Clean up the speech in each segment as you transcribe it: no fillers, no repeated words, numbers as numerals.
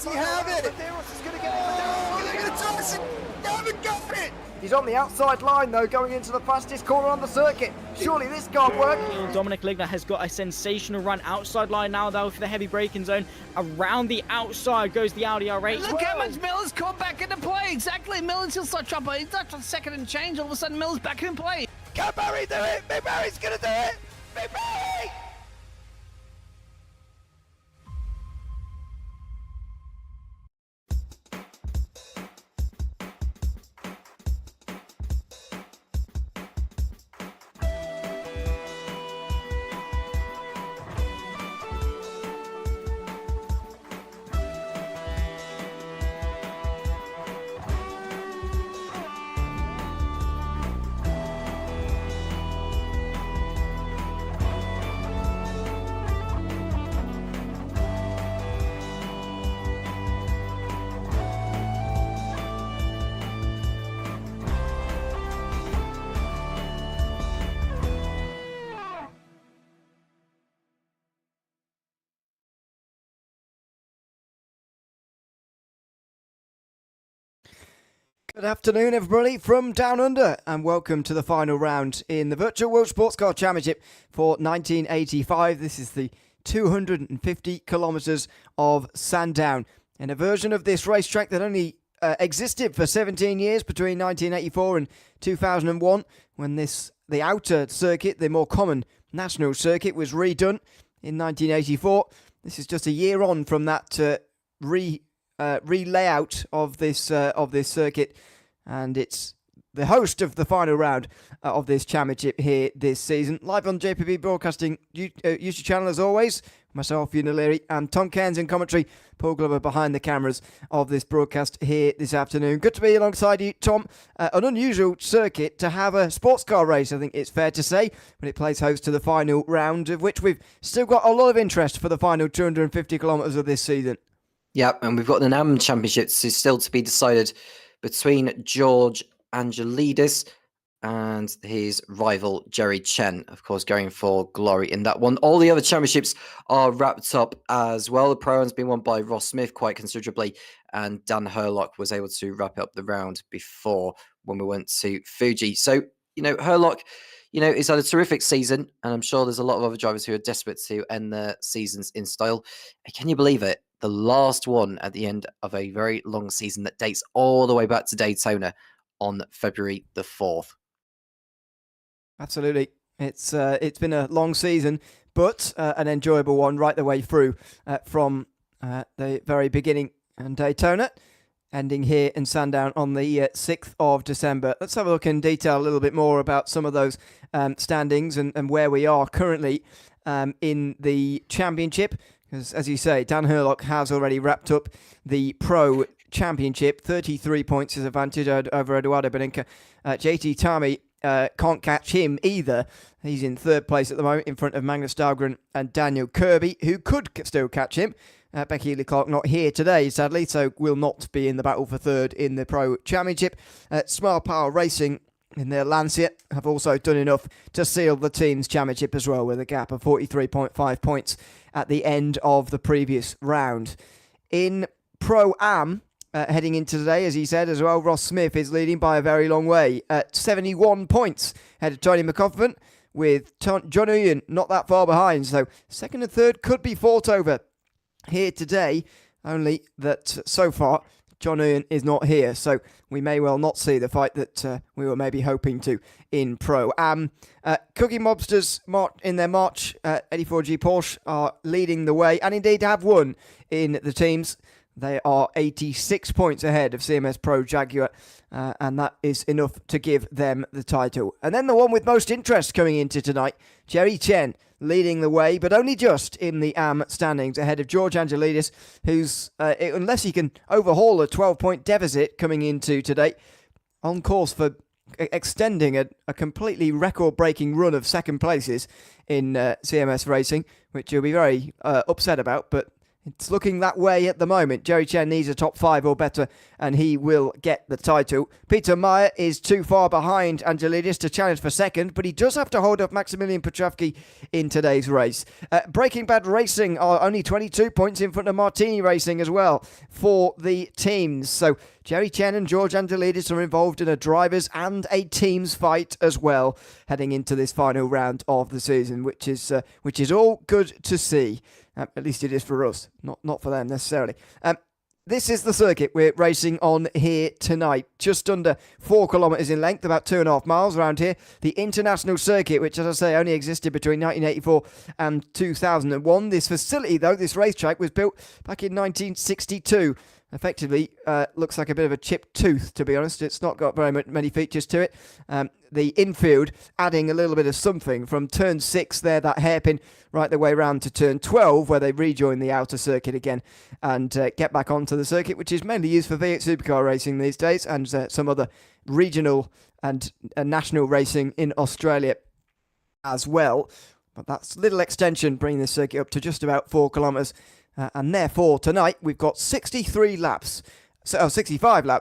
Does he have it? Medeiros is going to get it. They're going to toss it. They haven't got it. He's on the outside line, though, going into the fastest corner on the circuit. Surely this can't work. Dominic Ligner has got a sensational run outside line now, though, for the heavy braking zone. Around the outside goes the Audi R8. Look how much Miller's caught back into play. Exactly. Miller's still start trouble. He's not a second and change. All of a sudden, Miller's back in play. Can Barry do it? Big Barry's going to do it. Big Barry! Good afternoon, everybody, from Down Under, and welcome to the final round in the Virtual World Sportscar Championship for 1985. This is the 250 kilometres of Sandown, in a version of this racetrack that only existed for 17 years between 1984 and 2001, when the outer circuit, the more common national circuit, was redone in 1984. This is just a year on from that re-layout of this circuit, and it's the host of the final round of this championship here this season, live on JPB Broadcasting YouTube channel as always. Myself, Ewan O'Leary, and Tom Cairns in commentary. Paul Glover behind the cameras of this broadcast here this afternoon. Good to be alongside you, Tom. An unusual circuit to have a sports car race, I think it's fair to say, when it plays host to the final round, of which we've still got a lot of interest for the final 250 kilometres of this season. Yeah, and we've got the NAM Championships still to be decided between George Angelidis and his rival Jerry Chen, of course, going for glory in that one. All the other championships are wrapped up as well. The Pro-Am's been won by Ross Smith quite considerably, and Dan Herlock was able to wrap up the round before when we went to Fuji. So, Herlock, he's had a terrific season, and I'm sure there's a lot of other drivers who are desperate to end their seasons in style. Can you believe it? The last one at the end of a very long season that dates all the way back to Daytona on February the 4th. Absolutely. It's been a long season, but an enjoyable one right the way through from the very beginning in Daytona, ending here in Sandown on the 6th of December. Let's have a look in detail a little bit more about some of those standings and where we are currently in the championship. Because, as you say, Dan Herlock has already wrapped up the Pro Championship. 33 points his advantage over Eduardo Beninca. JT Tami can't catch him either. He's in third place at the moment in front of Magnus Dahlgren and Daniel Kirby, who could still catch him. Becky Lee-Clark not here today, sadly, so will not be in the battle for third in the Pro Championship. Smile Power Racing in their Lancia have also done enough to seal the team's championship as well, with a gap of 43.5 points at the end of the previous round. In Pro-Am, heading into today, as he said as well, Ross Smith is leading by a very long way at 71 points ahead of Tony McCoffman, with John Ewan not that far behind. So second and third could be fought over here today, only that so far John Ewan is not here, so we may well not see the fight that we were maybe hoping to in Pro-Am. Cookie Mobsters in their March 84G Porsche are leading the way, and indeed have won in the teams. They are 86 points ahead of CMS Pro Jaguar, and that is enough to give them the title. And then the one with most interest coming into tonight, Jerry Chen, leading the way, but only just in the AM standings, ahead of George Angelidis, who's, unless he can overhaul a 12-point deficit coming into today, on course for extending a completely record-breaking run of second places in CMS Racing, which you'll be very upset about, but it's looking that way at the moment. Jerry Chen needs a top 5 or better, and he will get the title. Peter Meyer is too far behind Angelidis to challenge for second, but he does have to hold up Maximilian Petrovsky in today's race. Breaking Bad Racing are only 22 points in front of Martini Racing as well for the teams. So Jerry Chen and George Angelidis are involved in a drivers and a teams fight as well, heading into this final round of the season, which is all good to see. At least it is for us, not for them necessarily. This is the circuit we're racing on here tonight. Just under 4 kilometres in length, about 2.5 miles around here. The International Circuit, which, as I say, only existed between 1984 and 2001. This facility, though, this racetrack, was built back in 1962. Effectively, looks like a bit of a chipped tooth, to be honest. It's not got very many features to it. The infield adding a little bit of something from turn 6 there, that hairpin, right the way round to turn 12, where they rejoin the outer circuit again and get back onto the circuit, which is mainly used for V8 supercar racing these days and some other regional and national racing in Australia as well. But that's a little extension, bringing the circuit up to just about 4 kilometres. And therefore, tonight, we've got 65 laps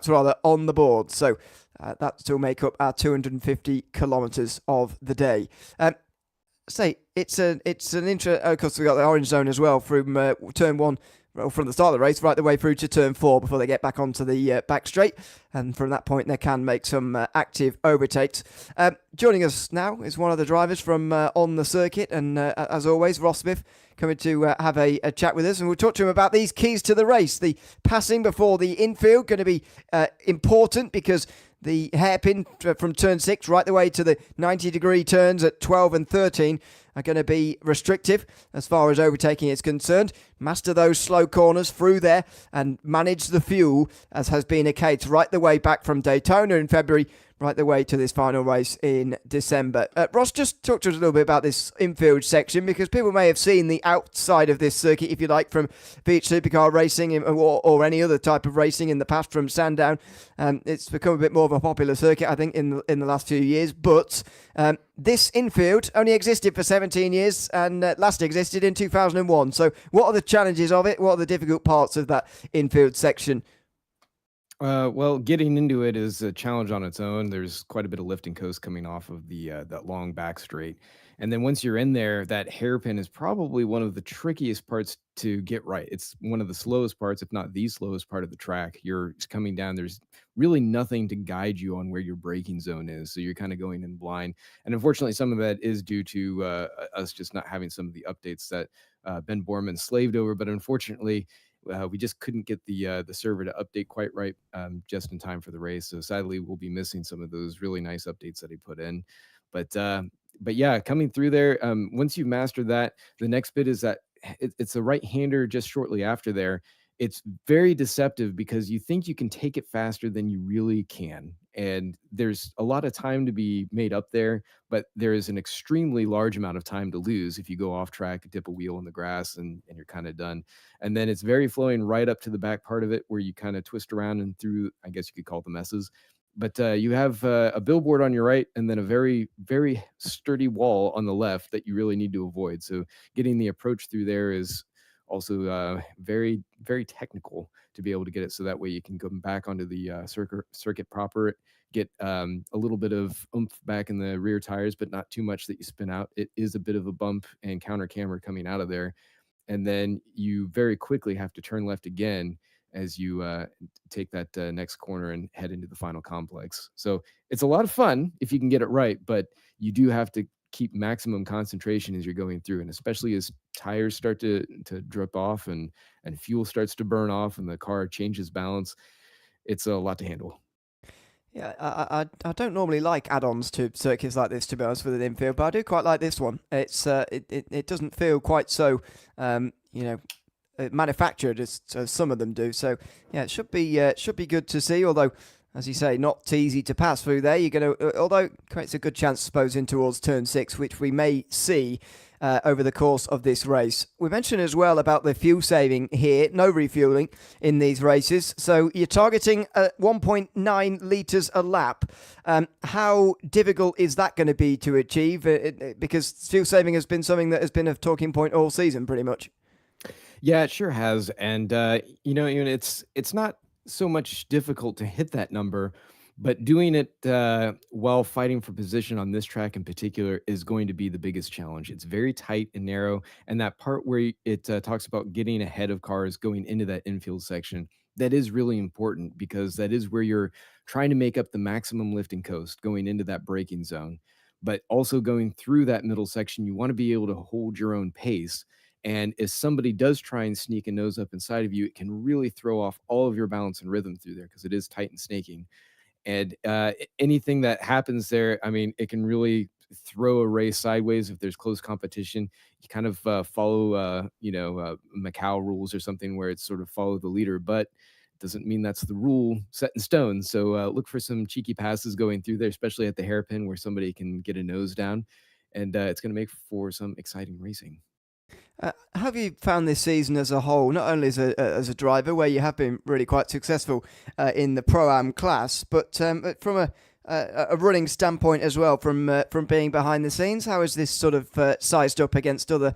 rather, on the board. So that will make up our 250 kilometres of the day. It's an intro. Of course, we've got the orange zone as well from turn 1, from the start of the race, right the way through to turn 4 before they get back onto the back straight. And from that point, they can make some active overtakes. Joining us now is one of the drivers from on the circuit. And as always, Ross Smith coming to have a chat with us. And we'll talk to him about these keys to the race. The passing before the infield, going to be important because the hairpin from turn 6 right the way to the 90-degree turns at 12 and 13 are going to be restrictive as far as overtaking is concerned. Master those slow corners through there and manage the fuel, as has been a case right the way back from Daytona in February, right the way to this final race in December. Ross, just talk to us a little bit about this infield section, because people may have seen the outside of this circuit, if you like, from V8 supercar racing or any other type of racing in the past from Sandown. It's become a bit more of a popular circuit, I think, in the last few years. But this infield only existed for 17 years and last existed in 2001. So what are the challenges of it? What are the difficult parts of that infield section? Well, getting into it is a challenge on its own. There's quite a bit of lifting coast coming off of the that long back straight. And then once you're in there, that hairpin is probably one of the trickiest parts to get right. It's one of the slowest parts, if not the slowest part of the track. You're coming down. There's really nothing to guide you on where your braking zone is. So you're kind of going in blind. And unfortunately, some of that is due to us just not having some of the updates that Ben Borman slaved over. But unfortunately, we just couldn't get the server to update quite right just in time for the race. So sadly, we'll be missing some of those really nice updates that he put in. But yeah, coming through there, once you've mastered that, the next bit is that it's a right-hander just shortly after there. It's very deceptive because you think you can take it faster than you really can. And there's a lot of time to be made up there, but there is an extremely large amount of time to lose if you go off track, dip a wheel in the grass, and you're kind of done. And then it's very flowing right up to the back part of it where you kind of twist around and through, I guess you could call it the messes. But you have a billboard on your right and then a very, very sturdy wall on the left that you really need to avoid. So getting the approach through there is also very, very technical to be able to get it so that way you can go back onto the circuit proper, get a little bit of oomph back in the rear tires, but not too much that you spin out. It is a bit of a bump and counter camera coming out of there. And then you very quickly have to turn left again as you take that next corner and head into the final complex. So it's a lot of fun if you can get it right, but you do have to keep maximum concentration as you're going through, and especially as tires start to drip off and fuel starts to burn off and the car changes balance. It's a lot to handle. Yeah, I don't normally like add-ons to circuits like this, to be honest, with an infield, but I do quite like this one. It's it doesn't feel quite so manufactured as some of them do. So yeah, it should be good to see. Although, as you say, not easy to pass through there. You're going to, although it creates a good chance, I suppose, in towards turn 6, which we may see over the course of this race. We mentioned as well about the fuel saving here, no refueling in these races. So you're targeting 1.9 litres a lap. How difficult is that going to be to achieve? Because fuel saving has been something that has been a talking point all season, pretty much. Yeah, it sure has. And Ewan, it's not so much difficult to hit that number, but doing it while fighting for position on this track in particular is going to be the biggest challenge. It's very tight and narrow, and that part where it talks about getting ahead of cars going into that infield section, that is really important because that is where you're trying to make up the maximum lift and coast going into that braking zone. But also going through that middle section, you want to be able to hold your own pace. And if somebody does try and sneak a nose up inside of you, it can really throw off all of your balance and rhythm through there because it is tight and snaking. And anything that happens there, I mean, it can really throw a race sideways if there's close competition. You kind of follow, Macau rules or something where it's sort of follow the leader, but it doesn't mean that's the rule set in stone. So look for some cheeky passes going through there, especially at the hairpin where somebody can get a nose down. And it's going to make for some exciting racing. How have you found this season as a whole, not only as a driver, where you have been really quite successful in the Pro-Am class, but from a running standpoint as well, from being behind the scenes? How is this sort of sized up against other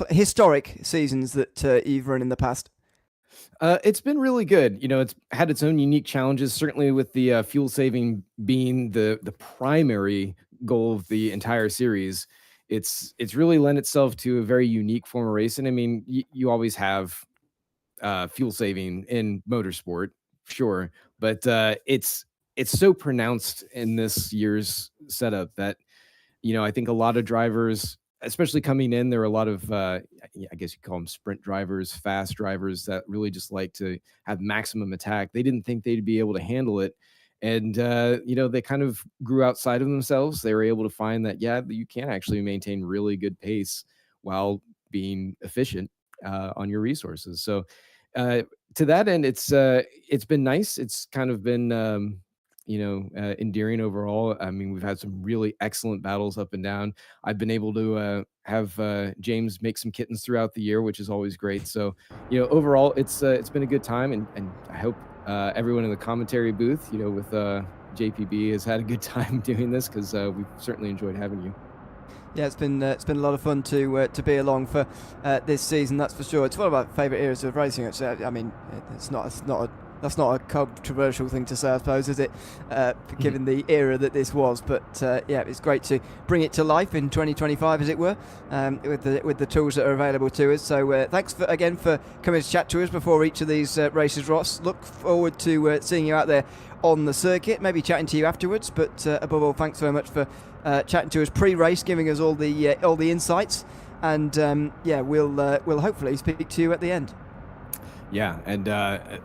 historic seasons that you've run in the past? It's been really good. It's had its own unique challenges, certainly with the fuel saving being the primary goal of the entire series. It's really lent itself to a very unique form of racing. I mean, you always have fuel saving in motorsport, sure, but it's so pronounced in this year's setup that I think a lot of drivers, especially coming in, there are a lot of I guess you call them sprint drivers, fast drivers that really just like to have maximum attack. They didn't think they'd be able to handle it. And, they kind of grew outside of themselves. They were able to find that, you can actually maintain really good pace while being efficient on your resources. So to that end, it's been nice. It's kind of been, endearing overall. I mean, we've had some really excellent battles up and down. I've been able to have James make some kittens throughout the year, which is always great. So, overall, it's been a good time. And I hope everyone in the commentary booth, with JPB has had a good time doing this because we've certainly enjoyed having you. Yeah, it's been a lot of fun to be along for this season. That's for sure. It's one of my favourite eras of racing. Actually, I mean, that's not a controversial thing to say, I suppose, is it? Given the era that this was, but it's great to bring it to life in 2025, as it were, with the tools that are available to us. So thanks again for coming to chat to us before each of these races, Ross. Look forward to seeing you out there on the circuit, maybe chatting to you afterwards. But above all, thanks very much for chatting to us pre-race, giving us all the insights, and we'll hopefully speak to you at the end. Yeah, and a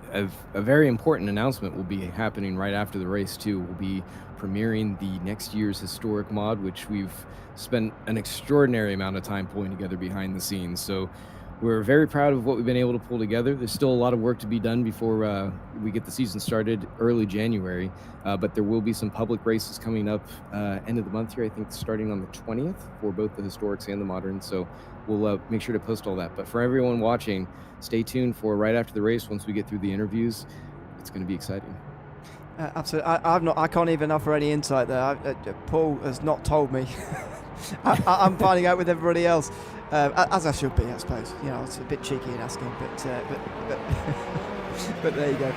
very important announcement will be happening right after the race, too. We'll be premiering the next year's historic mod, which we've spent an extraordinary amount of time pulling together behind the scenes. So we're very proud of what we've been able to pull together. There's still a lot of work to be done before we get the season started early January, but there will be some public races coming up end of the month here, I think starting on the 20th for both the historics and the moderns. So we'll make sure to post all that. But for everyone watching, stay tuned for right after the race. Once we get through the interviews, it's going to be exciting. Absolutely. I can't even offer any insight there. Paul has not told me. I'm finding out with everybody else, as I should be, I suppose. It's a bit cheeky in asking, but but there you go.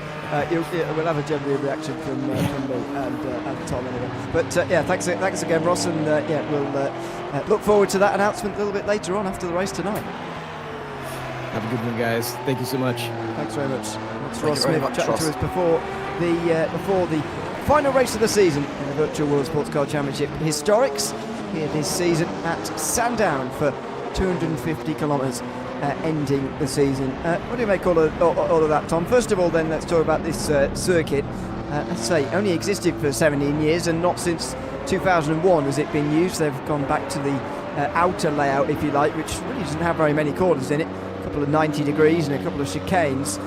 We'll have a genuine reaction from me and Tom anyway. But thanks again, Ross, and we'll look forward to that announcement a little bit later on after the race tonight. Have a good one, guys. Thank you so much. Thanks very much. That's Ross Smith chatting to us before the final race of the season in the Virtual World Sports Car Championship Historics here this season at Sandown for 250 kilometres, ending the season. What do you make all of that, Tom? First of all, then, let's talk about this circuit. Let's say only existed for 17 years, and not since 2001 has it been used. They've gone back to the outer layout, if you like, which really doesn't have very many corners in it. A couple of 90 degrees and a couple of chicanes,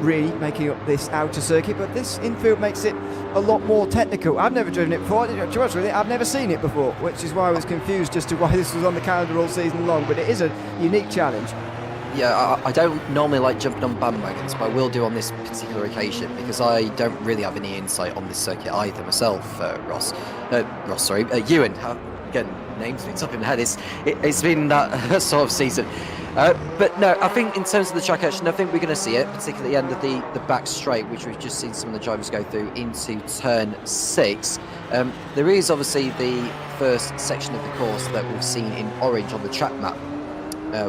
really making up this outer circuit. But this infield makes it a lot more technical. I've never driven it before. To be honest with you, I've never seen it before, which is why I was confused as to why this was on the calendar all season long. But it is a unique challenge. Yeah, I don't normally like jumping on bandwagons, but I will do on this particular occasion because I don't really have any insight on this circuit either myself, Ewan. Getting names mixed up in my head. It's been that sort of season. But no, I think in terms of the track action, I think we're going to see it, particularly at the end of the back straight, which we've just seen some of the drivers go through into turn 6. There is obviously the first section of the course that we've seen in orange on the track map,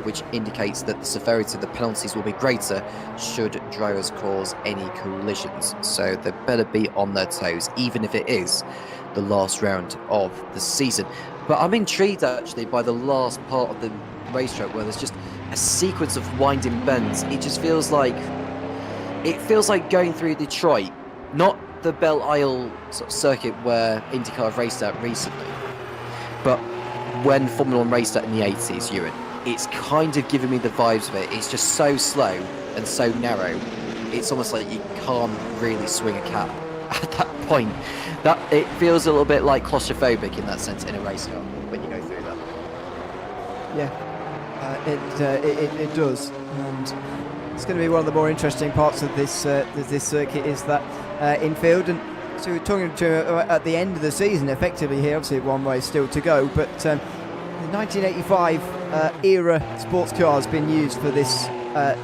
which indicates that the severity of the penalties will be greater should drivers cause any collisions. So they better be on their toes, even if it is the last round of the season. But I'm intrigued actually by the last part of the racetrack, where there's just a sequence of winding bends. It just feels like going through Detroit, not the Belle Isle sort of circuit where IndyCar have raced at recently, but when Formula One raced at in the 80s, Ewan. It's kind of giving me the vibes of it. It's just so slow and so narrow. It's almost like you can't really swing a cat at that point. That it feels a little bit like claustrophobic in that sense in a race car when you go through that. Yeah. It does, and it's going to be one of the more interesting parts of this circuit is that infield. And so we're talking to at the end of the season, effectively here. Obviously, one way still to go, but the 1985 era sports car has been used for this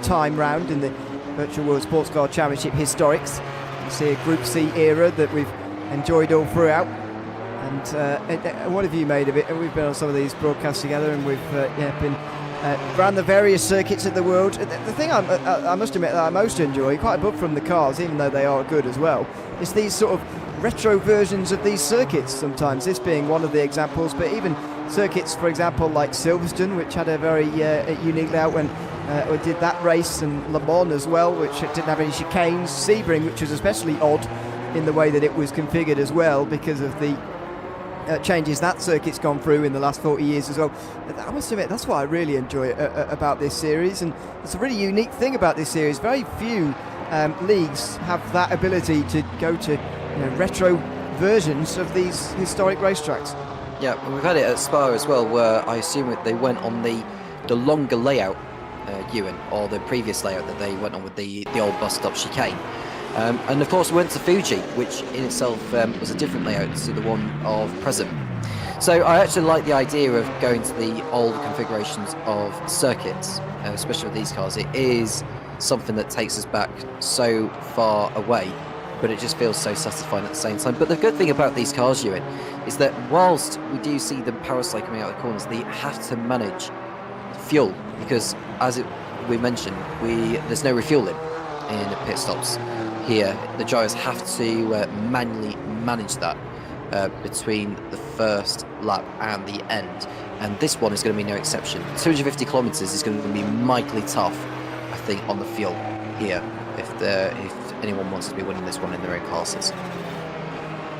time round in the Virtual World Sports Car Championship Historics. You see a Group C era that we've enjoyed all throughout. And what have you made of it? We've been on some of these broadcasts together, and we've been around the various circuits of the world. The thing I must admit that I most enjoy, quite above from the cars, even though they are good as well, is these sort of retro versions of these circuits sometimes, this being one of the examples, but even circuits, for example, like Silverstone, which had a very unique layout when we did that race, and Le Mans as well, which didn't have any chicanes, Sebring, which was especially odd in the way that it was configured as well because of the changes that circuit's gone through in the last 40 years as well. I must admit, that's what I really enjoy about this series, and it's a really unique thing about this series. Very few leagues have that ability to go to retro versions of these historic racetracks. Yeah, and we've had it at Spa as well, where I assume they went on the longer layout, Ewan, or the previous layout that they went on with the old bus stop chicane. And of course we went to Fuji, which in itself was a different layout to the one of present. So I actually like the idea of going to the old configurations of circuits, especially with these cars. It is something that takes us back so far away, but it just feels so satisfying at the same time. But the good thing about these cars, Ewan, is that whilst we do see them power slide coming out of the corners, they have to manage fuel, because as we mentioned, there's no refueling in pit stops. Here, the drivers have to manually manage that between the first lap and the end, and this one is going to be no exception. 250 kilometers is going to be mightily tough, I think, on the fuel here if anyone wants to be winning this one in their own classes.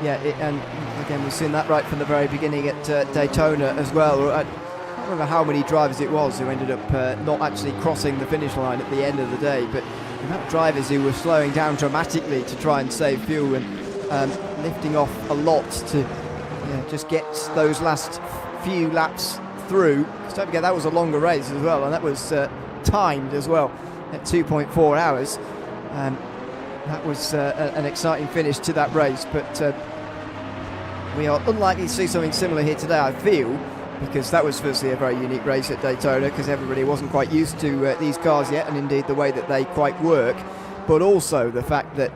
Yeah, and again, we've seen that right from the very beginning at Daytona as well. I can't remember how many drivers it was who ended up not actually crossing the finish line at the end of the day, but we had drivers who were slowing down dramatically to try and save fuel and lifting off a lot to just get those last few laps through. Don't forget, that was a longer race as well, and that was timed as well at 2.4 hours. That was an exciting finish to that race, but we are unlikely to see something similar here today, I feel, because that was firstly a very unique race at Daytona, because everybody wasn't quite used to these cars yet, and indeed the way that they quite work, but also the fact that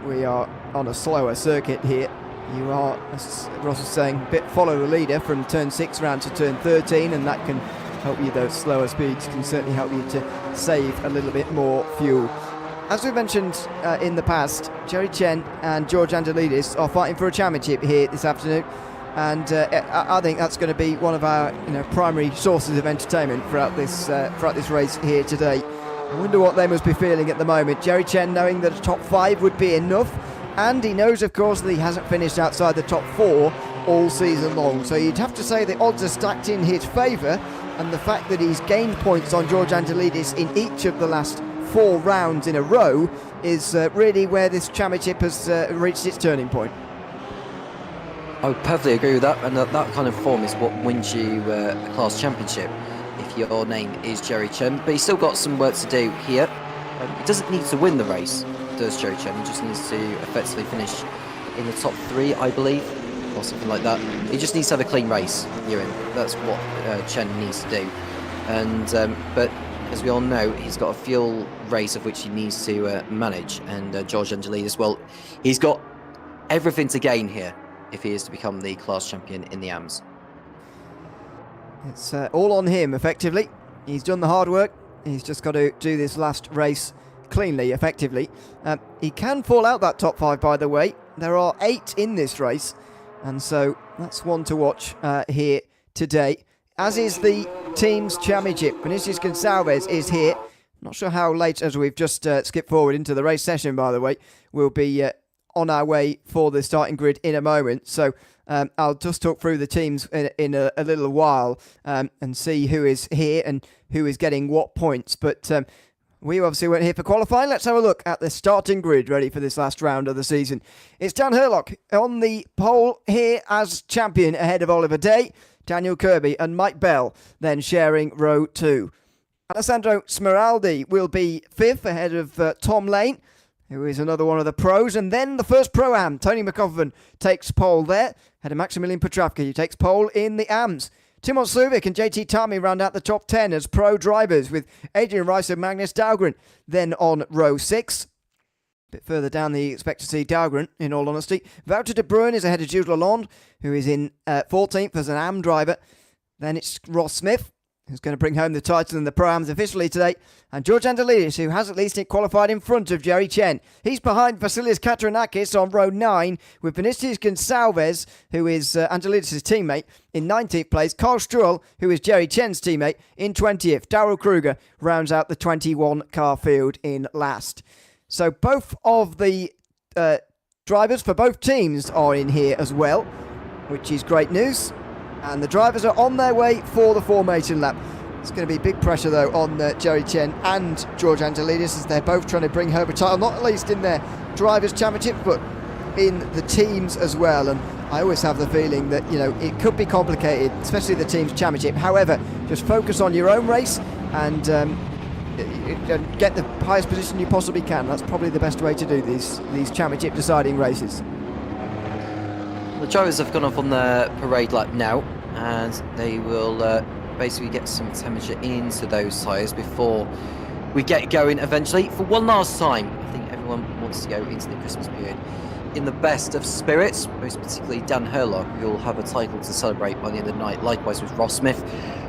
we are on a slower circuit here. You are, as Ross was saying, a bit follow the leader from turn 6 round to turn 13, and that can help you. Those slower speeds can certainly help you to save a little bit more fuel. As we mentioned in the past, Jerry Chen and George Angelidis are fighting for a championship here this afternoon, and I think that's going to be one of our primary sources of entertainment throughout this race here today. I wonder what they must be feeling at the moment. Jerry Chen knowing that a top 5 would be enough, and he knows, of course, that he hasn't finished outside the top 4 all season long. So you'd have to say the odds are stacked in his favour, and the fact that he's gained points on George Angelidis in each of the last 4 rounds in a row is really where this championship has reached its turning point. I would perfectly agree with that, and that kind of form is what wins you a class championship if your name is Jerry Chen. But he's still got some work to do here. He doesn't need to win the race, does Jerry Chen. He just needs to effectively finish in the top 3, I believe, or something like that. He just needs to have a clean race, Ewan. That's what Chen needs to do. And but as we all know, he's got a fuel race of which he needs to manage. And George Angelidis, well, he's got everything to gain here if he is to become the class champion in the AMS. It's all on him, effectively. He's done the hard work. He's just got to do this last race cleanly, effectively. He can fall out that top 5, by the way. There are 8 in this race, and so that's one to watch here today. As is the Teams Championship. Vinicius Gonçalves is here. Not sure how late, as we've just skipped forward into the race session, by the way. We'll be on our way for the starting grid in a moment. So I'll just talk through the teams in a little while and see who is here and who is getting what points. But we obviously weren't here for qualifying. Let's have a look at the starting grid ready for this last round of the season. It's Dan Herlock on the pole here as champion ahead of Oliver Day, Daniel Kirby and Mike Bell then sharing row 2. Alessandro Smeraldi will be 5th ahead of Tom Lane, who is another one of the pros. And then the first Pro-Am, Tony McCoffin takes pole there, ahead of Maximilian Petravka, who takes pole in the AMS. Timon Suvic and JT Tami round out the top 10 as pro drivers, with Adrian Rice and Magnus Dahlgren then on row 6. A bit further down, the expect to see Dahlgren, in all honesty. Wouter de Bruin is ahead of Jules Lalonde, who is in 14th as an AM driver. Then it's Ross Smith, who's going to bring home the title in the Pro-Ams officially today. And George Angelidis, who has at least qualified in front of Jerry Chen. He's behind Vasilis Katranakis on row 9, with Vinicius Gonçalves, who is Angelidis' teammate, in 19th place. Carl Struhl, who is Jerry Chen's teammate, in 20th. Darrell Kruger rounds out the 21-car field in last. So both of the drivers for both teams are in here as well, which is great news. And the drivers are on their way for the formation lap. It's going to be big pressure, though, on Jerry Chen and George Angelidis, as they're both trying to bring home a title, not least in their Drivers' Championship, but in the teams as well. And I always have the feeling that, you know, it could be complicated, especially the Teams Championship. However, just focus on your own race and get the highest position you possibly can. That's probably the best way to do these championship deciding races. The drivers have gone off on the parade lap now, and they will basically get some temperature into those tyres before we get going eventually. For one last time, I think everyone wants to go into the Christmas period in the best of spirits, most particularly Dan Herlock, who will have a title to celebrate by the end of the night, likewise with Ross Smith.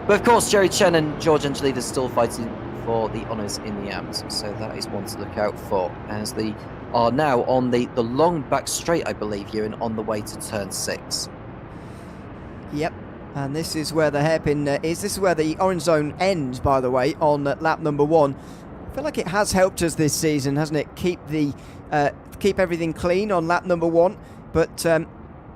But of course, Jerry Chen and George Angelidis still fighting for the honours in the AMS, so that is one to look out for, as they are now on the long back straight, I believe, Ewan, on the way to turn 6. Yep, and this is where the hairpin is. This is where the orange zone ends, by the way, on lap number 1. I feel like it has helped us this season, hasn't it? Keep everything clean on lap number 1, but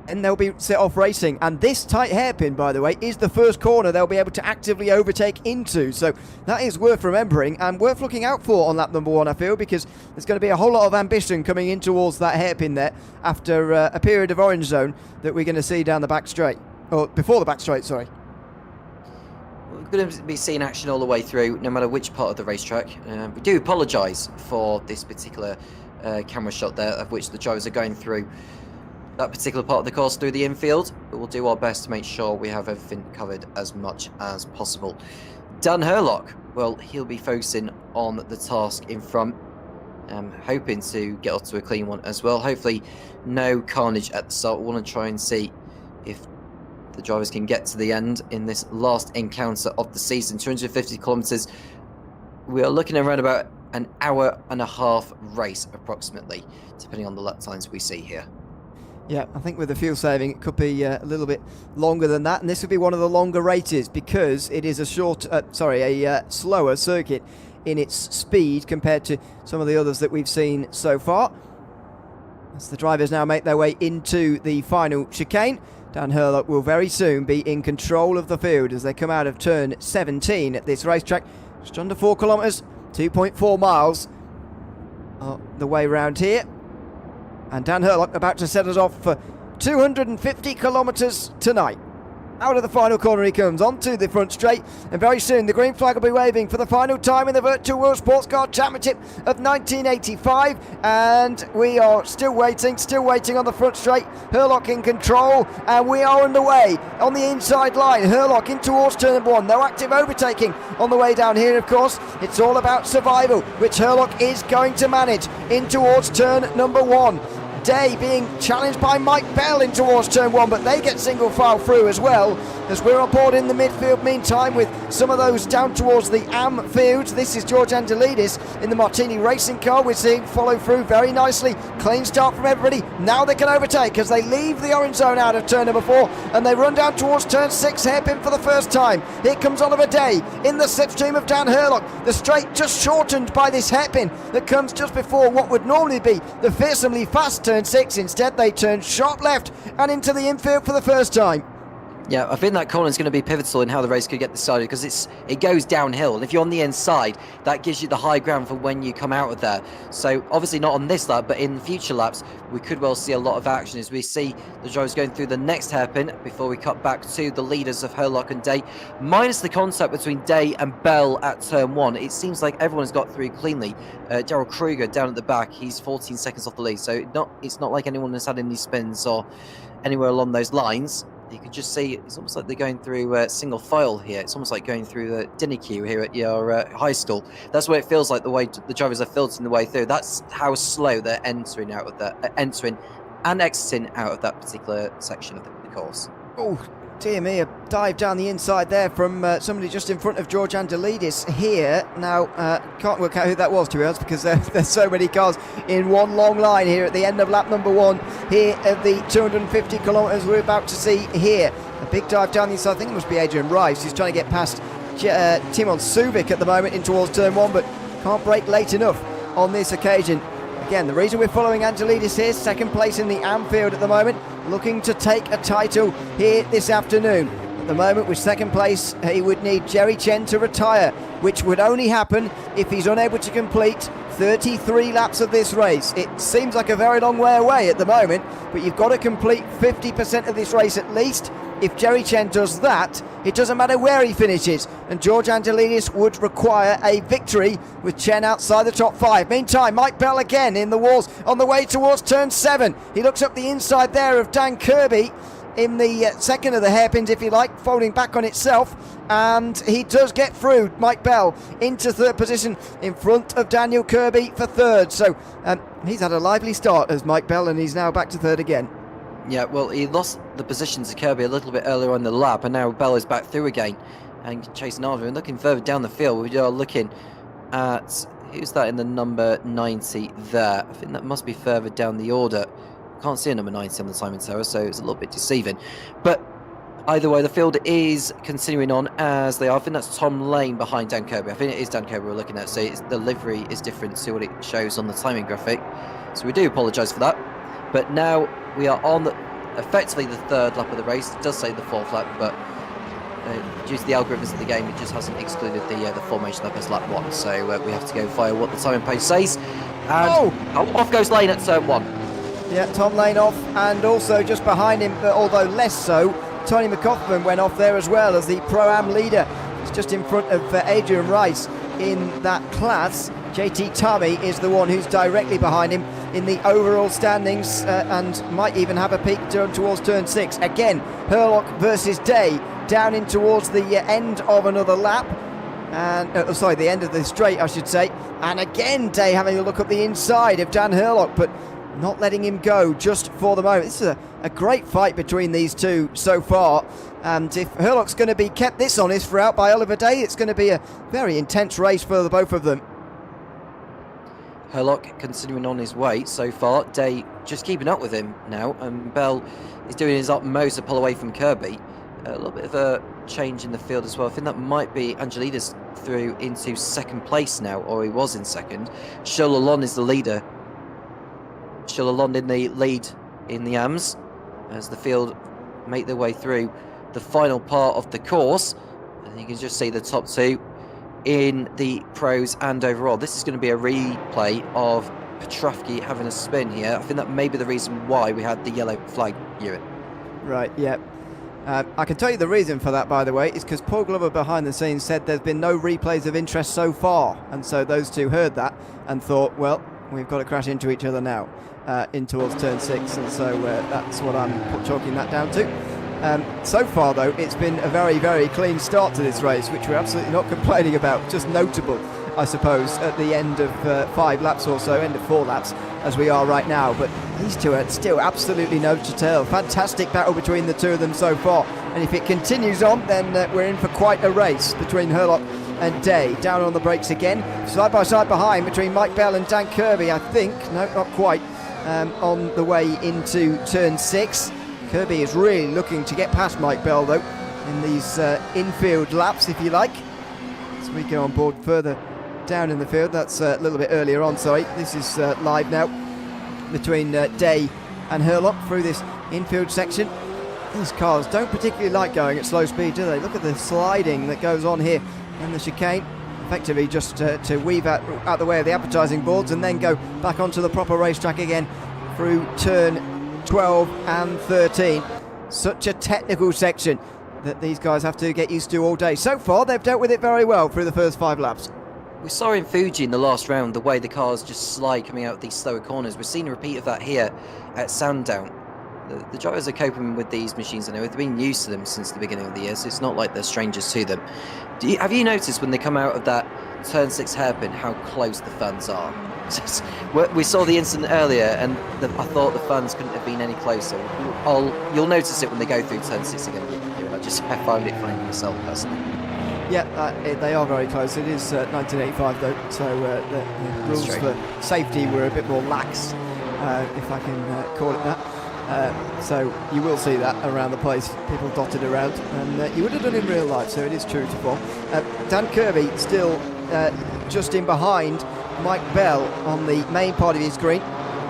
and they'll be set off racing. And this tight hairpin, by the way, is the first corner they'll be able to actively overtake into. So that is worth remembering and worth looking out for on lap number 1, I feel, because there's going to be a whole lot of ambition coming in towards that hairpin there after a period of orange zone that we're going to see down the back straight. Or before the back straight, sorry. We're going to be seeing action all the way through, no matter which part of the racetrack. We do apologise for this particular camera shot there, of which the drivers are going through that particular part of the course through the infield, but we'll do our best to make sure we have everything covered as much as possible. Dan Herlock, well, he'll be focusing on the task in front, hoping to get off to a clean one as well. Hopefully no carnage at the start. We want to try and see if the drivers can get to the end in this last encounter of the season. 250 kilometres. We are looking around about an hour and a half race approximately, depending on the lap times we see here. Yeah, I think with the fuel saving, it could be a little bit longer than that, and this would be one of the longer races because it is a slower circuit in its speed compared to some of the others that we've seen so far. As the drivers now make their way into the final chicane, Dan Herlock will very soon be in control of the field as they come out of turn 17 at this racetrack. Just under 4 kilometres, 2.4 miles the way round here. And Dan Herlock about to set us off for 250 kilometres tonight. Out of the final corner he comes, onto the front straight, and very soon the green flag will be waving for the final time in the Virtual World Sports Car Championship of 1985, and we are still waiting on the front straight. Herlock in control, and we are underway on the inside line. Herlock in towards turn number 1, no active overtaking on the way down here, of course. It's all about survival, which Herlock is going to manage in towards turn number 1. Day being challenged by Mike Bell in towards turn 1, but they get single file through as well, as we're on board in the midfield meantime with some of those down towards the AM fields. This is George Angelidis in the Martini racing car. We're seeing follow through very nicely. Clean start from everybody. Now they can overtake as they leave the orange zone out of turn number 4 and they run down towards turn 6, hairpin for the first time. Here comes Oliver Day in the slipstream of Dan Herlock. The straight just shortened by this hairpin that comes just before what would normally be the fearsomely fast turn 6. Instead they turn sharp left and into the infield for the first time. Yeah, I think that corner is going to be pivotal in how the race could get decided, because it goes downhill, and if you're on the inside, that gives you the high ground for when you come out of there. So obviously not on this lap, but in future laps, we could well see a lot of action as we see the drivers going through the next hairpin before we cut back to the leaders of Herlock and Day. Minus the contact between Day and Bell at turn 1, it seems like everyone's got through cleanly. Daryl Kruger down at the back, he's 14 seconds off the lead, so it's not like anyone has had any spins or anywhere along those lines. You can just see it's almost like they're going through single file here. It's almost like going through the dinner queue here at your high school. That's what it feels like, the way the drivers are filtering the way through. That's how slow they're entering out of that, entering and exiting out of that particular section of the course. Oh, dear me, a dive down the inside there from somebody just in front of George Angelidis here. Now, can't work out who that was, to be honest, because there's so many cars in one long line here at the end of lap number 1 here at the 250 kilometres we're about to see here. A big dive down the inside. I think it must be Adrian Rice who's trying to get past Timon Suvic at the moment in towards turn 1, but can't brake late enough on this occasion. Again, the reason we're following Angelidis here, second place in the Anfield at the moment, looking to take a title here this afternoon. At the moment, with second place, he would need Jerry Chen to retire, which would only happen if he's unable to complete 33 laps of this race. It seems like a very long way away at the moment, but you've got to complete 50% of this race at least. If Jerry Chen does that, it doesn't matter where he finishes, and George Angelidis would require a victory with Chen outside the top 5. Meantime, Mike Bell again in the walls on the way towards turn 7. He looks up the inside there of Dan Kirby in the second of the hairpins, if you like, folding back on itself, and he does get through, Mike Bell, into third position in front of Daniel Kirby for third. So he's had a lively start as Mike Bell, and he's now back to third again. Yeah, well, he lost the position to Kirby a little bit earlier on the lap, and now Bell is back through again and chasing after. And looking further down the field, we are looking at, who's that in the number 90 there? I think that must be further down the order. Can't see a number 90 on the timing tower, so it's a little bit deceiving. But either way, the field is continuing on as they are. I think that's Tom Lane behind Dan Kirby. I think it is Dan Kirby we're looking at, so the livery is different to what it shows on the timing graphic. So we do apologise for that. But now we are on effectively the third lap of the race. It does say the fourth lap, but due to the algorithms of the game, it just hasn't excluded the formation lap as lap 1. So we have to go via what the timing page says. And off goes Lane at turn 1. Yeah, Tom Lane off, and also just behind him, but although less so, Tony McCoffman went off there as well as the Pro-Am leader. It's just in front of Adrian Rice in that class. JT Tami is the one who's directly behind him in the overall standings and might even have a peek towards turn 6. Again, Herlock versus Day down in towards the end of another lap. And the end of the straight, I should say. And again, Day having a look at the inside of Dan Herlock, but not letting him go just for the moment. This is a great fight between these two so far. And if Herlock's going to be kept this honest throughout by Oliver Day, it's going to be a very intense race for the both of them. Herlock continuing on his way so far. Day just keeping up with him now, and Bell is doing his utmost to pull away from Kirby. A little bit of a change in the field as well. I think that might be Angelidis through into second place now, or he was in second. Sholalon is the leader. Sholalon in the lead in the AMS as the field make their way through the final part of the course. And you can just see the top two in the pros and overall. This is going to be a replay of Petrovsky having a spin here. I think that may be the reason why we had the yellow flag, Ewan. Right, yeah. I can tell you the reason for that, by the way, is because Paul Glover behind the scenes said there's been no replays of interest so far, and so those two heard that and thought, well, we've got to crash into each other now in towards turn 6, and so that's what I'm chalking that down to. So far, though, it's been a very, very clean start to this race, which we're absolutely not complaining about. Just notable, I suppose, at the end of 5 laps or so, end of 4 laps, as we are right now. But these two are still absolutely nose to tail. Fantastic battle between the two of them so far. And if it continues on, then we're in for quite a race between Herlock and Day. Down on the brakes again. Side by side behind between Mike Bell and Dan Kirby, I think. No, not quite. On the way into turn 6. Kirby is really looking to get past Mike Bell, though, in these infield laps, if you like. As we go on board further down in the field, that's a little bit earlier on, sorry. This is live now between Day and Herlock through this infield section. These cars don't particularly like going at slow speed, do they? Look at the sliding that goes on here in the chicane. Effectively just to weave out the way of the advertising boards and then go back onto the proper racetrack again through turn 12 and 13. Such a technical section that these guys have to get used to all day. So far, they've dealt with it very well through the first 5 laps. We saw in Fuji in the last round the way the cars just slide coming out of these slower corners. We're seeing a repeat of that here at Sandown. The drivers are coping with these machines anyway. They've been used to them since the beginning of the year, so it's not like they're strangers to them. Have you noticed when they come out of that turn 6 hairpin how close the fans are? We saw the incident earlier, and I thought the fans couldn't have been any closer. You'll notice it when they go through turn 6 again. I find it funny myself personally. Yeah, they are very close. It is 1985 though, so the rules for safety were a bit more lax, if I can call it that. So you will see that around the place, people dotted around, and you would have done in real life, so it is true to form. Dan Kirby still just in behind Mike Bell on the main part of his screen,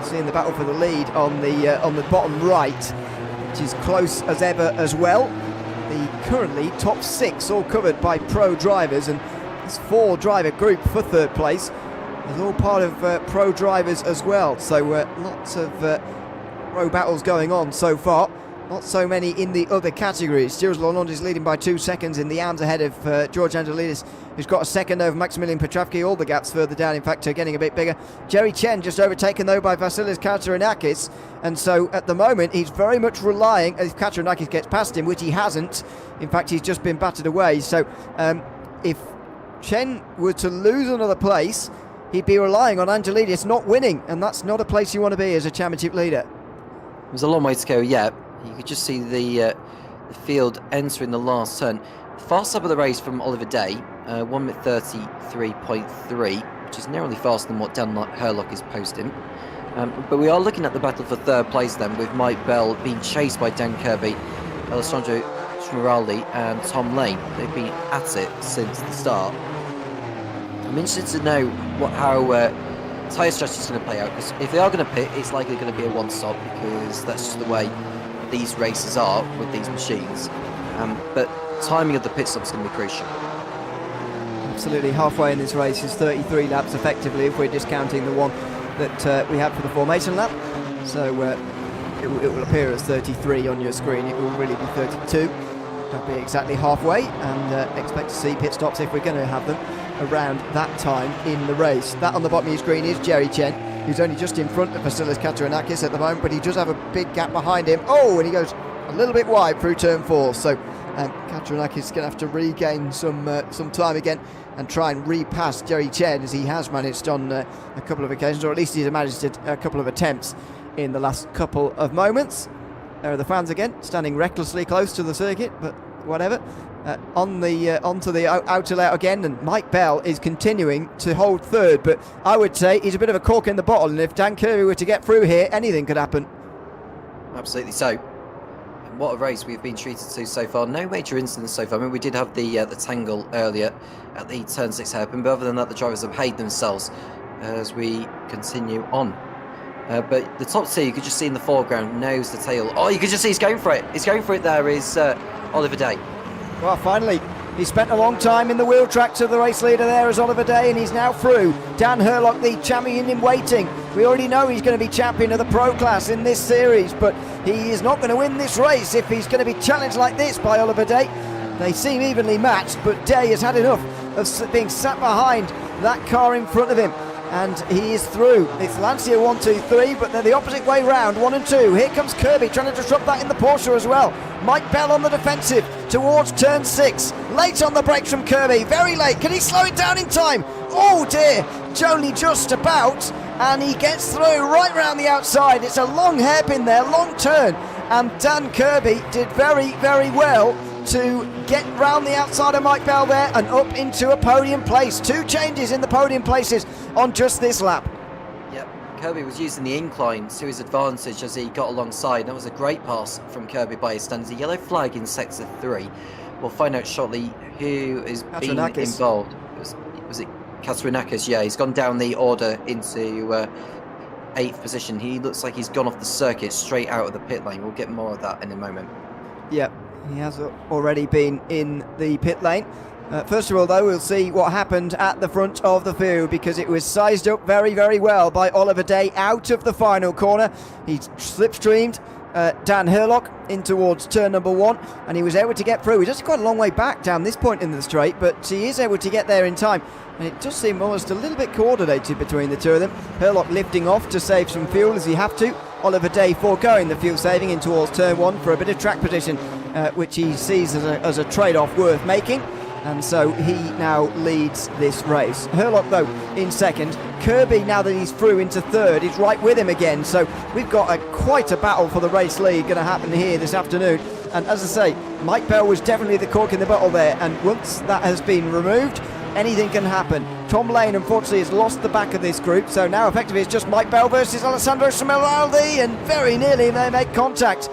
seeing the battle for the lead on the bottom right, which is close as ever as well. The currently top 6 all covered by pro drivers, and this 4 driver group for 3rd place is all part of pro drivers as well, so lots of pro battles going on so far. Not so many in the other categories. Jules Lalonde is leading by 2 seconds in the arms ahead of George Angelidis, who's got a second over Maximilian Petravki. All the gaps further down, in fact, are getting a bit bigger. Jerry Chen just overtaken, though, by Vasilis Katsarinakis. And so, at the moment, he's very much relying, if Katsarinakis gets past him, which he hasn't. In fact, he's just been battered away. So, if Chen were to lose another place, he'd be relying on Angelidis not winning. And that's not a place you want to be as a championship leader. There's a long way to go yet. You could just see the field entering the last turn. Fast up of the race from Oliver Day, 1 minute 33.3, which is narrowly faster than what Dan Herlock is posting. But we are looking at the battle for 3rd place then, with Mike Bell being chased by Dan Kirby, Alessandro Smeraldi and Tom Lane. They've been at it since the start. I'm interested to know how tyre strategy is going to play out, because if they are going to pit, it's likely going to be a one-stop, because that's just the way these races are with these machines. But timing of the pit stop is going to be crucial. Absolutely, halfway in this race is 33 laps effectively, if we're discounting the one that we had for the formation lap. So it will appear as 33 on your screen. It will really be 32. Don't be exactly halfway, and expect to see pit stops, if we're going to have them, around that time in the race. That on the bottom of your screen is Jerry Chen, who's only just in front of Vasilis Katsarinakis at the moment, but he does have a big gap behind him. Oh, and he goes a little bit wide through turn 4. So Katsarinakis is going to have to regain some time again and try and repass Jerry Chen, as he has managed on a couple of occasions, or at least he's managed a couple of attempts in the last couple of moments. There are the fans again, standing recklessly close to the circuit, but whatever. Onto the outer layout again, and Mike Bell is continuing to hold 3rd, but I would say he's a bit of a cork in the bottle, and if Dan Kirby were to get through here, anything could happen. Absolutely so. And what a race we've been treated to so far. No major incidents so far. I mean, we did have the tangle earlier at the turn 6 hairpin, but other than that, the drivers have behaved themselves as we continue on. But the top 2, you could just see in the foreground, nose to tail. Oh, you could just see he's going for it. He's going for it there is Oliver Day. Well, finally, he spent a long time in the wheel tracks of the race leader there as Oliver Day, and he's now through. Dan Herlock, the champion in waiting, We already know he's going to be champion of the Pro Class in this series, but he is not going to win this race if he's going to be challenged like this by Oliver Day. They seem evenly matched, but Day has had enough of being sat behind that car in front of him, and he is through. It's Lancia 1, 2, 3, but they're the opposite way round, 1 and 2. Here comes Kirby trying to disrupt that in the Porsche as well. Mike Bell on the defensive towards turn 6. Late on the brakes from Kirby, very late. Can he slow it down in time? Oh dear, only just about, and he gets through right round the outside. It's a long hairpin there, long turn, and Dan Kirby did very, very well to get round the outside of Mike Bell there and up into a podium place. 2 changes in the podium places on just this lap. Yep, Kirby was using the incline to his advantage as he got alongside. That was a great pass from Kirby by his stand. There's a yellow flag in sector 3. We'll find out shortly who is being involved. Was it Katrinakis? Yeah, he's gone down the order into 8th position. He looks like he's gone off the circuit straight out of the pit lane. We'll get more of that in a moment. Yep, he has already been in the pit lane. First of all, though, we'll see what happened at the front of the field, because it was sized up very, very well by Oliver Day out of the final corner. He slipstreamed Dan Herlock in towards turn number 1, and he was able to get through. He's just quite a long way back down this point in the straight, but he is able to get there in time, and it does seem almost a little bit coordinated between the two of them. Herlock lifting off to save some fuel as he have to. Oliver Day foregoing the fuel saving in towards turn 1 for a bit of track position, which he sees as a trade-off worth making. And so he now leads this race. Herlock, though, in second. Kirby, now that he's through into third, is right with him again. So we've got quite a battle for the race lead going to happen here this afternoon. And as I say, Mike Bell was definitely the cork in the bottle there. And once that has been removed, anything can happen. Tom Lane, unfortunately, has lost the back of this group. So now effectively it's just Mike Bell versus Alessandro Smeraldi. And very nearly they make contact.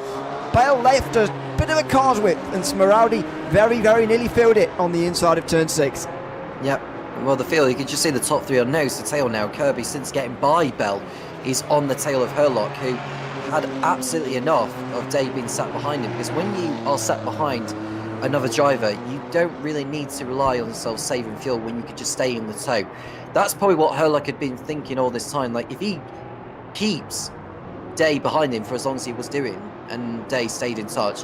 Bell left a bit of a car's width, and Smeraldi very, very nearly filled it on the inside of turn 6. Yep, well, the field, you can just see the top 3 on nose to tail now. Kirby, since getting by Bell, is on the tail of Herlock, who had absolutely enough of Day being sat behind him, because when you are sat behind another driver, you don't really need to rely on yourself saving fuel when you could just stay in the tow. That's probably what Herlock had been thinking all this time. Like, if he keeps Day behind him for as long as he was doing, and Day stayed in touch,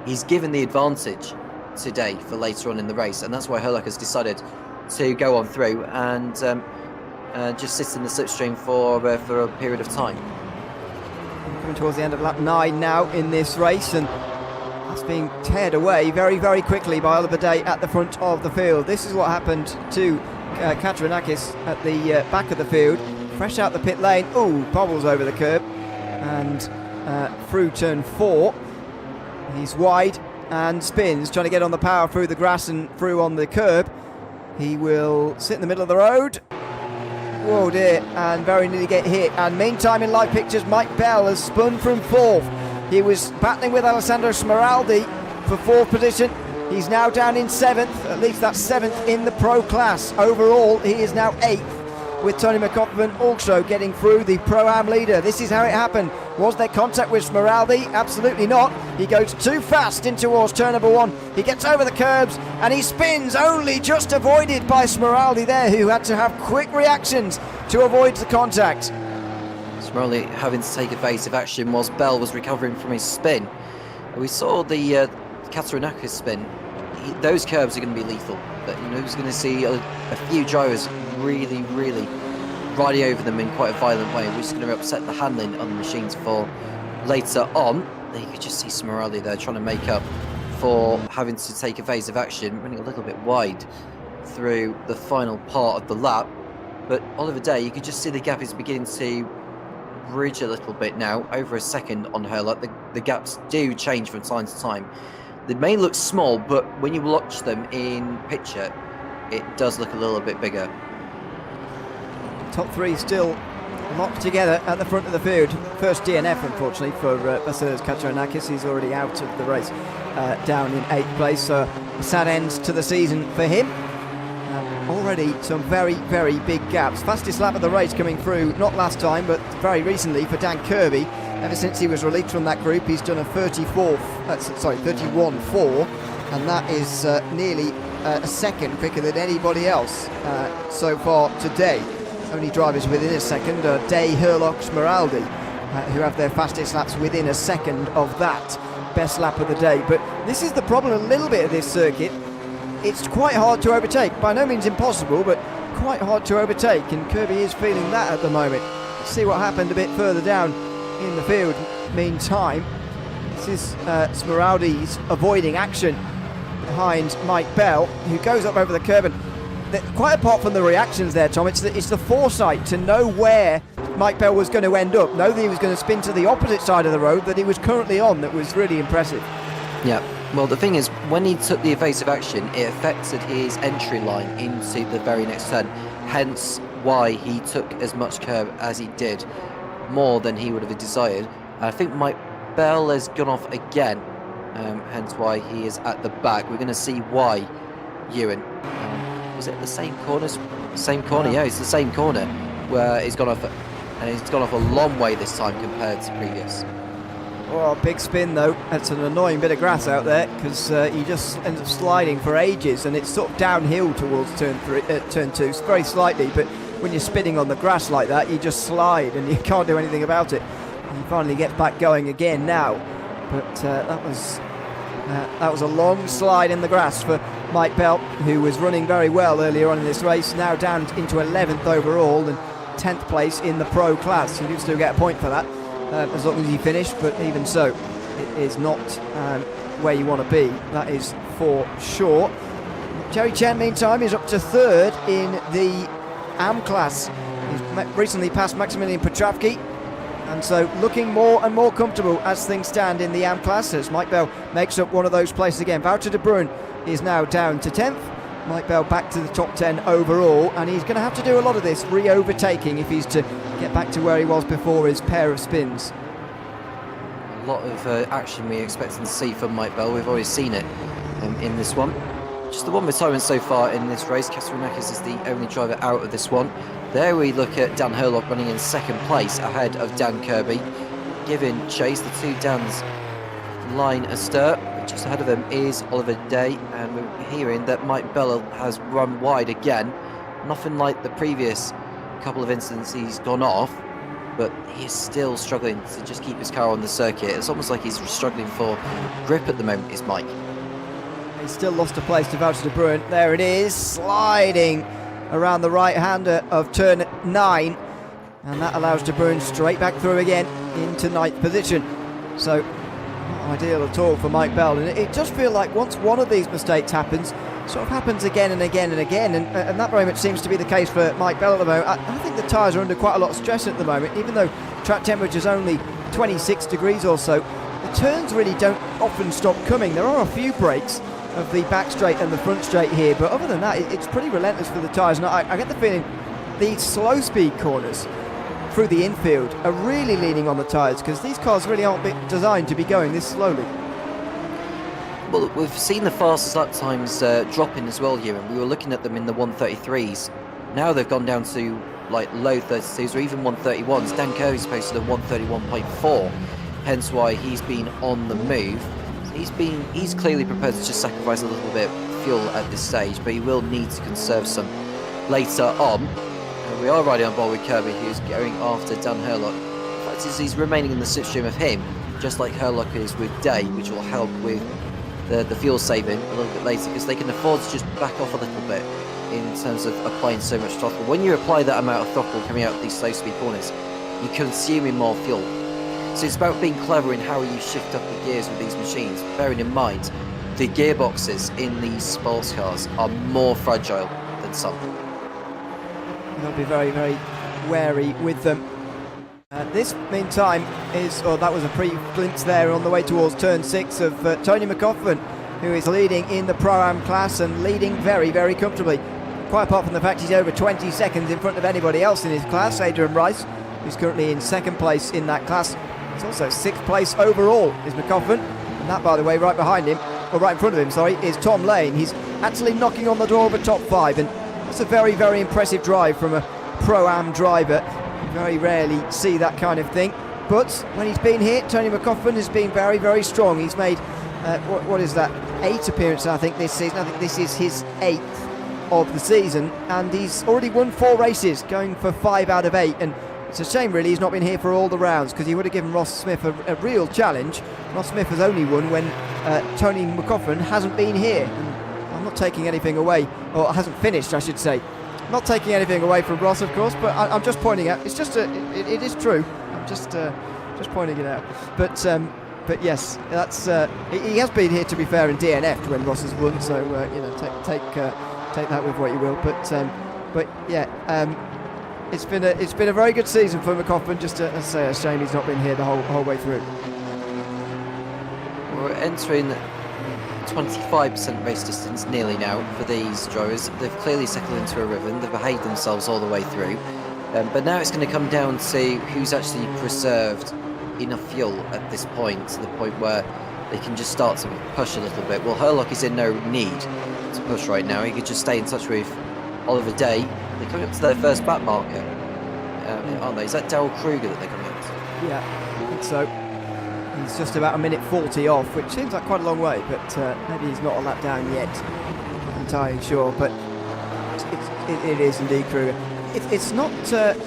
he's given the advantage to Day for later on in the race, and that's why Herlock has decided to go on through and just sit in the slipstream for a period of time. Coming towards the end of lap 9 now in this race, and that's being teared away very, very quickly by Oliver Day at the front of the field. This is what happened to Katrinakis at the back of the field. Fresh out the pit lane, bobbles over the curb, and through turn 4. He's wide and spins, trying to get on the power through the grass and through on the curb. He will sit in the middle of the road. Whoa dear, and very nearly get hit. And meantime, in live pictures, Mike Bell has spun from 4th. He was battling with Alessandro Smeraldi for 4th position. He's now down in 7th, at least that's 7th in the Pro Class. Overall, he is now 8th, with Tony McCoffman also getting through the Pro-Am leader. This is how it happened. Was there contact with Smeraldi? Absolutely not. He goes too fast in towards turn number 1. He gets over the curbs and he spins, only just avoided by Smeraldi there, who had to have quick reactions to avoid the contact. Smeraldi having to take evasive action whilst Bell was recovering from his spin. We saw the Katrinakis spin. Those curbs are going to be lethal. But, you know, he's going to see a few drivers really, really riding over them in quite a violent way, which is going to upset the handling on the machines for later on. You could just see Smeraldi there trying to make up for having to take evasive action, running a little bit wide through the final part of the lap. But Oliver Day, you could just see the gap is beginning to bridge a little bit now, over a second on Herlock. The gaps do change from time to time. They may look small, but when you watch them in picture, it does look a little bit bigger. Top 3 still locked together at the front of the field. First DNF, unfortunately, for Vasilis Katrinakis. He's already out of the race, down in 8th place. So a sad end to the season for him. Already some very, very big gaps. Fastest lap of the race coming through, not last time, but very recently for Dan Kirby. Ever since he was released from that group, he's done a 31.4, and that is nearly a second quicker than anybody else so far today. only drivers within a second are Day, Herlock, Smeraldi, who have their fastest laps within a second of that best lap of the day. But this is the problem a little bit of this circuit. It's quite hard to overtake. By no means impossible, but quite hard to overtake, and Kirby is feeling that at the moment. Let's see what happened a bit further down in the field. Meantime, this is Smeraldi's avoiding action behind Mike Bell, who goes up over the curb. And quite apart from the reactions there, Tom, it's the foresight to know where Mike Bell was going to end up, know that he was going to spin to the opposite side of the road that he was currently on, that was really impressive. Yeah, well, the thing is, when he took the evasive action, it affected his entry line into the very next turn, hence why he took as much curb as he did, more than he would have desired. I think Mike Bell has gone off again, hence why he is at the back. We're going to see why, Ewan. Was it the same corner? Same corner, yeah, it's the same corner where he's gone off, and he's gone off a long way this time compared to previous. Oh, big spin though. That's an annoying bit of grass out there, because he just ends up sliding for ages, and it's sort of downhill towards turn 2, very slightly, but when you're spinning on the grass like that, you just slide and you can't do anything about it. And he finally gets back going again now, but that was a long slide in the grass for Mike Bell, who was running very well earlier on in this race, now down into 11th overall and 10th place in the pro class. You do still get a point for that, as long as you finish, but even so, it is not where you want to be, that is for sure. Jerry Chen, meantime, is up to 3rd in the AM class. He's recently passed Maximilian Petravki, and so looking more and more comfortable as things stand in the AM class, as Mike Bell makes up one of those places again. Wouter de Bruin is now down to 10th. Mike Bell back to the top 10 overall, and he's going to have to do a lot of this re-overtaking if he's to get back to where he was before his pair of spins. A lot of action we're expecting to see from Mike Bell. We've already seen it in this one. Just the one retirement so far in this race. Kasparinakis is the only driver out of this one. There we look at Dan Herlock running in 2nd place ahead of Dan Kirby, giving chase. The two Dans line astir. Just ahead of him is Oliver Day, and we're hearing that Mike Bell has run wide again. Nothing like the previous couple of incidents he's gone off, but he's still struggling to just keep his car on the circuit. It's almost like he's struggling for grip at the moment, is Mike. He's still lost a place to Wouter de Bruin. There it is, sliding around the right-hander of turn 9, and that allows de Bruin straight back through again into 9th position. So not ideal at all for Mike Bell, and it just feels like once one of these mistakes happens, it sort of happens again and again and again, and that very much seems to be the case for Mike Bell at the moment. I think the tyres are under quite a lot of stress at the moment, even though track temperature is only 26 degrees or so. The turns really don't often stop coming. There are a few breaks of the back straight and the front straight here, but other than that, it's pretty relentless for the tyres. And I get the feeling these slow speed corners through the infield are really leaning on the tyres, because these cars really aren't designed to be going this slowly. Well, we've seen the fastest lap times dropping as well here, and we were looking at them in the 133s. Now they've gone down to like low 32s or even 131s. Dan Kirby's posted a 131.4, hence why he's been on the move. He's clearly prepared to just sacrifice a little bit of fuel at this stage, but he will need to conserve some later on. We are riding on board with Kirby, who's going after Dan Herlock. The fact is, he's remaining in the slipstream of him, just like Herlock is with Day, which will help with the fuel saving a little bit later, because they can afford to just back off a little bit in terms of applying so much throttle. When you apply that amount of throttle coming out of these slow speed corners, you're consuming more fuel. So it's about being clever in how you shift up the gears with these machines, bearing in mind the gearboxes in these sports cars are more fragile than some. You've got to be very, very wary with them. This, meantime, that was a pre-glimpse there on the way towards turn 6 of Tony McCoffin, who is leading in the Pro-Am class and leading very, very comfortably. Quite apart from the fact he's over 20 seconds in front of anybody else in his class. Adrian Rice, who's currently in 2nd place in that class. It's also 6th place overall is McCoffin, and that, by the way, right behind him, or right in front of him, sorry, is Tom Lane. He's actually knocking on the door of a top 5, and that's a very, very impressive drive from a Pro-Am driver. You very rarely see that kind of thing, but when he's been hit, Tony McCoffin has been very, very strong. He's made what is that, 8 appearances I think this season. I think this is his 8th of the season, and he's already won 4 races, going for 5 out of 8, and it's a shame really he's not been here for all the rounds, because he would have given Ross Smith a real challenge. Ross Smith has only won when Tony McCoffin hasn't been here, and I'm not taking anything away, or hasn't finished I should say. Not taking anything away from Ross, of course, but I'm just pointing out, it's just it is true. I'm just pointing it out. But yes, that's he has been here, to be fair, and DNF'd when Ross has won. So take that with what you will. But yeah, it's been a very good season for McCoffin. Just to say, a shame he's not been here the whole way through. We're entering 25% race distance nearly now for these drivers. They've clearly settled into a rhythm. They've behaved themselves all the way through. But now it's going to come down to who's actually preserved enough fuel at this point, to the point where they can just start to push a little bit. Well, Herlock is in no need to push right now. He could just stay in touch with Oliver Day. They're coming up to their first back marker, aren't they? Is that Daryl Kruger that they're coming up to? Yeah, I think so. He's just about a minute 40 off, which seems like quite a long way, but maybe he's not a lap down yet. Not entirely sure, but it is indeed Kruger. It's not.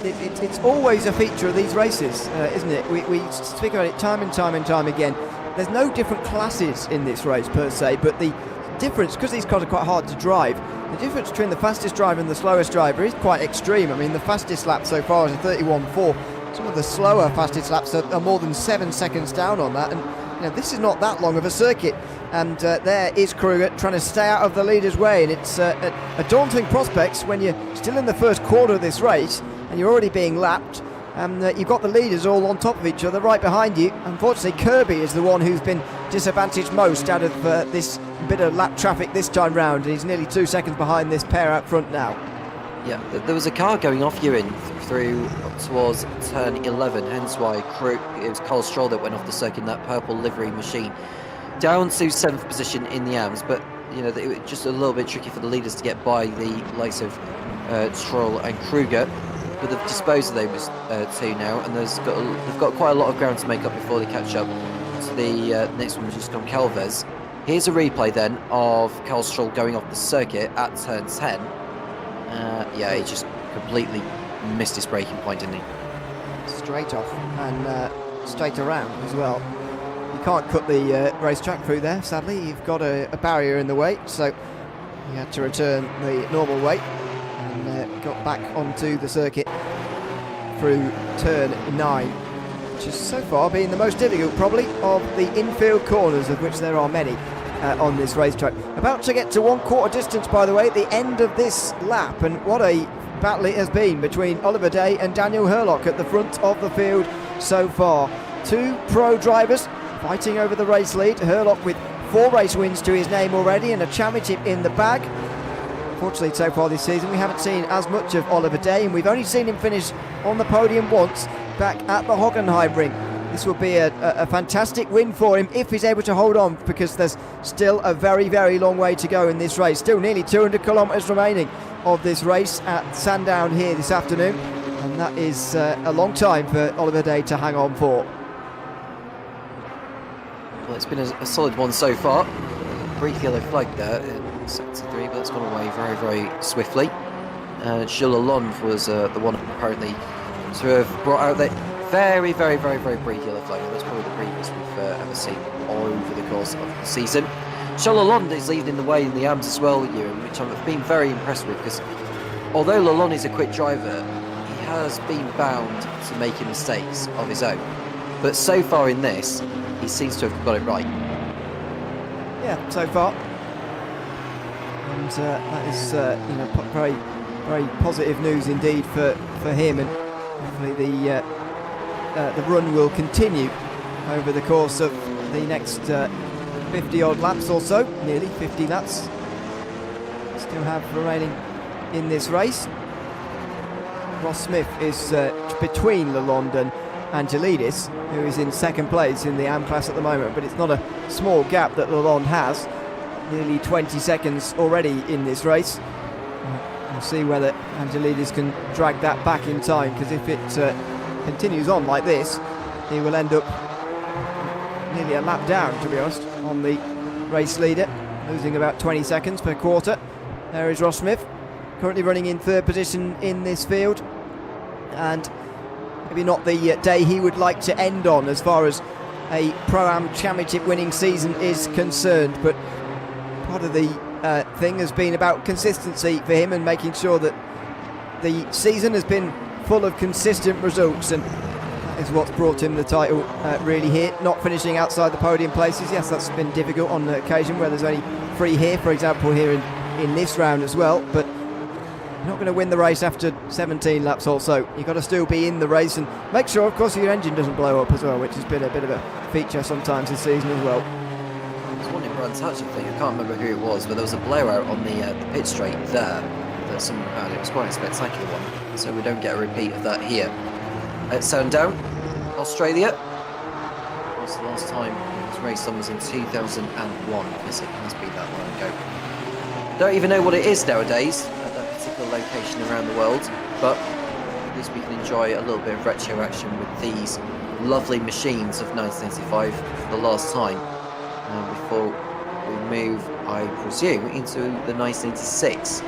It's always a feature of these races, isn't it? We speak about it time and time again. There's no different classes in this race per se, but the difference, because these cars are quite hard to drive, the difference between the fastest driver and the slowest driver is quite extreme. I mean, the fastest lap so far is a 31.4. Some of the slower fastest laps are more than 7 seconds down on that, and this is not that long of a circuit. And there is Kruger trying to stay out of the leader's way, and it's a daunting prospect when you're still in the first quarter of this race and you're already being lapped, and you've got the leaders all on top of each other right behind you. Unfortunately, Kirby is the one who's been disadvantaged most out of this bit of lap traffic this time round, and he's nearly 2 seconds behind this pair out front now. Yeah, there was a car going off Ewan through towards turn 11, hence why it was Carl Stroll that went off the circuit in that purple livery machine. Down to 7th position in the AMS, but it was just a little bit tricky for the leaders to get by the likes of Stroll and Kruger. But they've disposed of those two now, and they've got quite a lot of ground to make up before they catch up to the next one, which is Goncalves. Here's a replay then of Carl Stroll going off the circuit at turn 10. Yeah, he just completely missed his braking point, didn't he? Straight off and straight around as well. You can't cut the racetrack through there, sadly. You've got a barrier in the way, so you had to return the normal way and got back onto the circuit through turn 9, which has so far been the most difficult probably of the infield corners, of which there are many on this racetrack. About to get to 1/4 distance, by the way, at the end of this lap, and what a battle it has been between Oliver Day and Daniel Herlock at the front of the field so far. 2 pro drivers fighting over the race lead. Herlock with 4 race wins to his name already and a championship in the bag. Unfortunately, so far this season we haven't seen as much of Oliver Day, and we've only seen him finish on the podium once back at the Hockenheim ring. This will be a fantastic win for him if he's able to hold on, because there's still a very, very long way to go in this race. Still nearly 200 kilometres remaining of this race at Sandown here this afternoon, and that is a long time for Oliver Day to hang on for. Well, it's been a solid one so far. Brief yellow flag there in sector 3, but it's gone away very, very swiftly. Jules Lalonde was the one apparently to have brought out that very, very, very, very brief yellow flag. That's probably the briefest we've ever seen all over the course of the season. Jules Lalonde is leading the way in the AMS as well, Ewan, which I've been very impressed with, because although Lalonde is a quick driver, he has been bound to making mistakes of his own. But so far in this, he seems to have got it right. Yeah, so far. And that is very, very positive news indeed for him, and hopefully the run will continue over the course of the next 50 odd laps or so, nearly 50 laps still have remaining in this race. Ross Smith is between Lalonde and Angelidis, who is in second place in the AM class at the moment, but it's not a small gap that Lalonde has, nearly 20 seconds already in this race. We'll see whether Angelidis can drag that back in time, because if it continues on like this, he will end up nearly a lap down, to be honest, on the race leader, losing about 20 seconds per quarter. There is Ross Smith, currently running in third position in this field, and maybe not the day he would like to end on as far as a Pro-Am Championship winning season is concerned, but part of the thing has been about consistency for him and making sure that the season has been full of consistent results, and that is what's brought him the title really here. Not finishing outside the podium places, yes, that's been difficult on the occasion where there's only 3 here, for example here in this round as well, but you're not going to win the race after 17 laps or so. You've got to still be in the race and make sure, of course, your engine doesn't blow up as well, which has been a bit of a feature sometimes this season as well. There was one in Brands Hatch, I think. I can't remember who it was, but there was a blowout on the pit straight there that someone had. It was quite a spectacular one, so we don't get a repeat of that here. At Sandown, Australia. Of course, the last time it was raced on was in 2001. Yes, it must be that long ago. Don't even know what it is nowadays at that particular location around the world, but at least we can enjoy a little bit of retro action with these lovely machines of 1985 for the last time before we move, I presume, into the 1986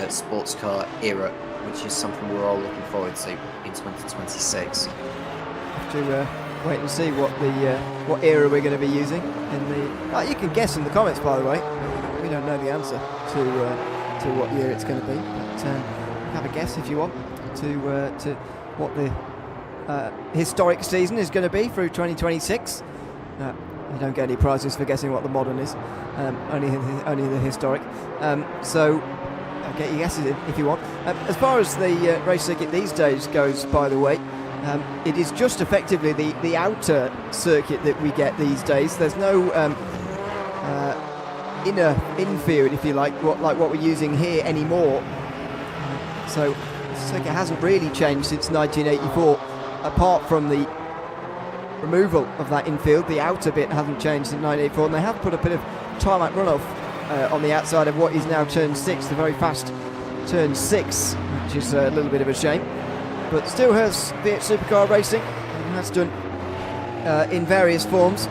sports car era, which is something we're all looking forward to in 2026. Have to wait and see what era we're going to be using. You can guess in the comments, by the way. We don't know the answer to what year it's going to be, but have a guess if you want to what the historic season is going to be through 2026. You don't get any prizes for guessing what the modern is, only the historic. So get your guesses in if you want. As far as the race circuit these days goes, by the way, it is just effectively the outer circuit that we get these days. There's no inner infield, if you like what we're using here anymore. So the circuit hasn't really changed since 1984, apart from the removal of that infield. The outer bit hasn't changed since 1984, and they have put a bit of tarmac runoff on the outside of what is now turn 6, the very fast turn 6, which is a little bit of a shame. But still has V8 Supercar racing, and has done in various forms,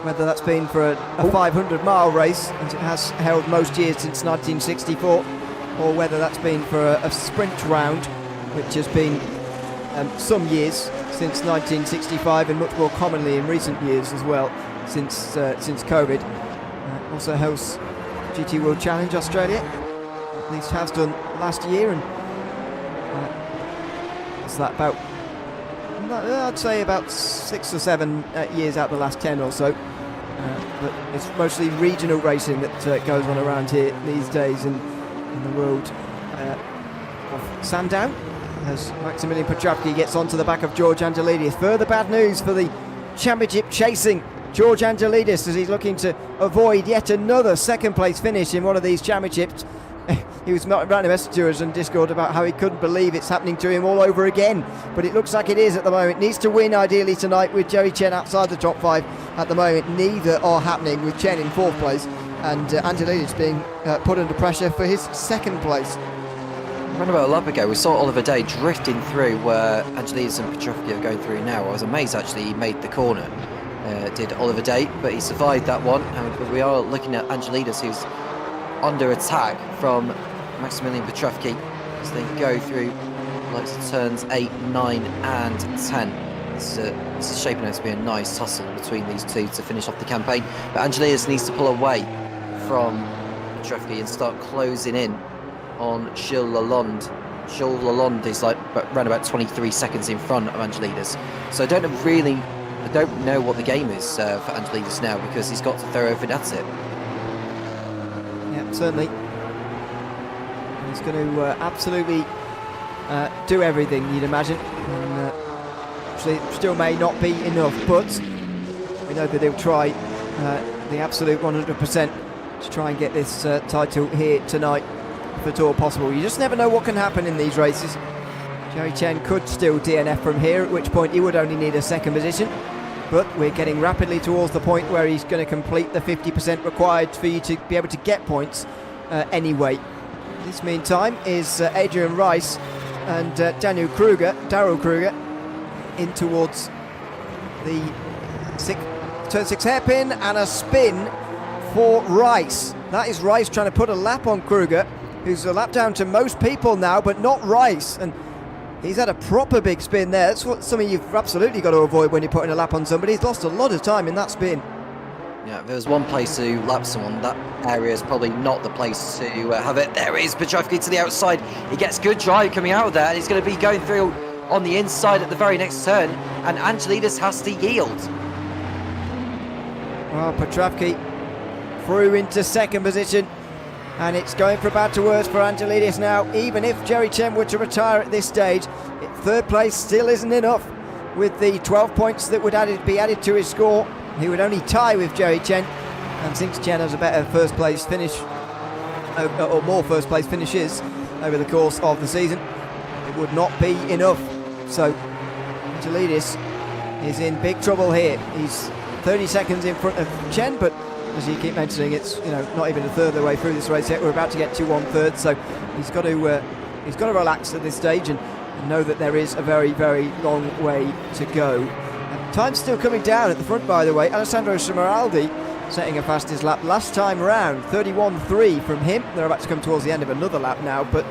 whether that's been for a 500-mile race, as it has held most years since 1964, or whether that's been for a sprint round, which has been some years since 1965, and much more commonly in recent years as well, since COVID. Also hosts GT World Challenge Australia, at least has done last year, and what's that, about I'd say about 6 or 7 years out of the last 10 or so. But it's mostly regional racing that goes on around here these days in the world of Sandown, as Maximilian Petrovsky gets onto the back of George Angelidis. Further bad news for the championship chasing George Angelidis, as he's looking to avoid yet another second place finish in one of these championships. He was writing a message to us on Discord about how he couldn't believe it's happening to him all over again, but it looks like it is at the moment. Needs to win ideally tonight, with Jerry Chen outside the top 5 at the moment. Neither are happening, with Chen in 4th place and Angelidis being put under pressure for his 2nd place. Around about a lap ago, we saw Oliver Day drifting through where Angelidis and Petrovsky are going through now. I was amazed actually he made the corner, did Oliver Day, but he survived that one. But we are looking at Angelidis, who's under attack from Maximilian Petrovsky as they go through like turns 8, 9 and 10. This is shaping out to be a nice tussle between these two to finish off the campaign, but Angelidis needs to pull away from Petrovsky and start closing in on Gilles Lalonde. Gilles Lalonde is like around about 23 seconds in front of Angelidis, so I don't know what the game is for Angelidis now, because he's got to throw everything at it. Yeah, certainly. He's going to absolutely do everything, you'd imagine. And actually, it still may not be enough, but we know that he'll try the absolute 100% to try and get this title here tonight, if at all possible. You just never know what can happen in these races. Jerry Chen could still DNF from here, at which point he would only need a 2nd position. But we're getting rapidly towards the point where he's going to complete the 50% required for you to be able to get points anyway. This meantime is Adrian Rice and Daryl Kruger in towards the turn 6 hairpin, and a spin for Rice. That is Rice trying to put a lap on Kruger, who's a lap down to most people now, but not Rice. And he's had a proper big spin there. That's what something you've absolutely got to avoid when you're putting a lap on somebody. He's lost a lot of time in that spin. Yeah, if there's one place to lap someone, that area is probably not the place to have it. There is Petrovsky to the outside. He gets good drive coming out of there, and he's going to be going through on the inside at the very next turn, and Angelidis has to yield. Well, Petrovsky through into second position, and it's going from bad to worse for Angelidis now. Even if Jerry Chen were to retire at this stage, third place still isn't enough. With the 12 points that would be added to his score, he would only tie with Jerry Chen, and since Chen has a better first place finish, or more first place finishes over the course of the season, it would not be enough. So Angelidis is in big trouble here. He's 30 seconds in front of Chen, but as you keep mentioning, it's not even a third of the way through this race yet. We're about to get to 1/3, so he's got to relax at this stage and know that there is a very, very long way to go. Time's still coming down at the front, by the way. Alessandro Smeraldi setting a fastest lap last time round, 31.3 from him. They're about to come towards the end of another lap now, but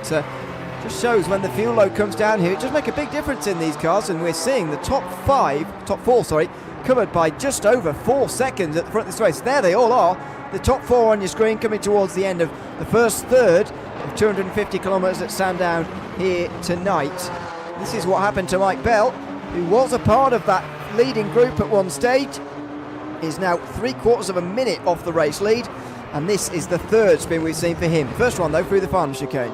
just shows when the fuel load comes down here, it does make a big difference in these cars, and we're seeing the top four, covered by just over 4 seconds at the front of this race. There they all are, the top four on your screen, coming towards the end of the first third of 250 kilometres at Sandown here tonight. This is what happened to Mike Bell, who was a part of that leading group at one stage, is now 3/4 of a minute off the race lead, and this is the third spin we've seen for him. First one though through the final chicane.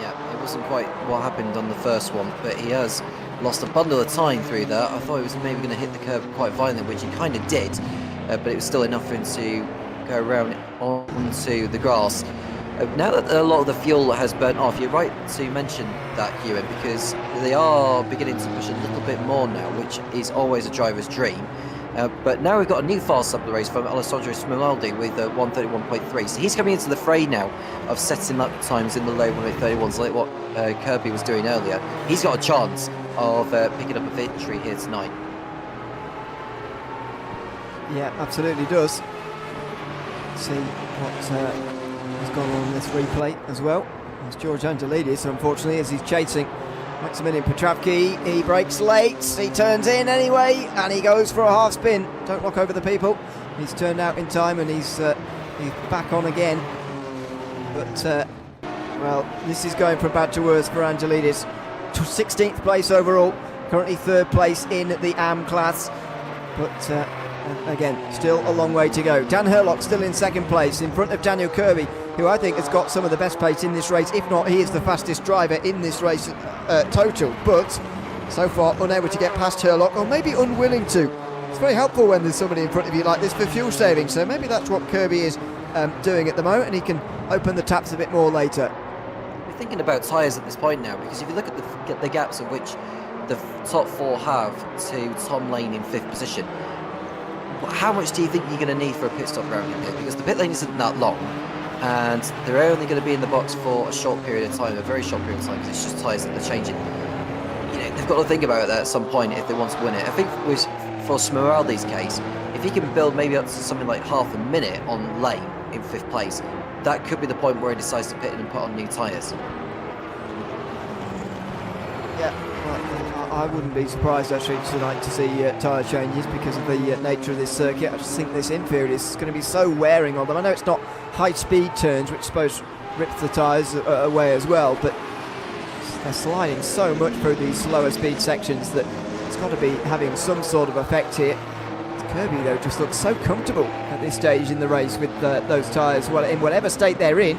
Yeah, it wasn't quite what happened on the first one, but he has lost a bundle of time through that. I thought he was maybe going to hit the curb quite violently, which he kind of did, but it was still enough for him to go around onto the grass. Now that a lot of the fuel has burnt off, you're right to mention that, Ewan, because they are beginning to push a little bit more now, which is always a driver's dream. But now we've got a new fast up the race from Alessandro Smeraldi with 1:31.3. So he's coming into the fray now of setting lap times in the low 1:31s, like what Kirby was doing earlier. He's got a chance of picking up a victory here tonight. Yeah, absolutely does. Let's see what has gone on in this replay as well. It's George Angelidis, unfortunately, as he's chasing Maximilian Petrovsky. He brakes late, he turns in anyway, and he goes for a half spin. Don't knock over the people. He's turned out in time, and he's back on again. But well, this is going from bad to worse for Angelidis. 16th place overall, currently third place in the AM class, but again, still a long way to go. Dan Herlock still in second place, in front of Daniel Kirby, who I think has got some of the best pace in this race. If not, he is the fastest driver in this race total, but so far unable to get past Herlock, or maybe unwilling to. It's very helpful when there's somebody in front of you like this for fuel saving, so maybe that's what Kirby is doing at the moment, and he can open the taps a bit more later. We're thinking about tyres at this point now, because if you look at the gaps of which the top four have to Tom Lane in 5th position, how much do you think you're going to need for a pit stop round in here? Because the pit lane isn't that long, and they're only going to be in the box for a short period of time, a very short period of time, because it's just tyres that they're changing. You know, they've got to think about that at some point if they want to win it. I think for Smeraldi's case, if he can build maybe up to something like half a minute on Lane in 5th place, that could be the point where he decides to pit in and put on new tyres. Yeah, well, I wouldn't be surprised actually tonight to see tyre changes because of the nature of this circuit. I just think this infield is going to be so wearing on them. I know it's not high-speed turns, which I suppose rips the tyres away as well, but they're sliding so much through these slower speed sections that it's got to be having some sort of effect here. Kirby, though, just looks so comfortable at this stage in the race with those tyres, well, in whatever state they're in,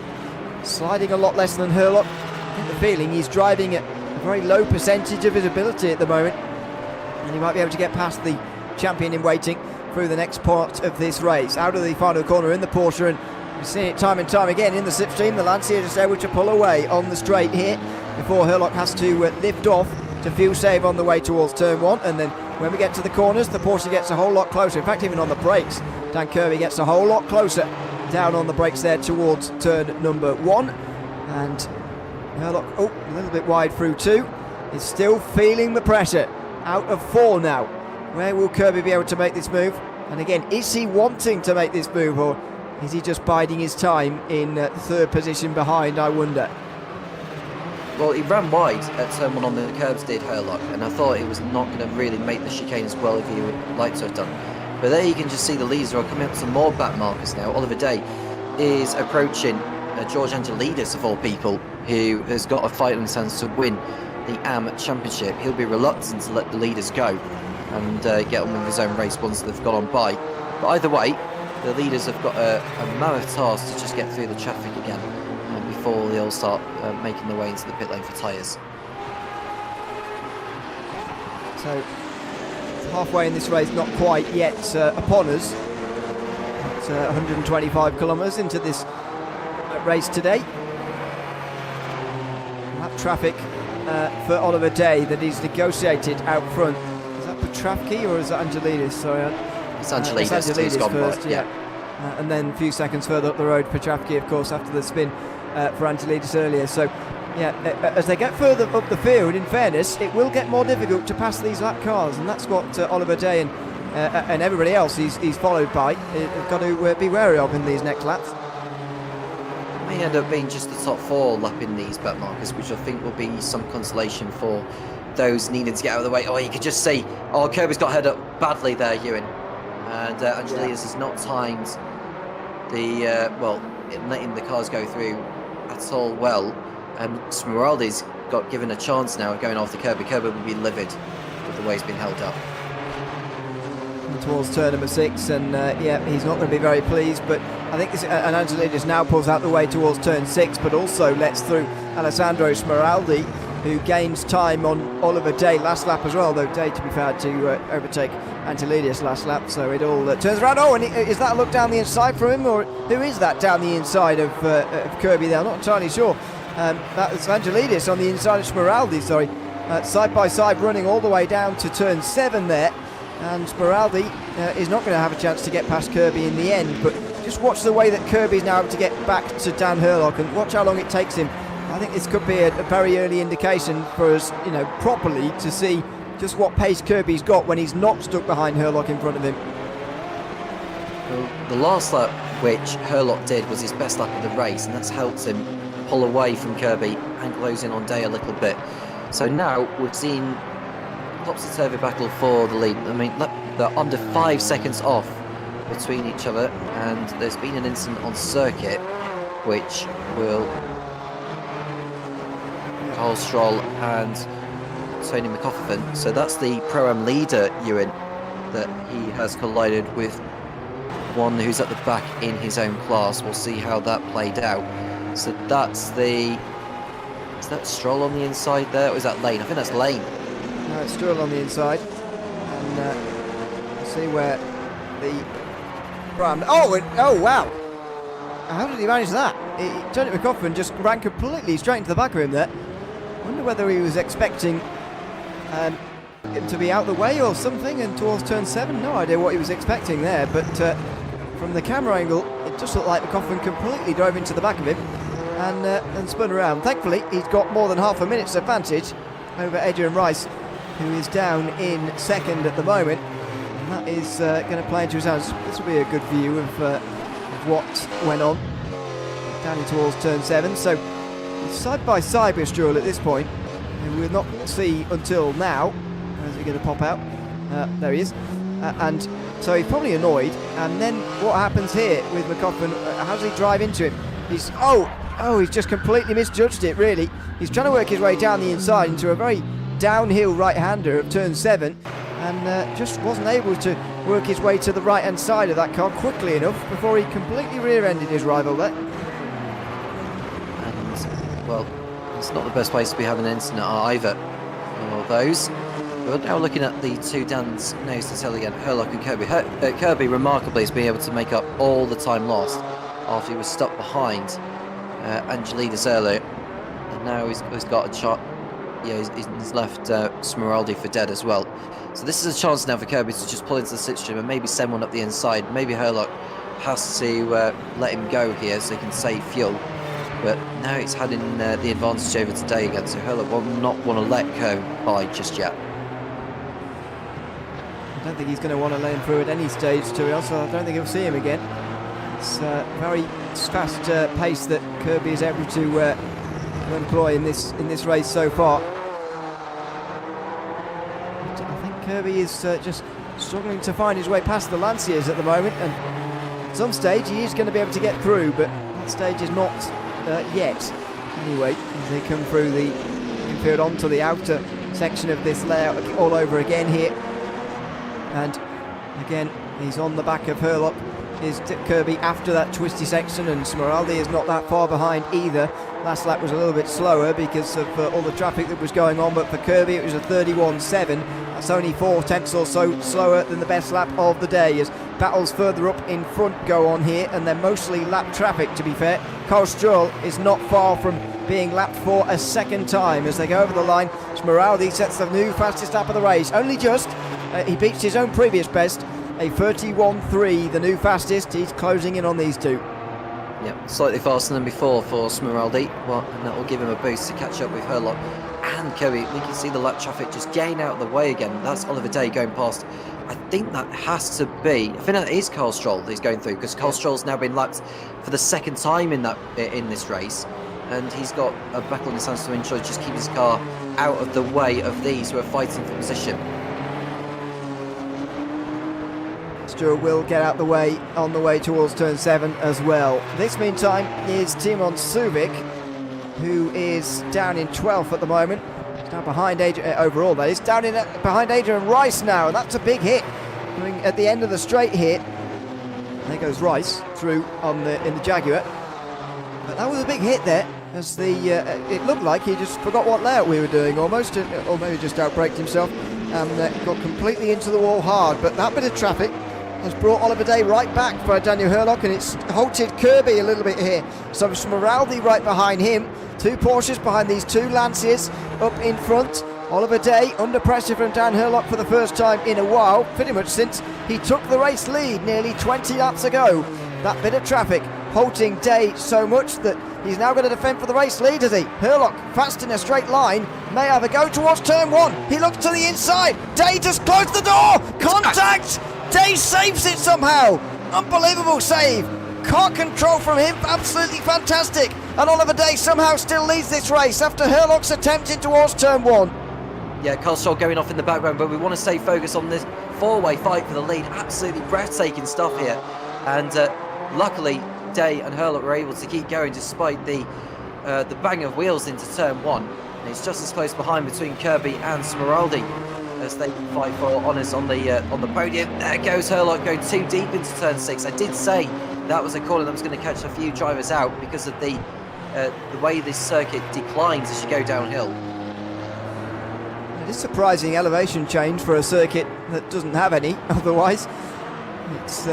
sliding a lot less than Herlock. I get the feeling he's driving at a very low percentage of his ability at the moment, and he might be able to get past the champion in waiting through the next part of this race. Out of the final corner in the Porsche, and we've seen it time and time again in the slipstream. The Lancia just able to pull away on the straight here before Herlock has to lift off to fuel save on the way towards turn 1, and then when we get to the corners, the Porsche gets a whole lot closer. In fact, even on the brakes, Dan Kirby gets a whole lot closer down on the brakes there towards turn number 1. And Herlock, a little bit wide through 2. Is still feeling the pressure. Out of 4 now. Where will Kirby be able to make this move? And again, is he wanting to make this move, or Is he just biding his time in third position behind, I wonder? Well, he ran wide at turn 1 on the curbs, did Herlock, and I thought he was not going to really make the chicane as well as he would like to have done. But there you can just see the leaders are coming up to more back markers now. Oliver Day is approaching George Angelidis, of all people, who has got a fight on his hands to win the AM Championship. He'll be reluctant to let the leaders go and get on with his own race once they've got on by. But either way, the leaders have got a mammoth task to just get through the traffic again before they all start making their way into the pit lane for tyres. So halfway in this race, not quite yet upon us. It's 125 kilometres into this race today. That traffic for Oliver Day that he's negotiated out front. Is that Petravki or is that Angelidis? Sorry, it's Angelidis who's gone first, by, yeah. And then a few seconds further up the road, Petravki, of course, after the spin for Angelidis earlier. So, yeah, as they get further up the field, in fairness, it will get more difficult to pass these lap cars, and that's what Oliver Day and everybody else he's followed by have got to be wary of in these next laps. It may end up being just the top 4 lapping these back markers, which I think will be some consolation for those needing to get out of the way. Oh, you could just see, Kirby's got head up badly there, Ewan. And Angelidis has not timed the, letting the cars go through at all well. Smeraldi's got given a chance now of going off the Kirby. Kirby will be livid with the way he's been held up. And towards turn number 6, and he's not going to be very pleased, but I think and Angelidis now pulls out the way towards turn 6, but also lets through Alessandro Smeraldi, who gains time on Oliver Day last lap as well, though Day, to be fair, to overtake Angelidis last lap, so it all turns around. Oh, and is that a look down the inside for him, or who is that down the inside of Kirby there? I'm not entirely sure. That was Angelidis on the inside of Smeraldi, sorry. Side by side running all the way down to turn 7 there, and Smeraldi is not going to have a chance to get past Kirby in the end, but just watch the way that Kirby's now able to get back to Dan Herlock, and watch how long it takes him. I think this could be a very early indication for us, properly to see just what pace Kirby's got when he's not stuck behind Herlock in front of him. Well, the last lap which Herlock did was his best lap of the race, and that's helped him pull away from Kirby and close in on Day a little bit. So now we've seen topsy-turvy battle for the lead. I mean, they're under 5 seconds off between each other, and there's been an incident on circuit which will Carl Stroll and Tony McCoffin. So that's the Pro-Am leader, Ewan, that he has collided with one who's at the back in his own class. We'll see how that played out. So that's is that Stroll on the inside there, or is that Lane? I think that's Lane. No, it's Stroll on the inside. And we'll see where the Pro-Am... Oh, wow! How did he manage that? Tony McCoffin just ran completely straight into the back of him there. I wonder whether he was expecting him to be out the way or something, and towards turn 7, no idea what he was expecting there, but from the camera angle it just looked like McCoffin completely drove into the back of him and spun around. Thankfully he's got more than half a minute's advantage over Adrian Rice, who is down in second at the moment, and that is going to play into his hands. This will be a good view of what went on down towards turn 7. So he's side by side with Stroll at this point, who we'll not see until now. Where's he going to pop out? There he is. And so he's probably annoyed. And then what happens here with McCoffin? How does he drive into him? He's he's just completely misjudged it, really. He's trying to work his way down the inside into a very downhill right-hander of turn 7, and just wasn't able to work his way to the right-hand side of that car quickly enough before he completely rear-ended his rival there. And, well, it's not the best place to be having an incident either of those. We're now looking at the two Dan's nose to tail again, Herlock and Kirby. Kirby, remarkably, has been able to make up all the time lost after he was stuck behind Angelidis earlier, and now he's got a shot. Yeah, he's left Smeraldi for dead as well. So this is a chance now for Kirby to just pull into the slipstream and maybe send one up the inside. Maybe Herlock has to let him go here so he can save fuel. But now it's having the advantage over today again, so Herlock will not want to let go by just yet. I don't think he's going to want to let him through at any stage, to be honest, so I don't think he'll see him again. It's very fast pace that Kirby is able to employ in this race so far. But I think Kirby is just struggling to find his way past the Lanciers at the moment, and at some stage he is going to be able to get through, but that stage is not yet. Anyway, as they come through the infield onto the outer section of this layout all over again here, and again he's on the back of Herlock, is Kirby after that twisty section, and Smeraldi is not that far behind either. Last lap was a little bit slower because of all the traffic that was going on, but for Kirby it was a 31.7. That's only 4 tenths or so slower than the best lap of the day, as battles further up in front go on here, and they're mostly lap traffic, to be fair. Carl Stroll is not far from being lapped for a second time as they go over the line. Smeraldi sets the new fastest lap of the race, only just. He beats his own previous best, a 31.3, the new fastest. He's closing in on these two. Yep, slightly faster than before for Smeraldi, and that will give him a boost to catch up with Herlock and Kirby. We can see the lap traffic just getting out of the way again. That's Oliver Day going past. I think that has to be, I think that is Carl Stroll that he's going through, because Carl Stroll's now been lapped for the second time in this race, and he's got a battle in his hands to ensure just keep his car out of the way of these who are fighting for position. Stewart will get out the way on the way towards turn 7 as well. This meantime is Timon Suvic, who is down in 12th at the moment. He's now behind Adrian, overall that is, behind Adrian Rice now, and that's a big hit coming at the end of the straight here. There goes Rice through in the Jaguar, but that was a big hit there, as it looked like he just forgot what layout we were doing almost, or maybe just outbraked himself and got completely into the wall hard. But that bit of traffic has brought Oliver Day right back for Daniel Herlock, and it's halted Kirby a little bit here. So Smeraldi right behind him, 2 Porsches behind these 2 Lanciers up in front. Oliver Day under pressure from Dan Herlock for the first time in a while, pretty much since he took the race lead nearly 20 laps ago. That bit of traffic halting Day so much that he's now going to defend for the race lead, is he? Herlock, fast in a straight line, may have a go towards turn 1. He looks to the inside. Day just closed the door. Contact! Day saves it somehow. Unbelievable save. Car control from him, absolutely fantastic. And Oliver Day somehow still leads this race after Herlock's attempt in towards turn 1. Yeah, Carl Stroll going off in the background, but we want to stay focused on this 4-way fight for the lead. Absolutely breathtaking stuff here. And luckily, Day and Herlock were able to keep going despite the bang of wheels into turn 1. And it's just as close behind between Kirby and Smeraldi as they fight for honours on the podium. There goes Herlock going too deep into turn 6. I did say that was a corner that was going to catch a few drivers out because of the way this circuit declines as you go downhill. It is surprising elevation change for a circuit that doesn't have any otherwise. It's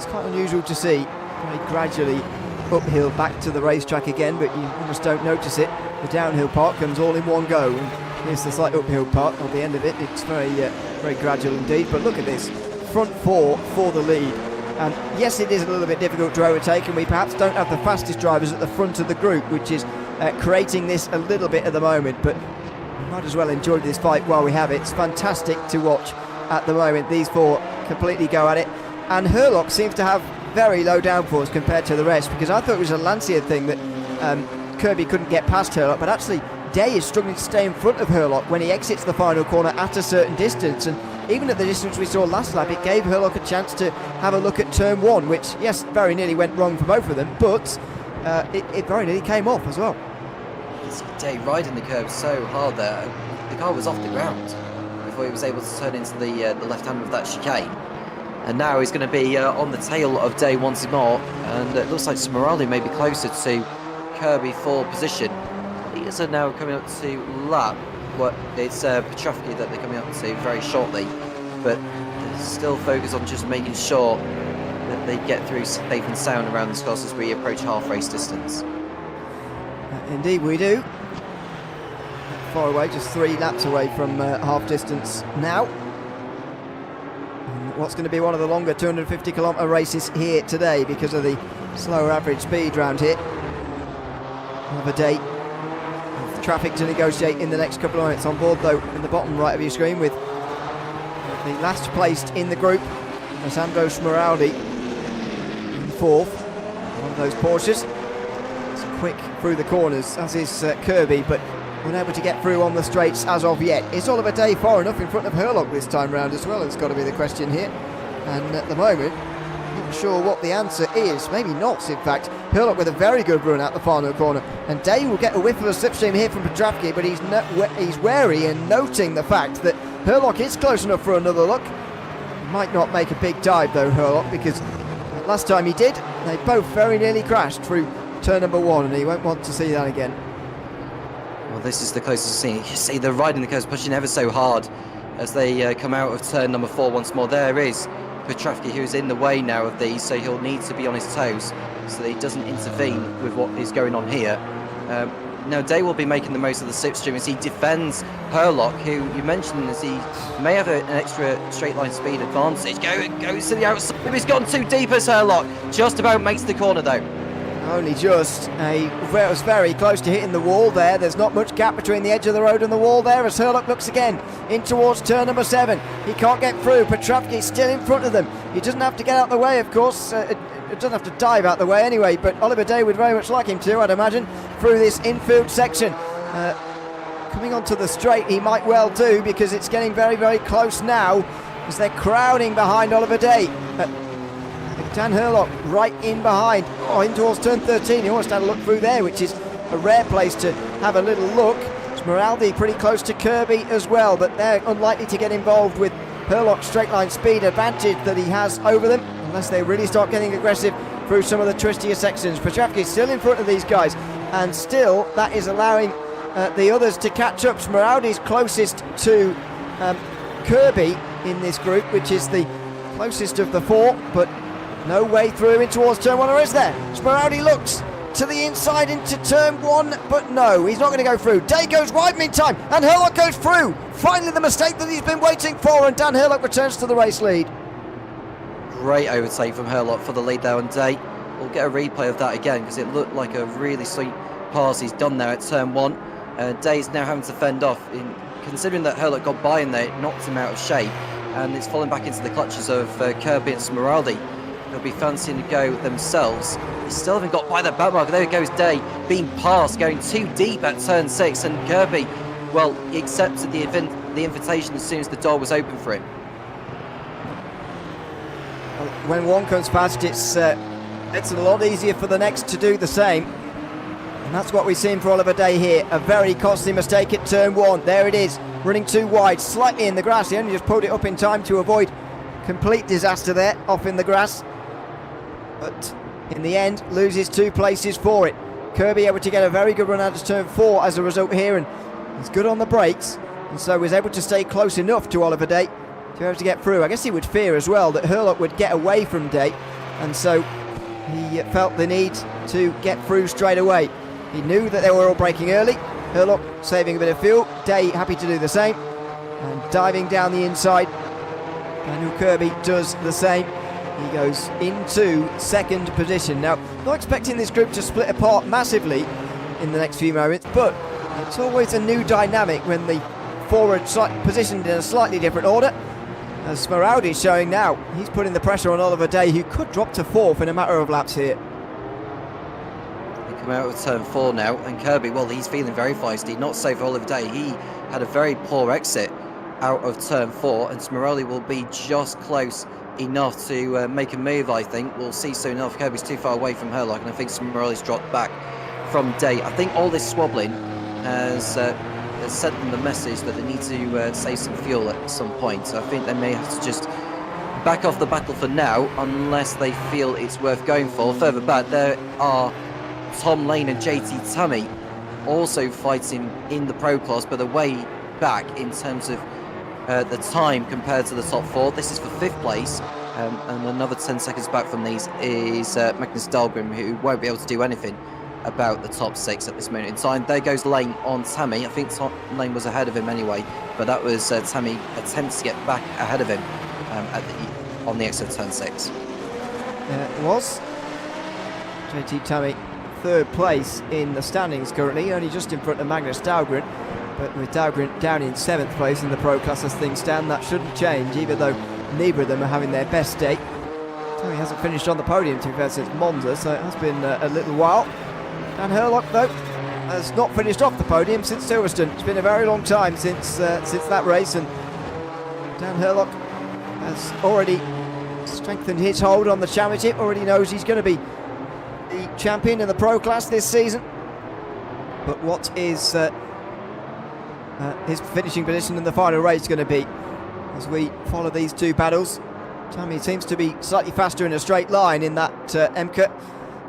quite unusual to see. Very gradually uphill back to the racetrack again, but you almost don't notice it. The downhill part comes all in one go. Here's the slight uphill part at the end of it. It's very gradual indeed, but look at this. Front 4 for the lead. And yes, it is a little bit difficult to overtake, and we perhaps don't have the fastest drivers at the front of the group, which is creating this a little bit at the moment, but we might as well enjoy this fight while we have it. It's fantastic to watch at the moment. These 4 completely go at it, and Herlock seems to have very low downforce compared to the rest, because I thought it was a Lancia thing that Kirby couldn't get past Herlock, but actually Day is struggling to stay in front of Herlock when he exits the final corner at a certain distance. And even at the distance we saw last lap, it gave Herlock a chance to have a look at turn 1, which, yes, very nearly went wrong for both of them, but it very nearly came off as well. It's Day riding the curb so hard there. The car was off the ground before he was able to turn into the left hand of that chicane. And now he's going to be on the tail of Day once more, and it looks like Smeraldi may be closer to Kirby for position. These are now coming up to lap. It's Petrovsky that they're coming up to very shortly, but they're still focused on just making sure that they get through safe and sound around this course as we approach half race distance. Indeed we do. Far away, just 3 laps away from half distance now. And what's going to be one of the longer 250-kilometre races here today because of the slower average speed round here. Another day of traffic to negotiate in the next couple of minutes. On board though in the bottom right of your screen with the last placed in the group, Sandro Smeraldi, fourth. One of those Porsches. It's quick through the corners, as is Kirby, but unable to get through on the straights as of yet. Is Oliver Day far enough in front of Herlock this time round as well? It's got to be the question here. And at the moment, not sure what the answer is. Maybe not, in fact. Herlock with a very good run out the final corner. And Day will get a whiff of a slipstream here from Petravsky, but he's wary and noting the fact that Herlock is close enough for another look. He might not make a big dive though, Herlock, because last time he did, they both very nearly crashed through turn number 1, and he won't want to see that again. Well, this is the closest scene. You see they're riding the curves, pushing ever so hard as they come out of turn number 4 once more. There is Petravsky, who's in the way now of these, so he'll need to be on his toes so that he doesn't intervene with what is going on here. Now Day will be making the most of the slipstream as he defends Herlock, who you mentioned as he may have an extra straight line speed advantage. Goes to the outside. He's gone too deep as Herlock. Just about makes the corner though. Only just. It was very close to hitting the wall there. There's not much gap between the edge of the road and the wall there as Herlock looks again in towards turn number 7. He can't get through. Petravsky still in front of them. He doesn't have to get out the way, of course. It doesn't have to dive out the way anyway, but Oliver Day would very much like him to, I'd imagine, through this infield section. Coming onto the straight, he might well do, because it's getting very, very close now as they're crowding behind Oliver Day. Dan Herlock right in behind, in towards turn 13. He almost had a look through there, which is a rare place to have a little look. Smeraldi pretty close to Kirby as well, but they're unlikely to get involved with Herlock's straight line speed advantage that he has over them, unless they really start getting aggressive through some of the twistier sections. Petravsky is still in front of these guys, and still that is allowing the others to catch up. Smeraldi's closest to Kirby in this group, which is the closest of the 4, but no way through in towards turn 1, or is there? Smeraldi looks to the inside into turn 1, but no, he's not going to go through. Day goes wide mid-time, and Herlock goes through. Finally the mistake that he's been waiting for, and Dan Herlock returns to the race lead. Great overtake from Herlock for the lead there on Day. We'll get a replay of that again, because it looked like a really sweet pass he's done there at turn 1. Day's now having to fend off, considering that Herlock got by in there, it knocked him out of shape, and it's fallen back into the clutches of Kirby and Smeraldi. They'll be fancying to go themselves. They still haven't got by the back marker. There goes Day, being passed, going too deep at turn 6, and Kirby, well, he accepted the invitation as soon as the door was open for him. When one comes past, it's a lot easier for the next to do the same. And that's what we've seen for Oliver Day here. A very costly mistake at turn 1. There it is, running too wide, slightly in the grass. He only just pulled it up in time to avoid complete disaster there, off in the grass. But in the end, loses 2 places for it. Kirby able to get a very good run out of turn 4 as a result here, and he's good on the brakes, and so was able to stay close enough to Oliver Day to be able to get through. I guess he would fear as well that Herlock would get away from Day, and so he felt the need to get through straight away. He knew that they were all braking early. Herlock saving a bit of fuel. Day happy to do the same, and diving down the inside. Daniel Kirby does the same. He goes into second position. Now, not expecting this group to split apart massively in the next few moments, but it's always a new dynamic when the forward positioned in a slightly different order. As Smeraldi's showing now, he's putting the pressure on Oliver Day, who could drop to 4th in a matter of laps here. They come out of turn 4 now, and Kirby, well, he's feeling very feisty. Not so for Oliver Day. He had a very poor exit out of turn 4, and Smeraldi will be just close enough to make a move, I think. We'll see soon enough. Kirby's too far away from Herlock, and I think Smeraldi's dropped back from Day. I think all this swobbling has sent them the message that they need to save some fuel at some point. So I think they may have to just back off the battle for now, unless they feel it's worth going for. Further back, there are Tom Lane and JT Tammy also fighting in the Pro Class, but they're way back in terms of the time compared to the top 4. This is for 5th place, and another 10 seconds back from these is Magnus Dahlgren, who won't be able to do anything about the top 6 at this moment in time. There goes Lane on Tammy. I think Lane was ahead of him anyway, but that was Tammy attempts to get back ahead of him on the exit of turn 6. It was JT Tammy 3rd place in the standings currently, only just in front of Magnus Dahlgren. But with Dahlgren down in 7th place in the Pro Class as things stand, that shouldn't change, even though neither of them are having their best day. So he hasn't finished on the podium, to be fair, since Monza, so it has been a little while. Dan Herlock, though, has not finished off the podium since Silverstone. It's been a very long time since that race, and Dan Herlock has already strengthened his hold on the championship, already knows he's going to be the champion in the pro class this season. But what is his finishing position in the final race going to be as we follow these two battles? Tammy seems to be slightly faster in a straight line in that MCA,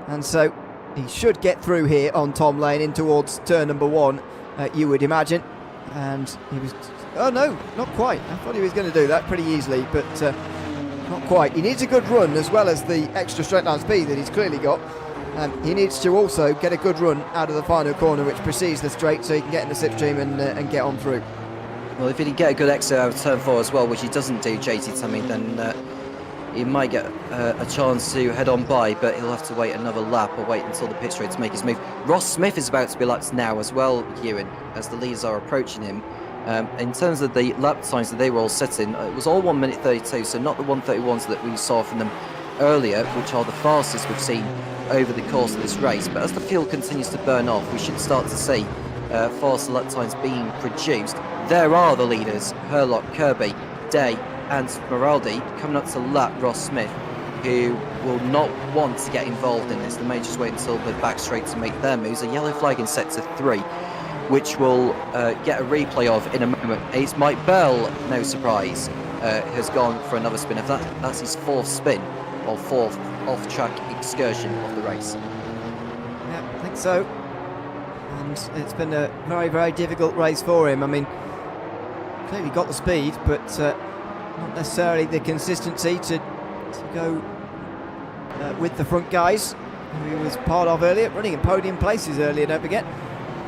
and so he should get through here on Tom Lane in towards turn number 1, you would imagine. And he was... oh no, not quite. I thought he was going to do that pretty easily, but not quite. He needs a good run as well as the extra straight line speed that he's clearly got. He needs to also get a good run out of the final corner, which precedes the straight, so he can get in the slipstream and get on through. Well, if he get a good exit out of turn 4 as well, which he doesn't do, JT Tammy, then he might get a chance to head on by, but he'll have to wait another lap or wait until the pit straight to make his move. Ross Smith is about to be lapped now as well, Ewan, as the leaders are approaching him. In terms of the lap times that they were all setting, it was all 1 minute 32, so not the 1:31s that we saw from them earlier, which are the fastest we've seen over the course of this race. But as the fuel continues to burn off, we should start to see faster lap times being produced. There are the leaders, Herlock, Kirby, Day and Smeraldi, coming up to lap Ross Smith, who will not want to get involved in this. They may just wait until the back straight to make their moves. A yellow flag in sector 3, which we'll get a replay of in a moment. It's Mike Bell, no surprise, has gone for another spin. That's his 4th spin, or 4th off-track excursion of the race. Yeah, I think so. And it's been a very, very difficult race for him. I mean, clearly got the speed, but not necessarily the consistency to go with the front guys, who he was part of earlier, running in podium places earlier, don't forget.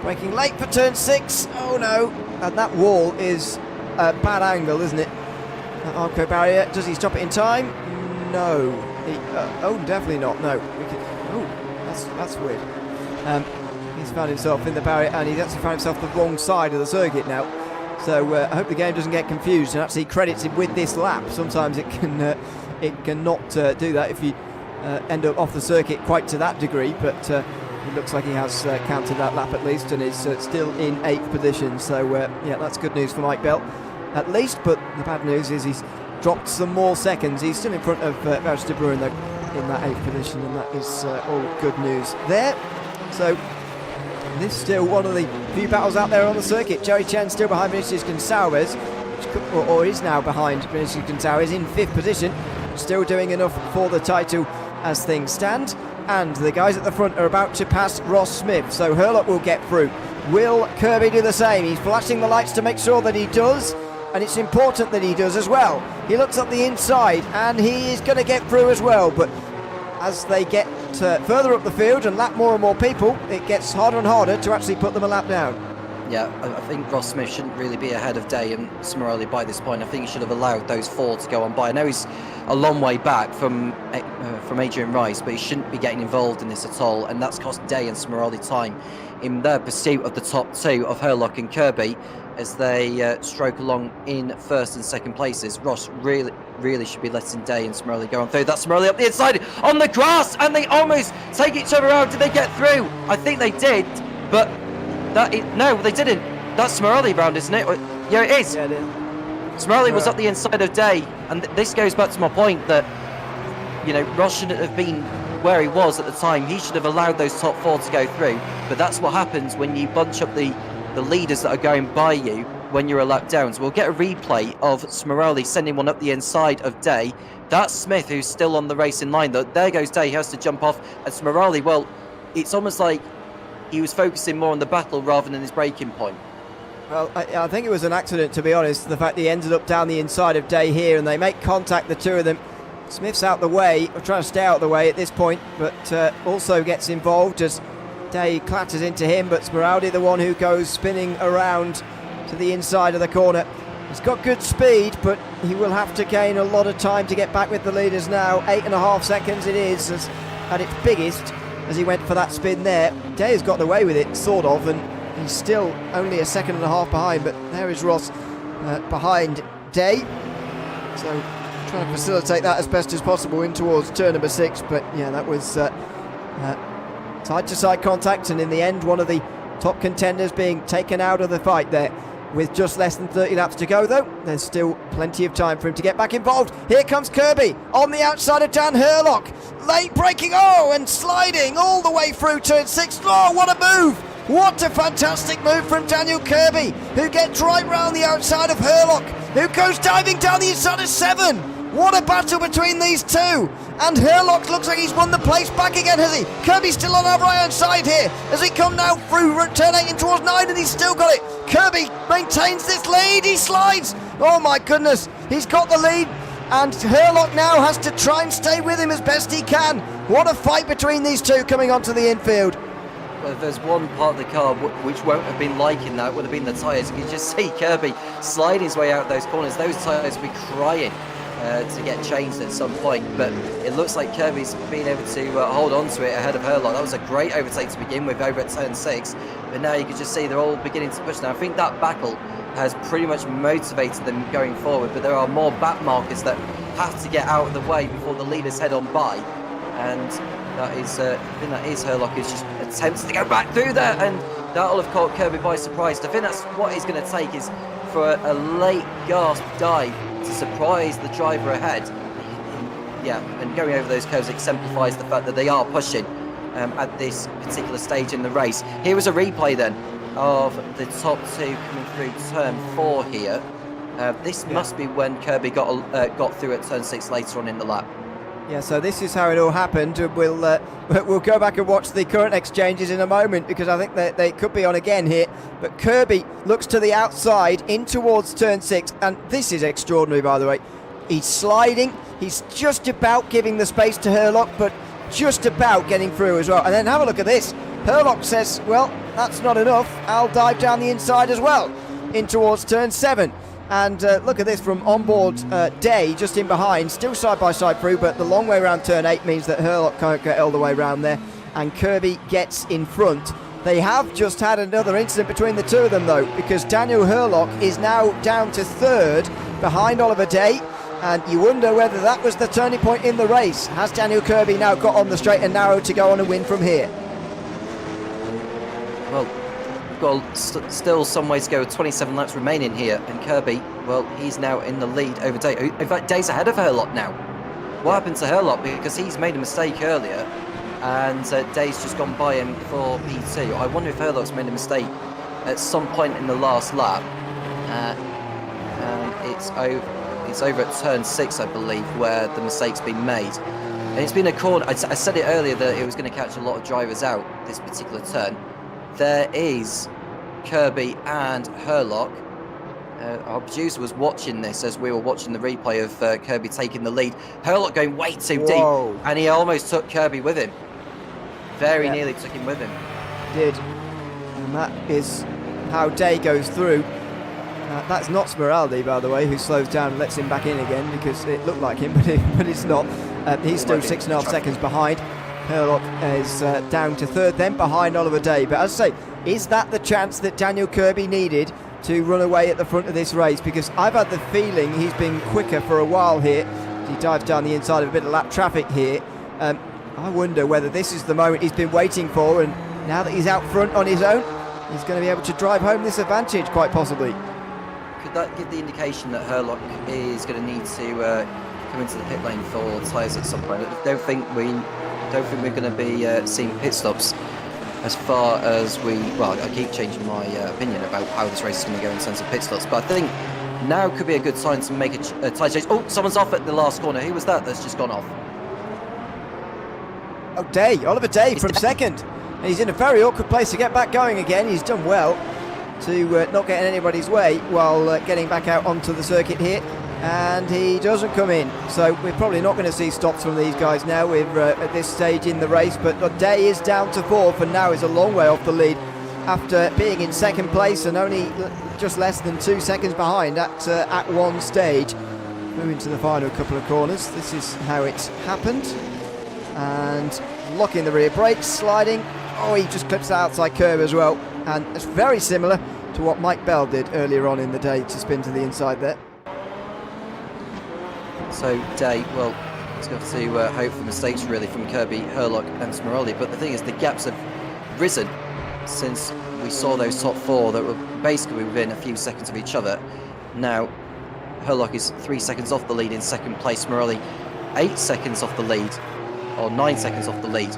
Braking late for turn 6, oh no, and that wall is a bad angle, isn't it? That Arco barrier, does he stop it in time? No. Oh, definitely not, no. That's weird. He's found himself in the barrier, and he's actually found himself the wrong side of the circuit now. So I hope the game doesn't get confused and actually credits him with this lap. Sometimes it cannot do that if you end up off the circuit quite to that degree, but it looks like he has counted that lap at least, and is still in 8th position. So yeah, that's good news for Mike Bell at least, but the bad news is he's dropped some more seconds. He's still in front of Wout de Bruin though, in that 8th position, and that is all good news there. So this is still one of the few battles out there on the circuit. Jerry Chen still behind Vinicius Gonçalves, or is now behind Vinicius Gonçalves in 5th position, still doing enough for the title as things stand. And the guys at the front are about to pass Ross Smith, so Herlock will get through. Will Kirby do the same? He's flashing the lights to make sure that he does, and it's important that he does as well. He looks up the inside, and he is going to get through as well, but as they get further up the field and lap more and more people, it gets harder and harder to actually put them a lap down. Yeah, I think Ross Smith shouldn't really be ahead of Day and Smeraldi by this point. I think he should have allowed those 4 to go on by. I know he's a long way back from Adrian Rice, but he shouldn't be getting involved in this at all, and that's cost Day and Smeraldi time in their pursuit of the top 2 of Herlock and Kirby as they stroke along in 1st and 2nd places. Ross really should be letting Day and Smeraldi go on through. That's Smeraldi up the inside on the grass, and they almost take each other out. Did they get through? I think they did, but no, they didn't. That's Smeraldi round, isn't it? Yeah, it is. Yeah, it is. Smeraldi was up the inside of Day, and this goes back to my point that, you know, Ross shouldn't have been where he was at the time. He should have allowed those top 4 to go through, but that's what happens when you bunch up the leaders that are going by you when you're a lap down. So we'll get a replay of Smeraldi sending one up the inside of Day. That's Smith, who's still on the racing line, though. There goes Day, he has to jump off, and Smeraldi, well, it's almost like he was focusing more on the battle rather than his braking point. Well, I think it was an accident, to be honest, the fact that he ended up down the inside of Day here, and they make contact, the two of them. Smith's out the way, or trying to stay out of the way at this point, but also gets involved as Day clatters into him, but Smeraldi, the one who goes spinning around to the inside of the corner. He's got good speed, but he will have to gain a lot of time to get back with the leaders now. 8.5 seconds it is at its biggest as he went for that spin there. Day has gotten away with it, sort of, and he's still only 1.5 seconds behind, but there is Ross behind Day. So trying to facilitate that as best as possible in towards turn number 6, but yeah, that was side-to-side contact, and in the end one of the top contenders being taken out of the fight there. With just less than 30 laps to go though, there's still plenty of time for him to get back involved. Here comes Kirby on the outside of Dan Hurlock, late braking, and sliding all the way through turn 6. Oh, what a move! What a fantastic move from Daniel Kirby, who gets right round the outside of Hurlock, who goes diving down the inside of 7. What a battle between these two. And Hurlock looks like he's won the place back again, has he? Kirby's still on our right-hand side here as we come now through turn 8 in towards 9, and he's still got it. Kirby maintains this lead. He slides. Oh, my goodness. He's got the lead, and Hurlock now has to try and stay with him as best he can. What a fight between these two coming onto the infield. Well, if there's one part of the car which won't have been liking that, would have been the tyres. You can just see Kirby sliding his way out those corners. Those tyres will be crying to get changed at some point, but it looks like Kirby's been able to hold on to it ahead of Hurlock. That was a great overtake to begin with over at turn 6, but now you can just see they're all beginning to push now. I think that battle has pretty much motivated them going forward, but there are more back markers that have to get out of the way before the leaders head on by, and that is, I think that is Hurlock who's just attempts to go back through there, and that'll have caught Kirby by surprise. I think that's what he's going to take, is for a late gasp dive to surprise the driver ahead. Yeah, and going over those curves exemplifies the fact that they are pushing at this particular stage in the race. Here was a replay then of the top two coming through turn 4 here. This must be when Kirby got through at turn 6 later on in the lap. Yeah, so this is how it all happened. We'll go back and watch the current exchanges in a moment, because I think that they could be on again here. But Kirby looks to the outside in towards turn 6, and this is extraordinary, by the way. He's sliding. He's just about giving the space to Hurlock, but just about getting through as well. And then have a look at this. Hurlock says, well, that's not enough. I'll dive down the inside as well in towards turn 7. And look at this from onboard Day, just in behind, still side by side through, but the long way around turn 8 means that Hurlock can't get all the way around there, and Kirby gets in front. They have just had another incident between the two of them though, because Daniel Hurlock is now down to 3rd behind Oliver Day, and you wonder whether that was the turning point in the race. Has Daniel Kirby now got on the straight and narrow to go on and win from here? Well, got still some way to go, 27 laps remaining here, and Kirby, well, he's now in the lead over Day. In fact, Day's ahead of Hurlock now. What happened to Hurlock? Because he's made a mistake earlier, and Day's just gone by him for P2. I wonder if Hurlock's made a mistake at some point in the last lap. And it's over at turn 6, I believe, where the mistake's been made. And it's been a corner. I said it earlier that it was going to catch a lot of drivers out this particular turn. There is Kirby and Hurlock. Our producer was watching this as we were watching the replay of Kirby taking the lead. Hurlock going way too deep, and he almost took Kirby with him. Very nearly took him with him. Did. And that is how Day goes through. That's not Smeraldi, by the way, who slows down and lets him back in again, because it looked like him, but it's not. He's still 6.5 seconds behind. Hurlock is down to 3rd, then behind Oliver Day. But as I say, is that the chance that Daniel Kirby needed to run away at the front of this race? Because I've had the feeling he's been quicker for a while here. He dives down the inside of a bit of lap traffic here. I wonder whether this is the moment he's been waiting for, and now that he's out front on his own, he's going to be able to drive home this advantage, quite possibly. Could that give the indication that Hurlock is going to need to come into the pit lane for tyres at some point? I don't think we're going to be seeing pit stops as far as I keep changing my opinion about how this race is going to go in terms of pit stops, but I think now could be a good time to make a tyre change. Oh, someone's off at the last corner. Who was that that's just gone off? Oh, Day, Oliver Day from 2nd. And he's in a very awkward place to get back going again. He's done well to not get in anybody's way while getting back out onto the circuit here. And he doesn't come in, so we're probably not going to see stops from these guys now. We're at this stage in the race, but Day is down to 4th and now is a long way off the lead after being in 2nd place and only just less than 2 seconds behind at one stage. Moving to the final couple of corners. This is how it's happened, and locking the rear brakes, sliding. Oh, he just clips the outside curve as well, and it's very similar to what Mike Bell did earlier on in the day to spin to the inside there. So Day, well, he's got to hope for mistakes really from Kirby, Herlock and Smiroli. But the thing is, the gaps have risen since we saw those top four that were basically within a few seconds of each other. Now, Herlock is 3 seconds off the lead in second place. Smiroli 8 seconds off the lead, or 9 seconds off the lead.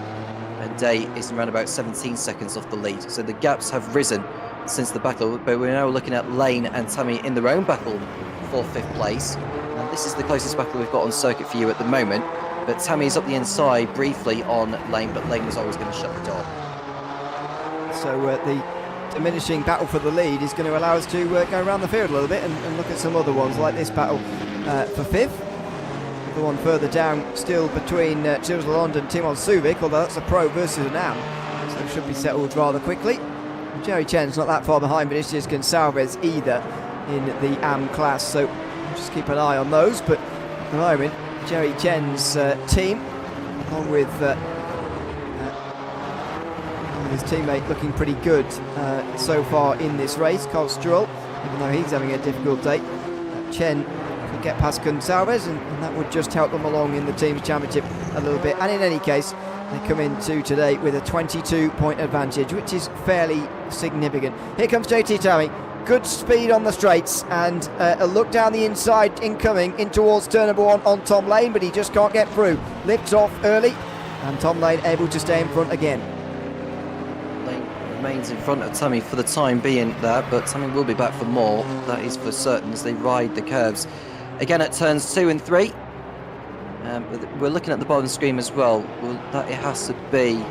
And Day is around about 17 seconds off the lead. So the gaps have risen since the battle, but we're now looking at Lane and Tammy in their own battle for 5th place. And this is the closest battle we've got on circuit for you at the moment. But Tammy is up the inside briefly on Lane, but Lane was always going to shut the door. So the diminishing battle for the lead is going to allow us to go around the field a little bit and look at some other ones, like this battle for 5th. The one further down still between Gilles Lalonde and Timon Subic, although that's a pro versus an AM, so it should be settled rather quickly. Jerry Chen's not that far behind Vinicius Gonçalves either in the AM class, so just keep an eye on those. But at the moment, Jerry Chen's team, along with his teammate, looking pretty good so far in this race. Carl Stroll, even though he's having a difficult day, Chen could get past Gonçalves, and that would just help them along in the team's championship a little bit. And in any case, they come into today with a 22-point advantage, which is fairly significant. Here comes JT Tammy. Good speed on the straights, and a look down the inside incoming in towards turn number 1 on Tom Lane, but he just can't get through. Lifts off early, and Tom Lane able to stay in front again. Lane remains in front of Tammy for the time being there, but Tammy will be back for more. That is for certain as they ride the curves. Again at turns 2 and 3. We're looking at the bottom screen as well. That it has to be.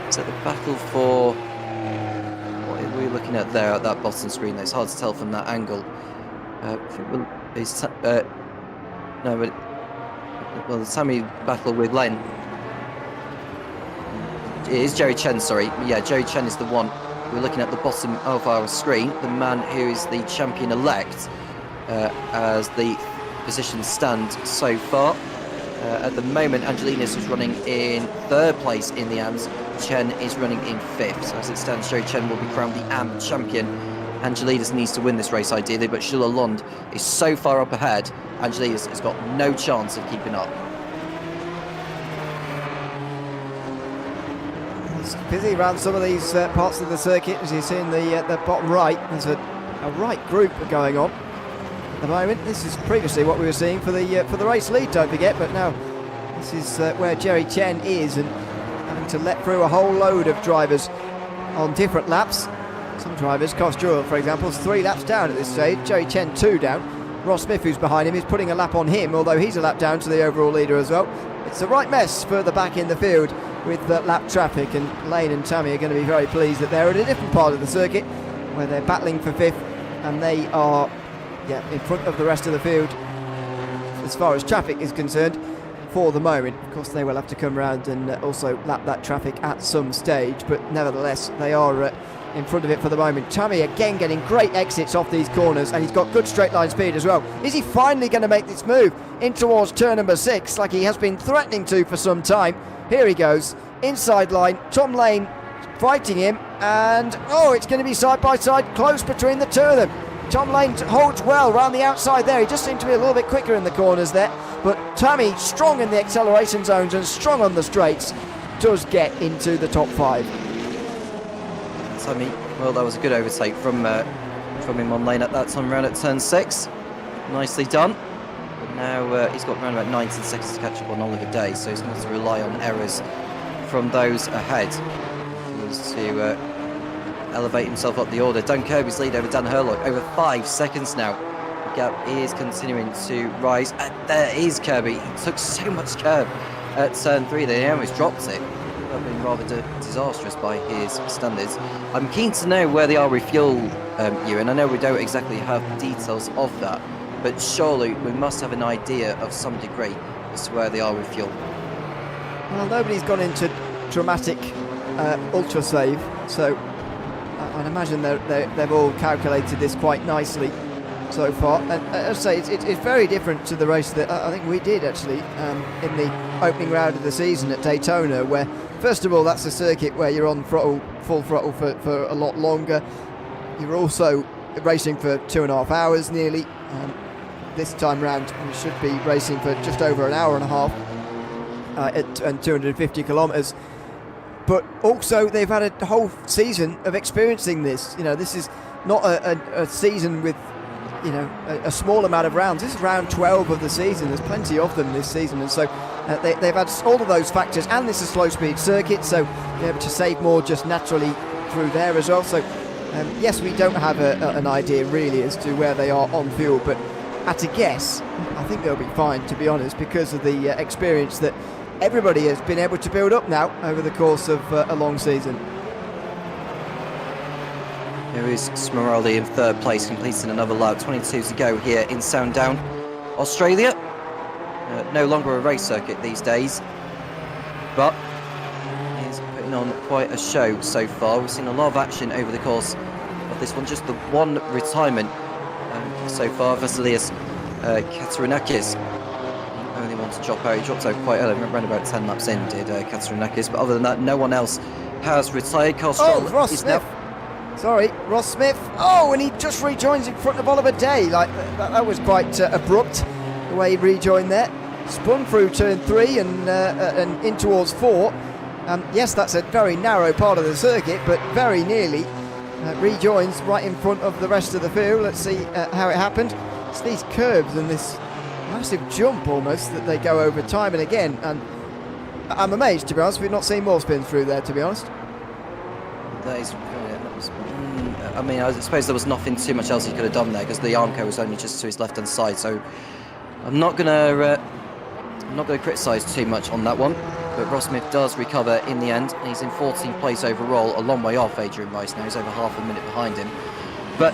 Is that the battle for? What are we looking at there at that bottom screen? It's hard to tell from that angle. The Tammy battle with Len. It is Jerry Chen, sorry. Yeah, Jerry Chen is the one. We're looking at the bottom of our screen. The man who is the champion-elect as the positions stand so far. At the moment, Angelinas is running in 3rd place in the AMs. Chen is running in 5th. So as it stands, Joe Chen will be crowned the AM champion. Angelinas needs to win this race ideally, but Gilles Lalonde is so far up ahead, Angelinas has got no chance of keeping up. It's busy around some of these parts of the circuit, as you see in the bottom right. There's a right group going on at the moment. This is previously what we were seeing for the race lead, don't forget, but now this is where Jerry Chen is, and having to let through a whole load of drivers on different laps. Some drivers, Cosjoil for example, is 3 laps down at this stage. Jerry Chen 2 down. Ross Smith, who's behind him, is putting a lap on him, although he's a lap down to the overall leader as well. It's the right mess further back in the field with lap traffic, and Lane and Tammy are going to be very pleased that they're at a different part of the circuit where they're battling for 5th, and they are in front of the rest of the field as far as traffic is concerned for the moment. Of course, they will have to come around and also lap that traffic at some stage, but nevertheless they are in front of it for the moment. Tammy again getting great exits off these corners, and he's got good straight line speed as well. Is he finally going to make this move in towards turn number 6 like he has been threatening to for some time? Here he goes, inside line, Tom Lane fighting him, and it's going to be side by side, close between the two of them. Tom Lane holds well round the outside there. He just seemed to be a little bit quicker in the corners there, but Tammy, strong in the acceleration zones and strong on the straights, does get into the top 5. Tammy, well, that was a good overtake from him on Lane at that time round at turn 6. Nicely done. But now he's got around about 19 seconds to catch up on Oliver Day, so he's going to have to rely on errors from those ahead to elevate himself up the order. Dan Kirby's lead over Dan Herlock over 5 seconds now. The gap is continuing to rise. There is Kirby. He took so much curb at turn 3 that he almost dropped it. That been rather disastrous by his standards. I'm keen to know where they are refuel, Ewan. I know we don't exactly have details of that, but surely we must have an idea of some degree as to where they are refuel. Well, nobody's gone into dramatic ultra save, so I'd imagine they've all calculated this quite nicely so far. And as I say, it's very different to the race that I think we did actually in the opening round of the season at Daytona, where first of all that's a circuit where you're on full throttle for a lot longer. You're also racing for 2.5 hours nearly. this time round we should be racing for just over an hour and a half and 250 kilometres. But also they've had a whole season of experiencing this. This is not a season with a small amount of rounds. This is round 12 of the season. There's plenty of them this season, and so they've had all of those factors, and this is a slow speed circuit, so they're able to save more just naturally through there as well. So yes, we don't have an idea really as to where they are on fuel, but at a guess I think they'll be fine, to be honest, because of the experience that everybody has been able to build up now over the course of a long season. Here is Smeraldi in third place, completing another lap. 22 to go here in Sandown, Australia. No longer a race circuit these days, but he's putting on quite a show so far. We've seen a lot of action over the course of this one. Just the one retirement so far, Vasilias Katerinakis. Only one to drop out. He dropped out quite early, around about 10 laps in, did Katerinakis. But other than that, no one else has retired. Carl Stroll Ross is Smith. now... Sorry, Ross Smith. Oh, and he just rejoins in front of Oliver Day. Like that was quite abrupt, the way he rejoined there. Spun through turn 3 and in towards 4. Yes, that's a very narrow part of the circuit, but very nearly rejoins right in front of the rest of the field. Let's see how it happened. It's these curves and this massive jump almost that they go over time and again. And I'm amazed, to be honest. We've not seen more spins through there, to be honest. That is... I mean, I suppose there was nothing too much else he could have done there because the Armco was only just to his left-hand side. So I'm not gonna criticise too much on that one. But Ross Smith does recover in the end. He's in 14th place overall, a long way off Adrian Rice now. He's over half a minute behind him. But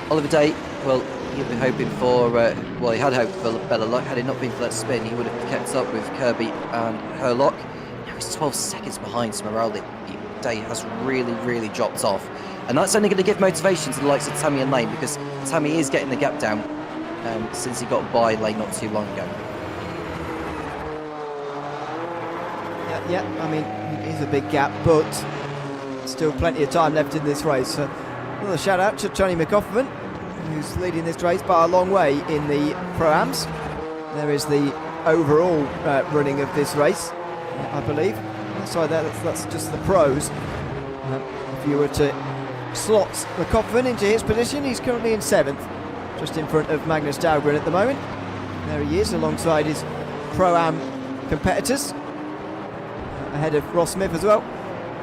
Oliver Day, well, he'd been hoping for, he had hoped for better luck. Had it not been for that spin, he would have kept up with Kirby and Herlock. Now he's 12 seconds behind Smeraldi. Day has really, really dropped off. And that's only going to give motivation to the likes of Tammy and Lane, because Tammy is getting the gap down since he got by Lane not too long ago. Yeah, I mean, it is a big gap, but still plenty of time left in this race. Another shout out to Johnny McGoffman, who's leading this race by a long way in the Pro-Ams. There is the overall running of this race, I believe. Sorry, that's just the pros. If you were to slot McGoffman into his position, he's currently in 7th, just in front of Magnus Dahlgren at the moment. There he is, alongside his Pro-Am competitors, ahead of Ross Smith as well.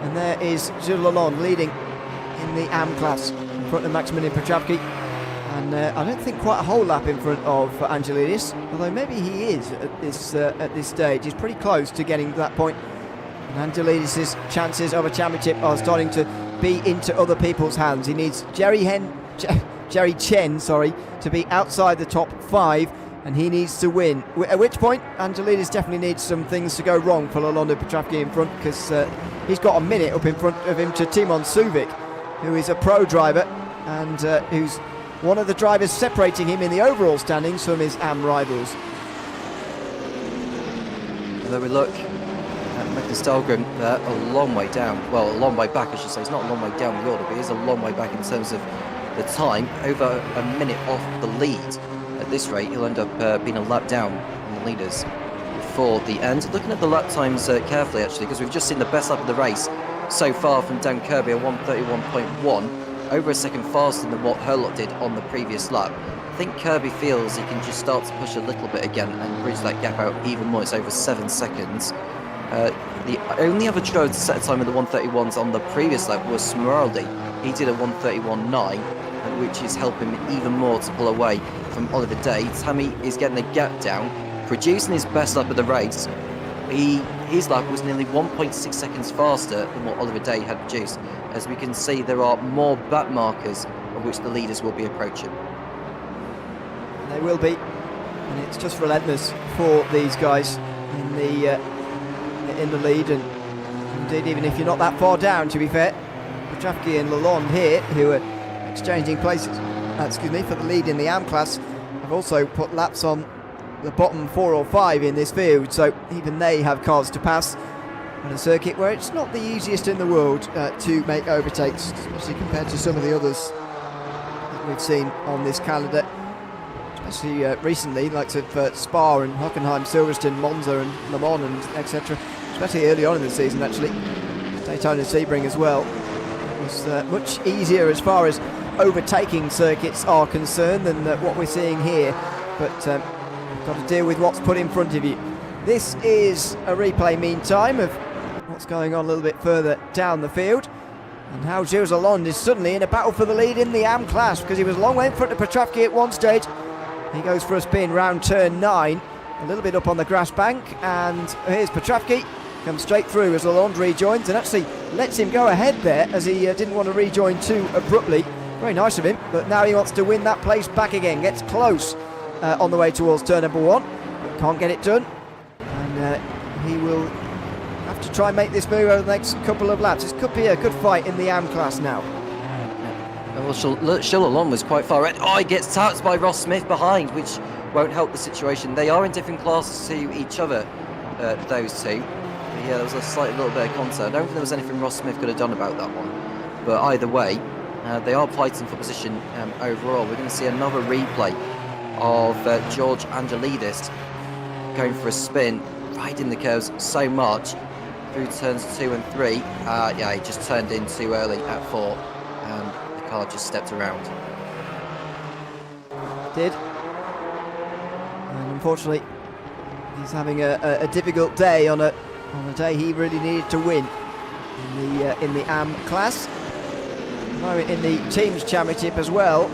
And there is Gilles Lalonde leading in the AM class, in front of Maximilian Petravki. And I don't think quite a whole lap in front of Angelidis, although maybe he is at this stage. He's pretty close to getting to that point. And Angelidis' chances of a championship are starting to be into other people's hands. He needs Jerry Chen, to be outside the top 5, and he needs to win. At which point, Angelidis definitely needs some things to go wrong for Lalonde Petravki in front, because he's got a minute up in front of him to Timon Suvic, who is a pro driver and who's one of the drivers separating him in the overall standings from his AM rivals. And then we look at Magnus Dahlgren a long way down. Well, a long way back, I should say. It's not a long way down the order, but it is a long way back in terms of the time. Over a minute off the lead. At this rate, he'll end up being a lap down on the leaders before the end. Looking at the lap times carefully, actually, because we've just seen the best lap of the race so far from Dan Kirby at 1:31.1. Over a second faster than what Herlock did on the previous lap. I think Kirby feels he can just start to push a little bit again and bridge that gap out even more. It's over 7 seconds. The only other driver to set a time of the 1:31s on the previous lap was Smeraldi. He did a 1:31.9, which is helping even more to pull away from Oliver Day. Tammy is getting the gap down, producing his best lap of the race. His lap was nearly 1.6 seconds faster than what Oliver Day had produced. As we can see, there are more back markers of which the leaders will be approaching. They will be, and it's just relentless for these guys in the lead, and indeed even if you're not that far down, to be fair. Petravki and Lalonde here, who are exchanging places, for the lead in the AM class, have also put laps on the bottom 4 or 5 in this field, so even they have cars to pass on a circuit where it's not the easiest in the world to make overtakes, especially compared to some of the others that we've seen on this calendar. especially recently, likes of Spa and Hockenheim, Silverstone, Monza and Le Mans and etc. Especially early on in the season, actually. Daytona Sebring as well. It was much easier as far as overtaking circuits are concerned than what we're seeing here. But you've got to deal with what's put in front of you. This is a replay, meantime, of what's going on a little bit further down the field. And how Gilles Lalonde is suddenly in a battle for the lead in the AM class, because he was a long way in front of Petrovsky at one stage. He goes for a spin round turn 9, a little bit up on the grass bank, and here's Petrovsky, comes straight through as Lalonde rejoins and actually lets him go ahead there, as he didn't want to rejoin too abruptly. Very nice of him, but now he wants to win that place back again. Gets close on the way towards turn number 1, but can't get it done, and he will have to try and make this move over the next couple of laps. This could be a good fight in the AM class now. Well, Lalonde was quite far ahead. Oh, he gets tapped by Ross Smith behind, which won't help the situation. They are in different classes to each other, those two. But yeah, there was a slight little bit of contact. I don't think there was anything Ross Smith could have done about that one. But either way, they are fighting for position overall. We're going to see another replay of George Angelidis going for a spin, riding the curves so much through turns 2 and 3. Yeah, he just turned in too early at 4, and the car just stepped around. Did. And unfortunately, he's having a difficult day on a day he really needed to win in the AM class. In the teams championship as well,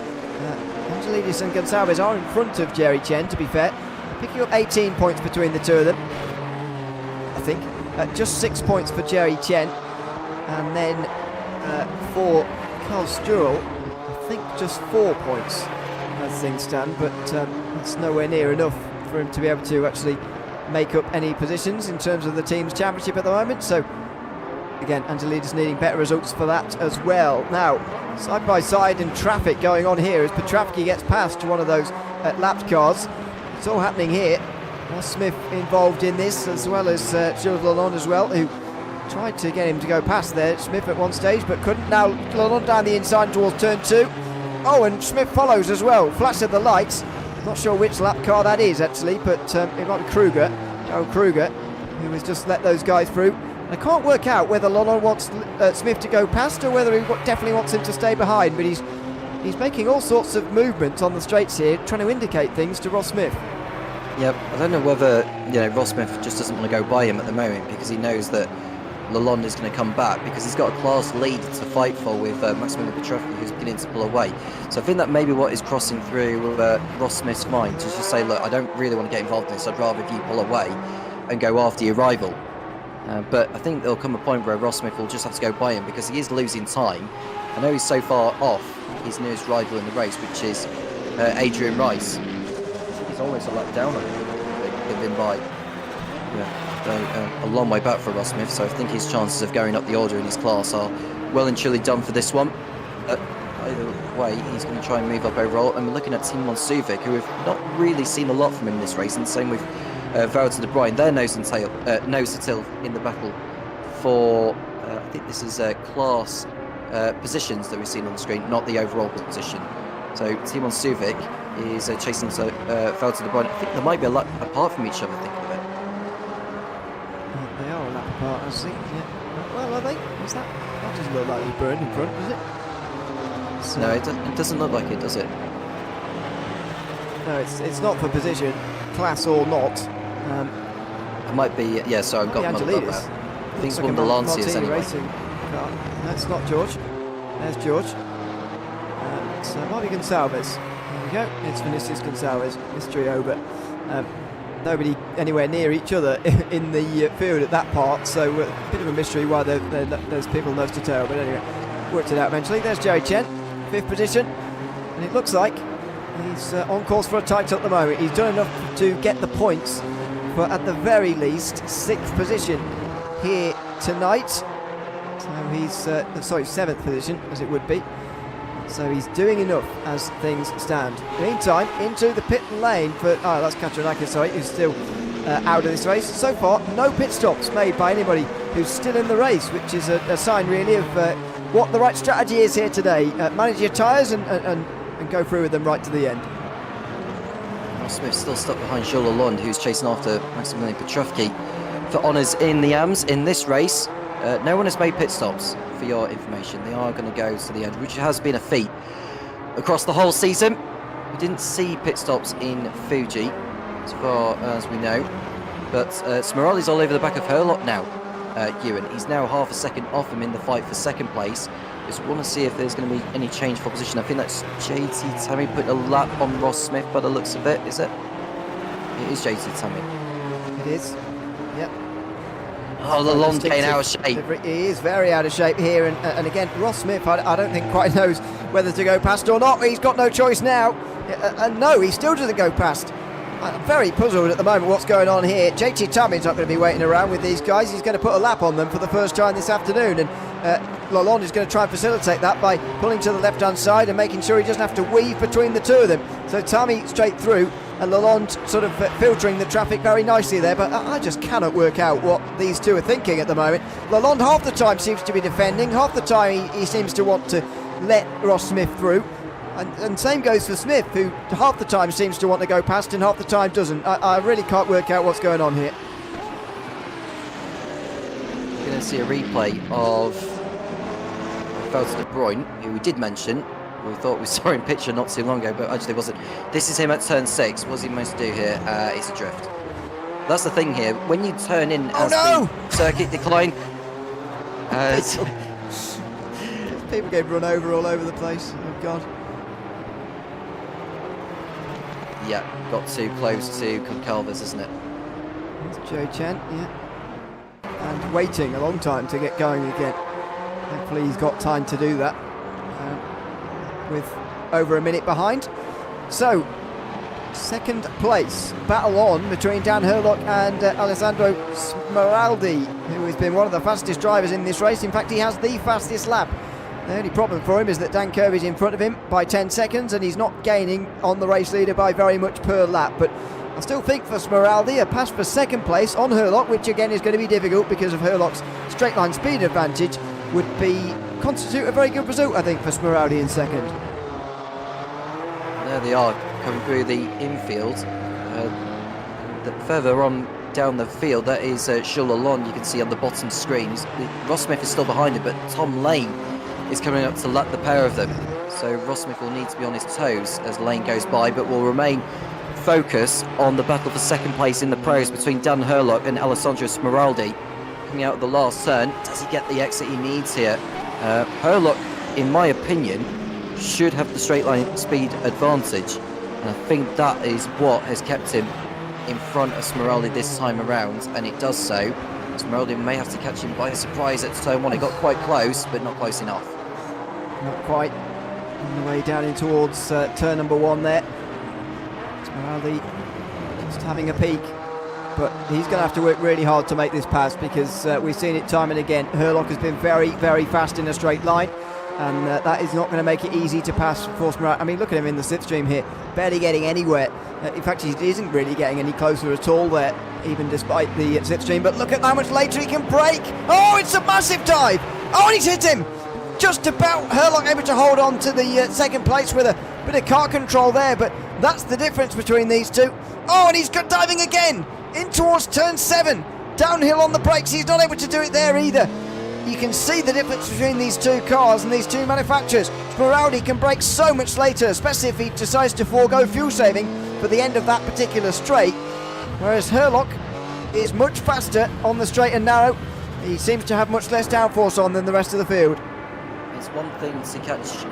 Angelidis and Gonçalves are in front of Jerry Chen, to be fair, picking up 18 points between the two of them, I think. Just 6 points for Jerry Chen, and then for Carl Sturl, I think just 4 points as things stand, but it's nowhere near enough for him to be able to actually make up any positions in terms of the team's championship at the moment. So again, Angelidis needing better results for that as well. Now, side by side and traffic going on here as Petrovsky gets past one of those lapped cars. It's all happening here. Ross Smith involved in this, as well as Gilles Lalonde as well, who tried to get him to go past there, Smith at one stage, but couldn't. Now Lalonde down the inside towards turn 2. Oh, and Smith follows as well. Flash of the lights. Not sure which lap car that is actually, but it might be Kruger, Joe Kruger, who has just let those guys through. I can't work out whether Lalonde wants Smith to go past or whether he definitely wants him to stay behind, but he's making all sorts of movements on the straights here, trying to indicate things to Ross Smith. Yep, I don't know whether Ross Smith just doesn't want to go by him at the moment because he knows that Lalonde is going to come back, because he's got a class lead to fight for with Maximilian Petrovsky, who's beginning to pull away. So I think that maybe what is crossing through Ross Smith's mind is just say, look, I don't really want to get involved in this. I'd rather if you pull away and go after your rival. But I think there'll come a point where Ross Smith will just have to go by him because he is losing time. I know he's so far off his nearest rival in the race, which is Adrian Rice. He's almost a lap down on him, given by a long way back for Ross Smith. So I think his chances of going up the order in his class are well and truly done for this one. Either way, he's going to try and move up overall. And we're looking at Timon Suvic, who we've not really seen a lot from him in this race, and same with Wouter de Bruijn. They're nose to tail in the battle for, I think this is class positions that we've seen on the screen, not the overall position. So Timon Suvic is chasing Wouter de Bruijn. I think there might be a lap apart from each other, thinking of it. They are a lap apart, I think. Yeah. Well, are they? Is that doesn't look like he burned in front, does it? So, no, it doesn't look like it, does it? No, it's not for position, class or not. It might be, yeah, so I've got Angelidis. I think it's one of the Lanciers anyway. Racing car. No, it's not George. There's George. It's might be Gonçalves. There we go. It's Vinicius Gonçalves. Mystery over. Nobody anywhere near each other in the field at that part, so a bit of a mystery why there's people nose to tail, but anyway, worked it out eventually. There's Jerry Chen, 5th position, and it looks like he's on course for a title at the moment. He's done enough to get the points for, at the very least, 6th position here tonight. So he's, 7th position, as it would be. So he's doing enough as things stand. Meantime, into the pit lane for, that's Katranakis, who's still out of this race. So far, no pit stops made by anybody who's still in the race, which is a sign really of what the right strategy is here today. Manage your tyres and go through with them right to the end. Ross Smith still stuck behind Jules Lalonde, who's chasing after Maximilian Petrovsky for honours in the AMS in this race. No one has made pit stops, for your information. They are going to go to the end, which has been a feat across the whole season. We didn't see pit stops in Fuji, as far as we know. But Smeraldi's all over the back of Herlock now, Ewan. He's now half a second off him in the fight for second place. Just want to see if there's going to be any change for position. I think that's JT Tammy putting a lap on Ross Smith by the looks of it, is it? It is JT Tammy. It is. Yep. Oh, Lalonde getting out of shape. He is very out of shape here, and again, Ross Smith, I don't think quite knows whether to go past or not. He's got no choice now, and no, he still doesn't go past. I'm very puzzled at the moment what's going on here. JT Tammy's not going to be waiting around with these guys. He's going to put a lap on them for the first time this afternoon, and Lalonde is going to try and facilitate that by pulling to the left-hand side and making sure he doesn't have to weave between the two of them. So Tammy straight through, and Lalonde sort of filtering the traffic very nicely there, but I just cannot work out what these two are thinking at the moment. Lalonde half the time seems to be defending, half the time he seems to want to let Ross Smith through. And same goes for Smith, who half the time seems to want to go past and half the time doesn't. I really can't work out what's going on here. We're going to see a replay of Felton de Bruyne, who we did mention. We thought we saw him picture not too long ago, but actually wasn't. This is him at turn 6. What's he supposed to do here? It's a drift. That's the thing here. When you turn in as the circuit decline... People get run over all over the place. Oh, God. Yeah, got too close to Concalves, isn't it? It's Joe Chen, yeah. And waiting a long time to get going again. Hopefully he's got time to do that. With over a minute behind. So, second place. Battle on between Dan Herlock and Alessandro Smeraldi, who has been one of the fastest drivers in this race. In fact, he has the fastest lap. The only problem for him is that Dan Kirby's in front of him by 10 seconds and he's not gaining on the race leader by very much per lap. But I still think for Smeraldi, a pass for second place on Herlock, which again is going to be difficult because of Herlock's straight line speed advantage, would constitute a very good result, I think, for Smeraldi in second. There they are, coming through the infield. Further on down the field, that is Jules Lalonde, you can see on the bottom screen. Ross Smith is still behind him, but Tom Lane is coming up to lap the pair of them. So Ross Smith will need to be on his toes as Lane goes by, but will remain focused on the battle for second place in the pros between Dan Herlock and Alessandro Smeraldi. Coming out of the last turn, does he get the exit he needs here? Herlock, in my opinion, should have the straight line speed advantage, and I think that is what has kept him in front of Smeraldi this time around, and it does so. Smeraldi may have to catch him by surprise at turn 1. He got quite close, but not close enough. Not quite. On the way down in towards turn number 1 there. Smeraldi just having a peek, but he's going to have to work really hard to make this pass because we've seen it time and again. Herlock has been very, very fast in a straight line, and that is not going to make it easy to pass for Smeraldi. I mean, look at him in the slipstream here, barely getting anywhere. In fact, he isn't really getting any closer at all there, even despite the slipstream. But look at how much later he can brake. Oh, it's a massive dive. Oh, and he's hit him. Just about. Herlock able to hold on to the second place with a bit of car control there, but that's the difference between these two. Oh, and he's got diving again in towards turn 7. Downhill on the brakes. He's not able to do it there either. You can see the difference between these two cars and these two manufacturers. Smeraldi can brake so much later, especially if he decides to forego fuel saving for the end of that particular straight, whereas Herlock is much faster on the straight and narrow. He seems to have much less downforce on than the rest of the field. It's one thing to catch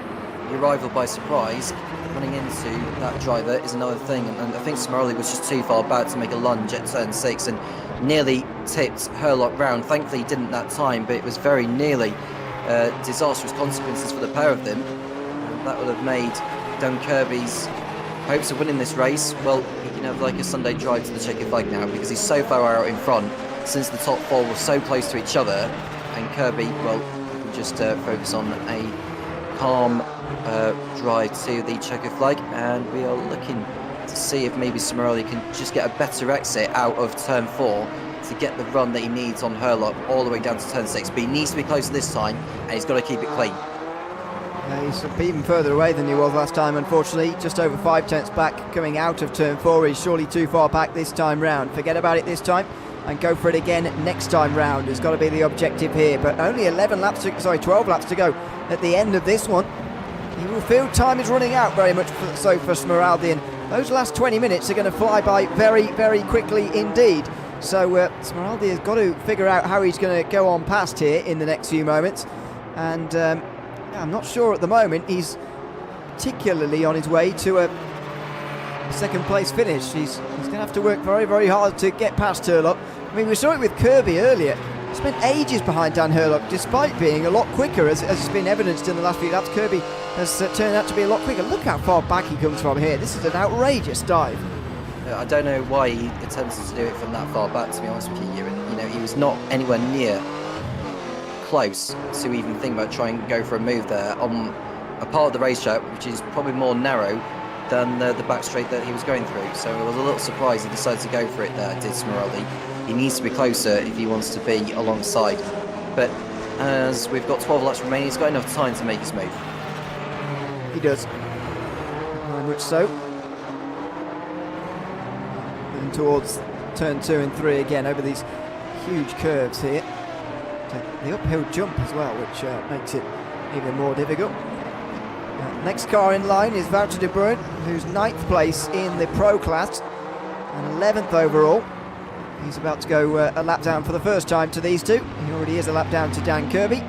your rival by surprise. Running into that driver is another thing, and I think Smeraldi was just too far back to make a lunge at turn 6 and nearly tipped Herlock round. Thankfully he didn't that time, but it was very nearly disastrous consequences for the pair of them, and that would have made Dan Kirby's hopes of winning this race, well, he can have like a Sunday drive to the checkered flag now because he's so far out in front since the top 4 were so close to each other, and Kirby, well, will just focus on a calm drive to the checkered flag, and we are looking to see if maybe Smeraldi can just get a better exit out of turn 4 to get the run that he needs on Herlock all the way down to turn 6, but he needs to be closer this time and he's got to keep it clean. He's even further away than he was last time, unfortunately. Just over 5 tenths back coming out of turn 4. He's surely too far back this time round. Forget about it this time and go for it again next time round has got to be the objective here. But only 12 laps to go at the end of this one. He will feel time is running out very much so for Smeraldi, and those last 20 minutes are going to fly by very, very quickly indeed. So Smeraldi has got to figure out how he's going to go on past here in the next few moments. And I'm not sure at the moment he's particularly on his way to a second place finish. He's going to have to work very, very hard to get past Herlock. I mean, we saw it with Kirby earlier. He spent ages behind Dan Herlock despite being a lot quicker, as has been evidenced in the last few laps. Kirby has turned out to be a lot quicker. Look how far back he comes from here. This is an outrageous dive. I don't know why he attempted to do it from that far back, to be honest with you, Ewan. You know, he was not anywhere near close to even think about trying to go for a move there on a part of the racetrack which is probably more narrow than the back straight that he was going through. So I was a little surprised he decided to go for it there, did Smeraldi. He needs to be closer if he wants to be alongside. But as we've got 12 laps remaining, he's got enough time to make his move. He does. Very much so. And towards turn 2 and 3 again over these huge curves here. The uphill jump as well, which makes it even more difficult. Next car in line is Wouter de Bruin, who's 9th place in the Pro class and 11th overall. He's about to go a lap down for the first time to these two. He already is a lap down to Dan Kirby,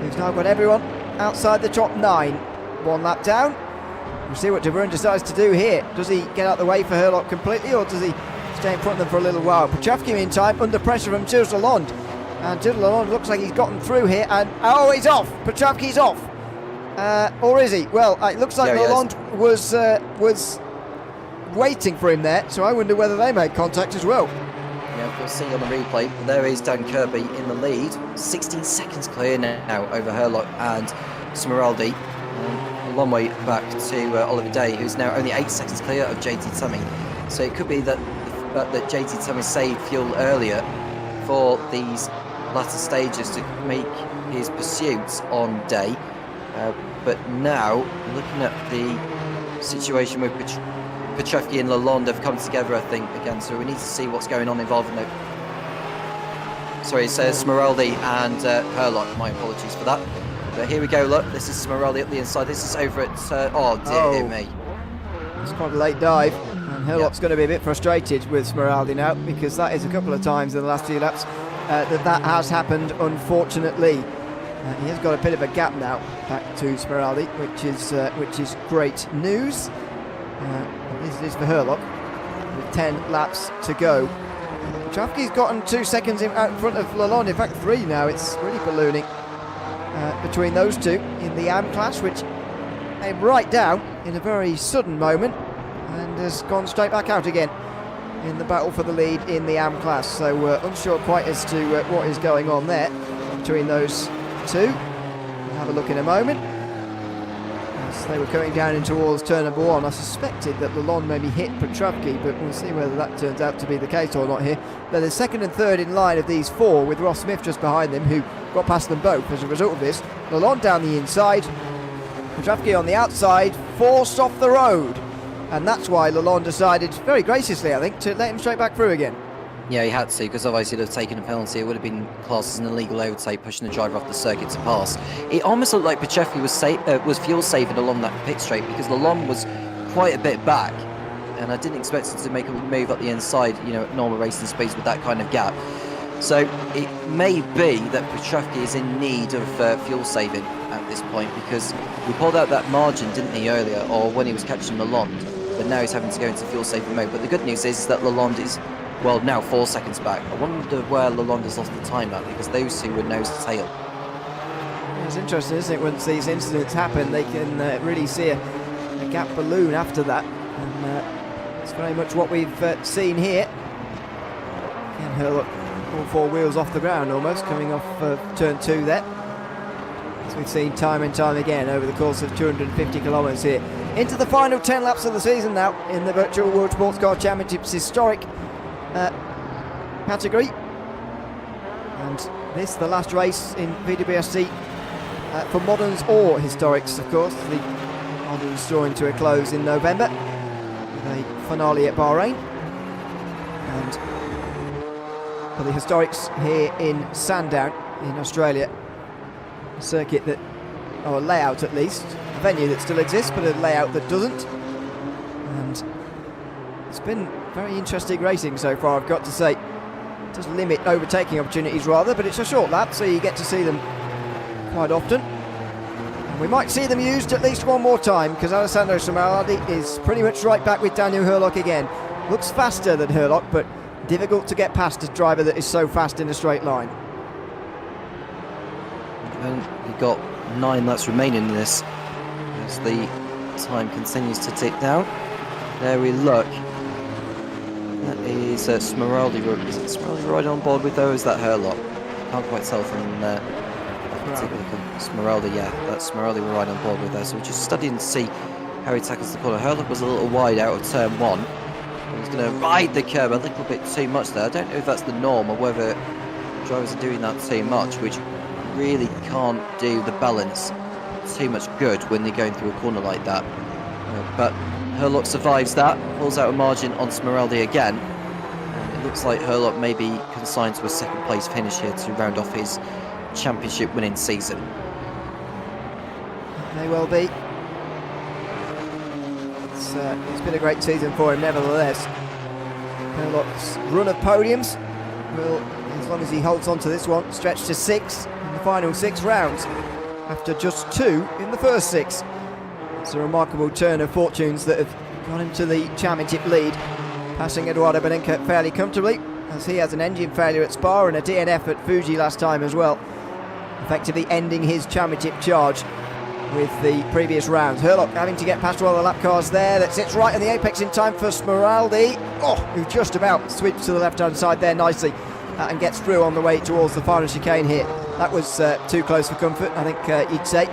who's now got everyone outside the top 9. 1 lap down. We'll see what de Bruin decides to do here. Does he get out the way for Herlock completely, or does he stay in front of them for a little while? Puchavki in time, under pressure from Gilles Lalonde. And Gilles Lalonde looks like he's gotten through here, and oh, he's off! Puchavki's off! Or is he? Well, it looks like Lalonde was waiting for him there, so I wonder whether they made contact as well. Yeah, we'll see on the replay. There is Dan Kirby in the lead, 16 seconds clear now over Herlock and Smeraldi. A long way back to Oliver Day, who's now only 8 seconds clear of JT Tummy. So it could be that that JT Tummy saved fuel earlier for these latter stages to make his pursuits on Day. But now, looking at the situation with Puchavki and Lalonde have come together, I think, again, so we need to see what's going on involving the... Sorry, it says Smeraldi and Herlock, my apologies for that. But here we go, look, this is Smeraldi up the inside, this is over at... oh, dear me. It's quite a late dive, and Herlock's going to be a bit frustrated with Smeraldi now, because that is a couple of times in the last few laps that has happened, unfortunately. He has got a bit of a gap now back to Smeraldi, which is great news. This is for Herlock with 10 laps to go. Puchavki's gotten 2 seconds out in front of Lalonde, in fact 3 now. It's really ballooning between those two in the AM class, which came right down in a very sudden moment and has gone straight back out again in the battle for the lead in the AM class. So unsure quite as to what is going on there between those two. We'll have a look in a moment. As they were coming down in towards turn number 1, I suspected that Lalonde maybe hit Puchavki, but we'll see whether that turns out to be the case or not here. They're the second and third in line of these 4, with Ross Smith just behind them, who got past them both as a result of this. Lalonde down the inside, Puchavki on the outside, forced off the road. And that's why Lalonde decided, very graciously I think, to let him straight back through again. Yeah, he had to, because otherwise he'd have taken a penalty. It would have been classed as an illegal overtake, pushing the driver off the circuit to pass. It almost looked like Puchavki was fuel saving along that pit straight, because Lalonde was quite a bit back, and I didn't expect him to make a move up the inside, you know, at normal racing speeds with that kind of gap. So it may be that Puchavki is in need of fuel saving at this point, because he pulled out that margin, didn't he, earlier, or when he was catching Lalonde, but now he's having to go into fuel saving mode. But the good news is that Lalonde is, well, now 4 seconds back. I wonder where Lalonde has lost the time at, because those two were nose to tail. It's interesting, isn't it? Once these incidents happen, they can really see a gap balloon after that. And it's very much what we've seen here. Again, Herlock, all 4 wheels off the ground almost, coming off turn 2 there. As we've seen time and time again over the course of 250 kilometres here. Into the final 10 laps of the season now in the Virtual World Sportscar Championship's historic category. And this, the last race in VWSC for moderns or historics, of course. The moderns drawing to a close in November with a finale at Bahrain. And for the historics here in Sandown in Australia, a circuit that, or a layout at least, a venue that still exists but a layout that doesn't. And it's been very interesting racing so far, I've got to say. It does limit overtaking opportunities rather, but it's a short lap, so you get to see them quite often. And we might see them used at least one more time, because Alessandro Smeraldi is pretty much right back with Daniel Hurlock again. Looks faster than Hurlock, but difficult to get past a driver that is so fast in a straight line. And we've got 9 laps remaining in this as the time continues to tick down. There we look. That is Smeraldi. Is it Smeraldi riding on board with, though? Is that Hurlock? Can't quite tell from that particular Smeraldi. Yeah, that's Smeraldi we're riding on board with there. So we're just studying to see how he tackles the corner. Hurlock was a little wide out of turn 1. He's going to ride the curb a little bit too much there. I don't know if that's the norm or whether drivers are doing that too much, which really can't do the balance too much good when they're going through a corner like that. But Hurlock survives that, pulls out a margin on Smeraldi again. And it looks like Hurlock may be consigned to a second place finish here to round off his championship winning season. May well be. It's been a great season for him nevertheless. Hurlock's run of podiums will, as long as he holds on to this one, stretch to 6 in the final 6 rounds after just 2 in the first 6. It's a remarkable turn of fortunes that have got him to the championship lead, passing Eduardo Benenka fairly comfortably, as he has an engine failure at Spa and a DNF at Fuji last time as well, effectively ending his championship charge with the previous rounds. Hurlock having to get past all the lap cars there. That sits right on the apex in time for Smeraldi, who just about sweeps to the left-hand side there nicely and gets through on the way towards the final chicane here. That was too close for comfort, I think you'd say.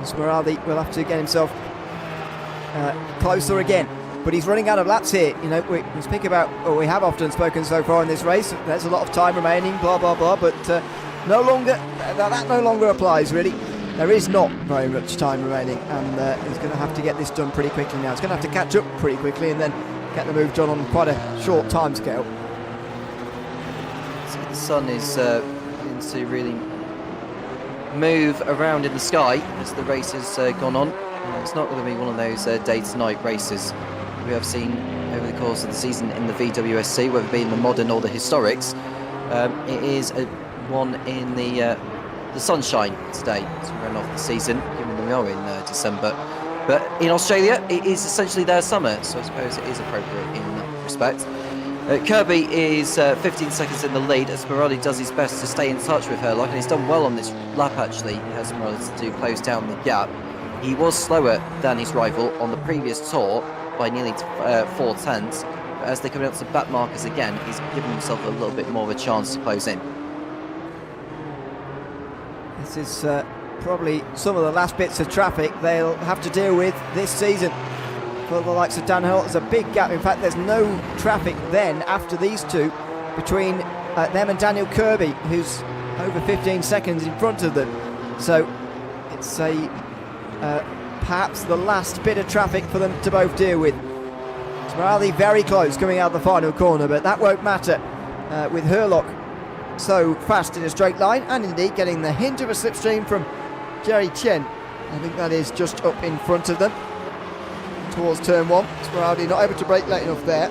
Smeraldi will have to get himself closer again, but he's running out of laps here. You know, we speak about, or we have often spoken so far in this race, there's a lot of time remaining, blah blah blah, but no longer, that no longer applies really. There is not very much time remaining, and he's going to have to get this done pretty quickly now. He's going to have to catch up pretty quickly and then get the move done on quite a short time scale. So the sun is beginning to really move around in the sky as the race has gone on. It's not going to be one of those day-to-night races we have seen over the course of the season in the VWSC, whether it be in the modern or the historics. It is one in the sunshine today to run off the season, given we are in December. But in Australia, it is essentially their summer, so I suppose it is appropriate in that respect. Kirby is 15 seconds in the lead as Smeraldi does his best to stay in touch with Hurlock, and he's done well on this lap actually. He has Smeraldi to close down the gap. He was slower than his rival on the previous tour by nearly 4 tenths, but as they're coming up to back markers again, he's given himself a little bit more of a chance to close in. This is probably some of the last bits of traffic they'll have to deal with this season. For the likes of Dan Hurlock, there's a big gap. In fact, there's no traffic then after these two between them and Daniel Kirby, who's over 15 seconds in front of them. So it's perhaps the last bit of traffic for them to both deal with. Smeraldi very close coming out of the final corner, but that won't matter with Hurlock so fast in a straight line, and indeed getting the hint of a slipstream from Jerry Chen. I think that is just up in front of them towards turn 1. Smeraldi not able to brake late enough there,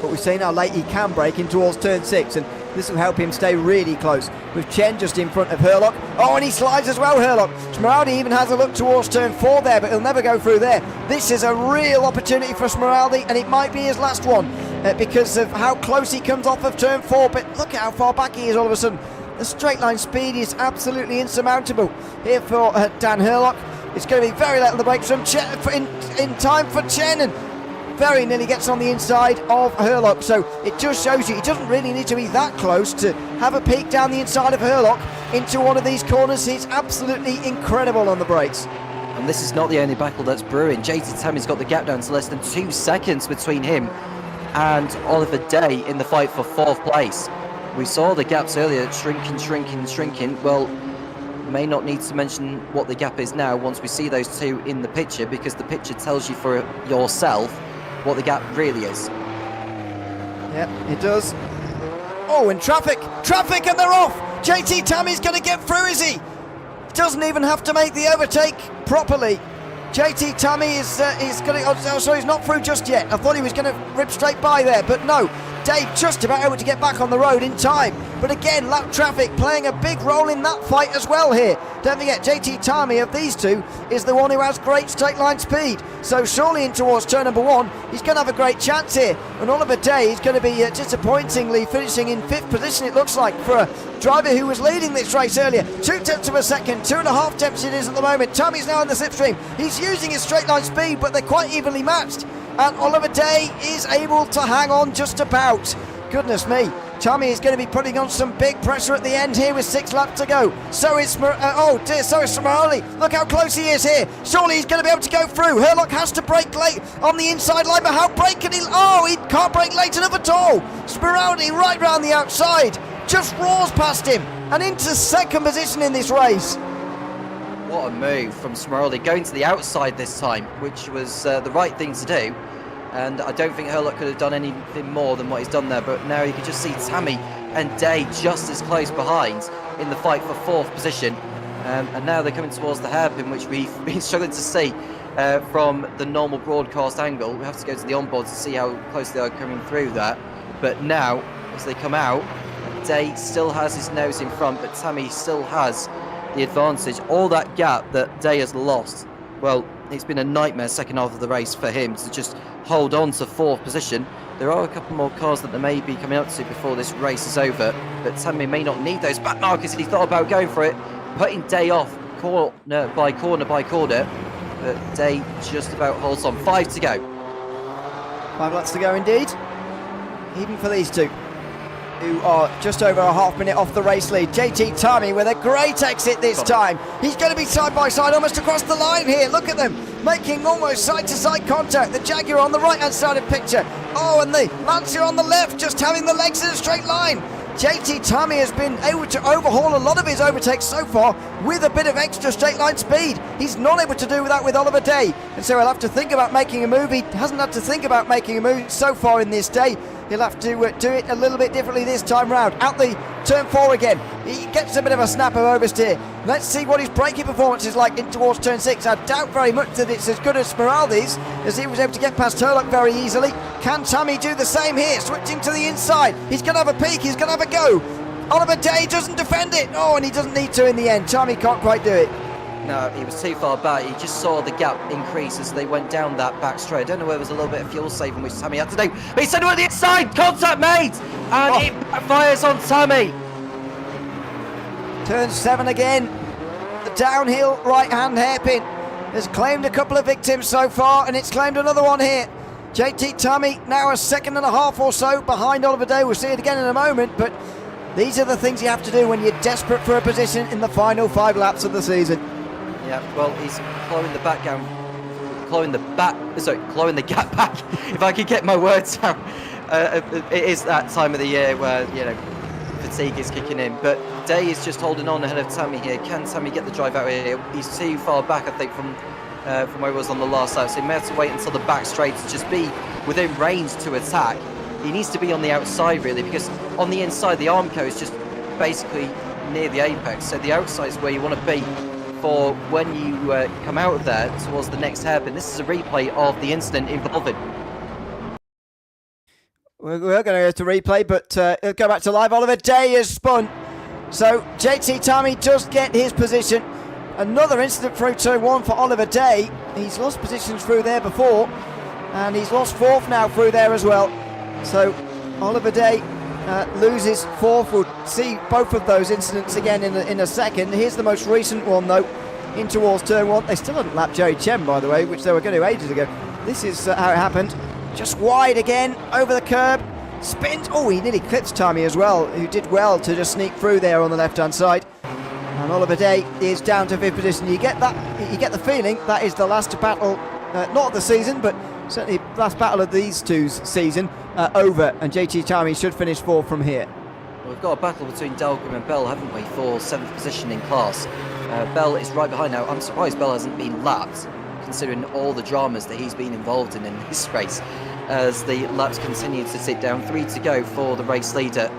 but we've seen how late he can brake in towards turn 6, and this will help him stay really close with Chen just in front of Hurlock. Oh, and he slides as well, Hurlock. Smeraldi even has a look towards turn 4 there, but he'll never go through there. This is a real opportunity for Smeraldi, and it might be his last one because of how close he comes off of turn 4, but look at how far back he is all of a sudden. The straight line speed is absolutely insurmountable here for Dan Hurlock. It's going to be very late on the brakes from Chen, in time for Chen, and very nearly gets on the inside of Hurlock. So it just shows you he doesn't really need to be that close to have a peek down the inside of Hurlock into one of these corners. He's absolutely incredible on the brakes. And this is not the only battle that's brewing. JT Tammy's got the gap down to less than 2 seconds between him and Oliver Day in the fight for 4th place. We saw the gaps earlier shrinking. Well, may not need to mention what the gap is now once we see those two in the picture, because the picture tells you for yourself what the gap really is. Yep, it does. Oh, and traffic, and they're off. JT Tammy's going to get through, is he? Doesn't even have to make the overtake properly. JT Tammy is going to. Oh, sorry, he's not through just yet. I thought he was going to rip straight by there, but no. Dave just about able to get back on the road in time. But again, lap traffic playing a big role in that fight as well here. Don't forget, JT Tammy of these two is the one who has great straight line speed. So surely in towards turn number 1, he's going to have a great chance here. And Oliver Day is going to be disappointingly finishing in 5th position, it looks like, for a driver who was leading this race earlier. 2/10 of a second, 2.5 tenths it is at the moment. Tammy's now in the slipstream. He's using his straight line speed, but they're quite evenly matched. And Oliver Day is able to hang on just about. Goodness me. Tammy is going to be putting on some big pressure at the end here with 6 laps to go. So is Smirali. Look how close he is here. Surely he's going to be able to go through. Herlock has to brake late on the inside line, but how brake can he? Oh, he can't brake late enough at all. Smirali right round the outside. Just roars past him and into 2nd position in this race. What a move from Smirali, going to the outside this time, which was the right thing to do. And I don't think Herlock could have done anything more than what he's done there. But now you can just see Tammy and Day just as close behind in the fight for 4th position. And now they're coming towards the hairpin, which we've been struggling to see from the normal broadcast angle. We have to go to the onboard to see how close they are coming through that. But now, as they come out, Day still has his nose in front, but Tammy still has the advantage. All that gap that Day has lost, well, it's been a nightmare second half of the race for him to just hold on to 4th position. There are a couple more cars that they may be coming up to before this race is over, but Tammy may not need those back markers. He thought about going for it, putting Day off corner by corner, but Day just about holds on. 5 to go. 5 laps to go indeed. Even for these two, who are just over a half minute off the race lead. JT Tammy with a great exit this time. He's going to be side by side almost across the line here. Look at them making almost side to side contact. The Jaguar on the right hand side of picture. Oh, and the Lancia on the left, just having the legs in a straight line. JT Tammy has been able to overhaul a lot of his overtakes so far with a bit of extra straight line speed. He's not able to do that with Oliver Day, and so he'll have to think about making a move. He hasn't had to think about making a move so far in this day. He'll have to do it a little bit differently this time round. Out the turn 4 again. He gets a bit of a snap of oversteer. Let's see what his braking performance is like in towards turn 6. I doubt very much that it's as good as Smiraldi's, as he was able to get past Herlock very easily. Can Tammy do the same here? Switching to the inside. He's going to have a peek. He's going to have a go. Oliver Day doesn't defend it. Oh, and he doesn't need to in the end. Tammy can't quite do it. No, he was too far back. He just saw the gap increase as they went down that back straight. I don't know whether there was a little bit of fuel saving which Tammy had to do. But he sent him on the inside. Contact made. And it backfires on Tammy. Turn 7 again. The downhill right-hand hairpin has claimed a couple of victims so far, and it's claimed another one here. JT Tammy now a second and a half or so behind Oliver Day. We'll see it again in a moment, but these are the things you have to do when you're desperate for a position in the final 5 laps of the season. Yeah, well, he's clawing the gap back. If I could get my words out, it is that time of the year where, you know, fatigue is kicking in. But Day is just holding on ahead of Tammy here. Can Tammy get the drive out here? He's too far back, I think, from where he was on the last lap. So he may have to wait until the back straight to just be within range to attack. He needs to be on the outside, really, because on the inside, the Armco is just basically near the apex. So the outside is where you want to be for when you come out of there towards the next hairpin. This is a replay of the incident involving. We're going to go to replay, but it'll go back to live. Oliver Day has spun. So JT Tammy does get his position. Another incident through turn 1 for Oliver Day. He's lost positions through there before, and he's lost 4th now through there as well. So Oliver Day loses 4th. We'll see both of those incidents again in a second. Here's the most recent one, though, in towards turn 1. They still hadn't lapped Jerry Chen, by the way, which they were going to ages ago. This is how it happened. Just wide again, over the curb, spins. Oh, he nearly clipped Tammy as well, who did well to just sneak through there on the left-hand side. And Oliver Day is down to 5th position. You get the feeling that is the last battle, not of the season, but certainly last battle of these two's season over, and JT Tammy should finish 4th from here. Well, we've got a battle between Dalgrim and Bell, haven't we, for 7th position in class. Bell is right behind now. I'm surprised Bell hasn't been lapped, considering all the dramas that he's been involved in this race. As the laps continue to sit down, 3 to go for the race leader,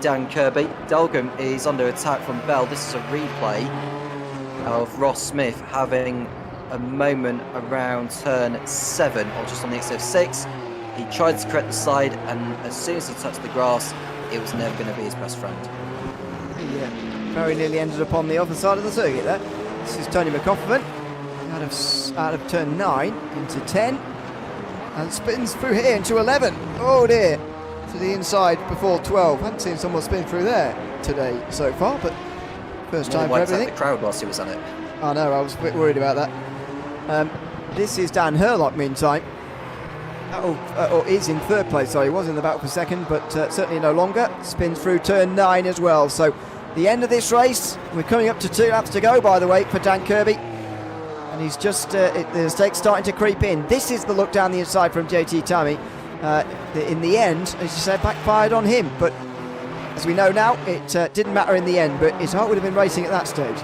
Dan Kirby. Dahlgren is under attack from Bell. This is a replay of Ross Smith having a moment around turn 7, or just on the exit of 6. He tried to correct the slide, and as soon as he touched the grass, it was never going to be his best friend. Yeah, very nearly ended up on the other side of the circuit there. This is Tony McCoffman out of turn 9 into 10. And spins through here into 11. Oh dear. To the inside before 12. Haven't seen someone spin through there today so far, but first time for everything. The crowd whilst he was at it. I know, I was a bit worried about that. This is Dan Herlock, meantime. Or is in third place, sorry. He was in the battle for second, but certainly no longer. Spins through turn 9 as well. So the end of this race. We're coming up to 2 laps to go, by the way, for Dan Kirby. And he's just, the mistakes starting to creep in. This is the look down the inside from JT Tammy. In the end, as you said, backfired on him. But as we know now, it didn't matter in the end. But his heart would have been racing at that stage.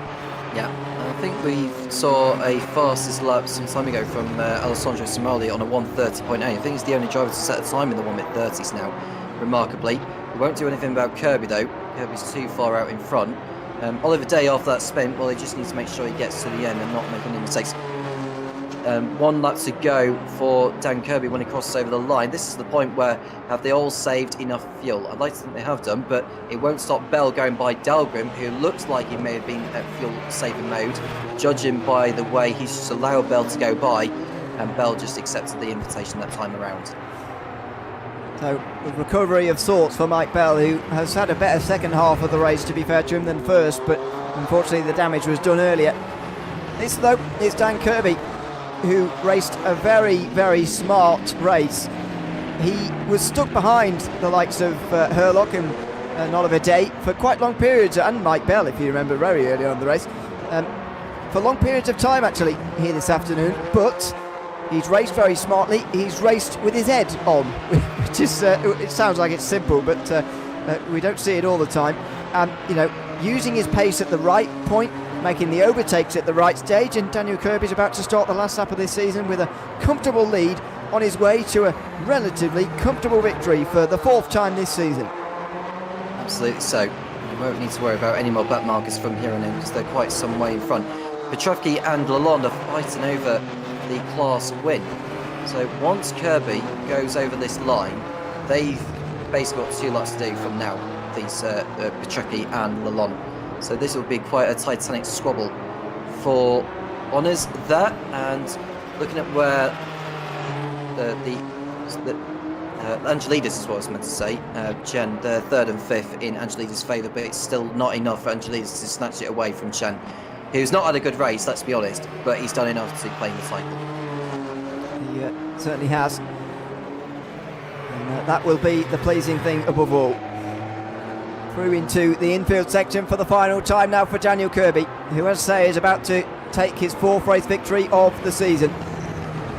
Yeah, I think we saw a fastest lap some time ago from Alessandro Somali on a 1:30.8. I think he's the only driver to set a time in the 1:30s now, remarkably. We won't do anything about Kirby, though. Kirby's too far out in front. Oliver Day, after that spin, well, he just needs to make sure he gets to the end and not make any mistakes. 1 lap to go for Dan Kirby when he crosses over the line. This is the point where have they all saved enough fuel? I'd like to think they have done, but it won't stop Bell going by Dahlgren, who looks like he may have been at fuel-saving mode, judging by the way he's just allowed Bell to go by, and Bell just accepted the invitation that time around. So, a recovery of sorts for Mike Bell, who has had a better second half of the race, to be fair to him, than first, but unfortunately the damage was done earlier. This, though, is Dan Kirby, who raced a very, very smart race. He was stuck behind the likes of Herlock and Oliver Day for quite long periods, and Mike Bell, if you remember, very early on in the race, for long periods of time actually here this afternoon, but he's raced very smartly. He's raced with his head on, which is, it sounds like it's simple, but we don't see it all the time. You know, using his pace at the right point, making the overtakes at the right stage, and Daniel Kirby's about to start the last lap of this season with a comfortable lead on his way to a relatively comfortable victory for the 4th time this season. Absolutely so. We won't need to worry about any more back markers from here on in because they're quite some way in front. Petrovsky and Lalonde are fighting over the class win. So once Kirby goes over this line, they've basically got 2 laps to do from now, these Petrovsky and Lalonde. So this will be quite a titanic squabble for honours there. And looking at where Angelidis is what I was meant to say. Chen, the 3rd and 5th in Angelidis' favour, but it's still not enough for Angelidis to snatch it away from Chen, who's not had a good race, let's be honest, but he's done enough to claim the title. He certainly has. And that will be the pleasing thing above all. Through into the infield section for the final time now for Daniel Kirby, who, as I say, is about to take his 4th race victory of the season.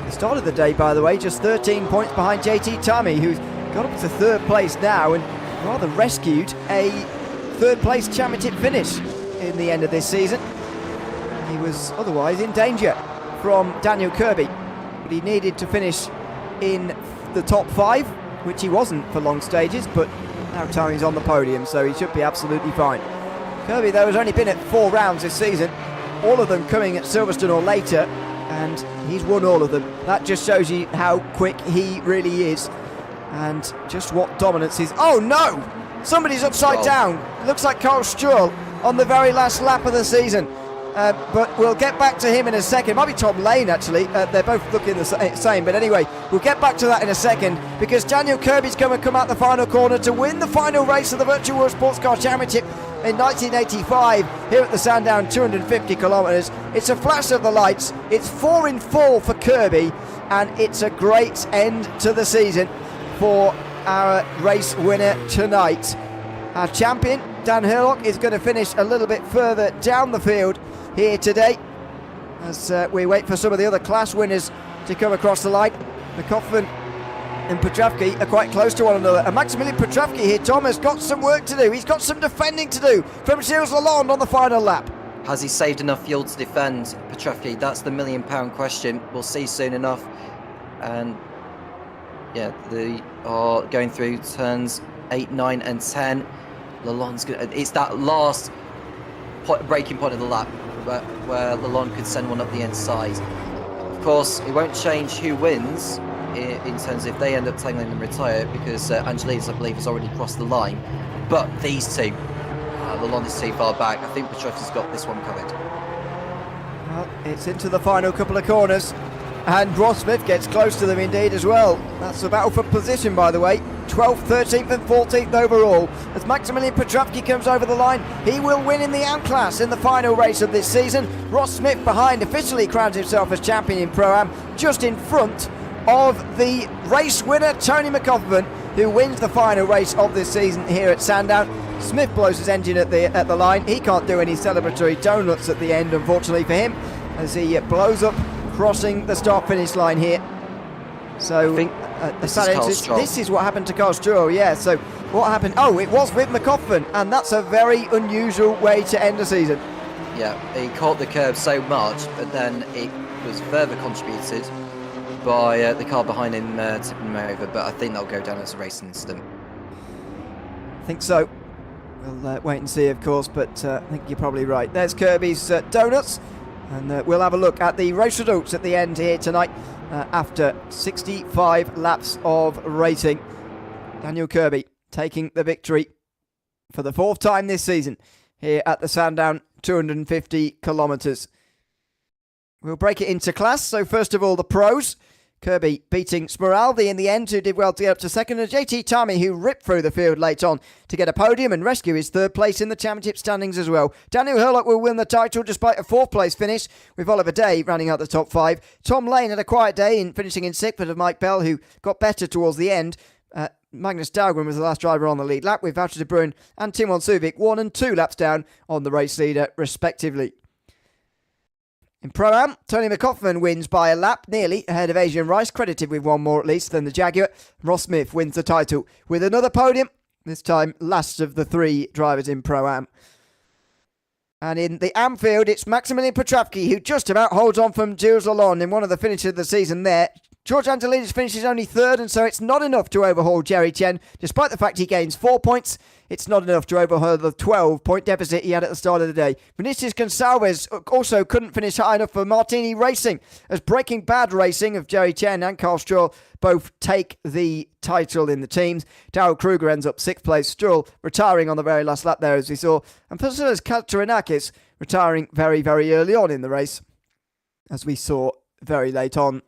He started the day, by the way, just 13 points behind JT Tammy, who's got up to 3rd place now and rather rescued a 3rd place championship finish in the end of this season. He was otherwise in danger from Daniel Kirby, but he needed to finish in the top 5, which he wasn't for long stages, but now Tammy's on the podium, so he should be absolutely fine. Kirby, though, has only been at 4 rounds this season, all of them coming at Silverstone or later, and he's won all of them. That just shows you how quick he really is, and just what dominance is. Oh no! Somebody's upside down. It looks like Carl Stroll on the very last lap of the season. But we'll get back to him in a second. Might be Tom Lane, actually. They're both looking the same. But anyway, we'll get back to that in a second, because Daniel Kirby's going to come out the final corner to win the final race of the Virtual World Sports Car Championship in 1985 here at the Sandown, 250 kilometres. It's a flash of the lights. It's 4 in 4 for Kirby, and it's a great end to the season for our race winner tonight. Our champion, Dan Herlock, is going to finish a little bit further down the field here today as we wait for some of the other class winners to come across the line. McCoffman and Petrovsky are quite close to one another, and Maximilian Petrovsky here, Tom, has got some work to do. He's got some defending to do from Gilles Lalonde on the final lap. Has he saved enough fuel to defend Petrucci? That's the £1 million question. We'll see soon enough. And yeah, they are going through turns 8, 9, and 10. Lalonde's gonna. It's that last breaking point of the lap where Lalonde could send one up the inside. Of course, it won't change who wins in terms of if they end up tangling and retire, because Angelides, I believe, has already crossed the line. But these two, Lalonde is too far back. I think Petrucci's got this one covered. Well, it's into the final couple of corners, and Ross Smith gets close to them indeed as well. That's a battle for position, by the way. 12th, 13th and 14th overall. As Maximilian Petrucci comes over the line, he will win in the AM class in the final race of this season. Ross Smith behind officially crowns himself as champion in Pro-Am, just in front of the race winner Tony McCoffman, who wins the final race of this season here at Sandown. Smith blows his engine at the line. He can't do any celebratory donuts at the end, unfortunately for him, as he blows up crossing the start-finish line here. So this is what happened to Carl Stroll, yeah. So what happened? Oh, it was with McCoffman, and that's a very unusual way to end a season. Yeah, he caught the curb so much, but then it was further contributed by the car behind him tipping him over. But I think that'll go down as a racing incident. I think so. We'll wait and see, of course, but I think you're probably right. There's Kirby's donuts, and we'll have a look at the race results at the end here tonight. After 65 laps of racing, Daniel Kirby taking the victory for the 4th time this season here at the Sandown 250 kilometres. We'll break it into class. So first of all, the pros. Kirby beating Smeraldi in the end, who did well to get up to second, and JT Tami, who ripped through the field late on to get a podium and rescue his 3rd place in the championship standings as well. Daniel Hurlock will win the title despite a 4th place finish, with Oliver Day rounding out the top 5. Tom Lane had a quiet day in finishing in 6th, but of Mike Bell, who got better towards the end. Magnus Dahlgren was the last driver on the lead lap, with Valtteri de Bruin and Timon Suvic 1 and 2 laps down on the race leader, respectively. In Pro-Am, Tony McCoffman wins by a lap, nearly ahead of Adrian Rice, credited with 1 more at least than the Jaguar. Ross Smith wins the title with another podium, this time last of the 3 drivers in Pro-Am. And in the AM field, it's Maximilian Petrucci, who just about holds on from Gilles Lalonde in one of the finishes of the season there. George Angelides finishes only 3rd, and so it's not enough to overhaul Jerry Chen. Despite the fact he gains 4 points, it's not enough to overhaul the 12-point deficit he had at the start of the day. Vinicius Gonçalves also couldn't finish high enough for Martini Racing, as Breaking Bad Racing of Jerry Chen and Carl Stroll both take the title in the teams. Darrell Kruger ends up 6th place, Stroll retiring on the very last lap there, as we saw, and Vasilis Katsarinakis retiring very, very early on in the race, as we saw very late on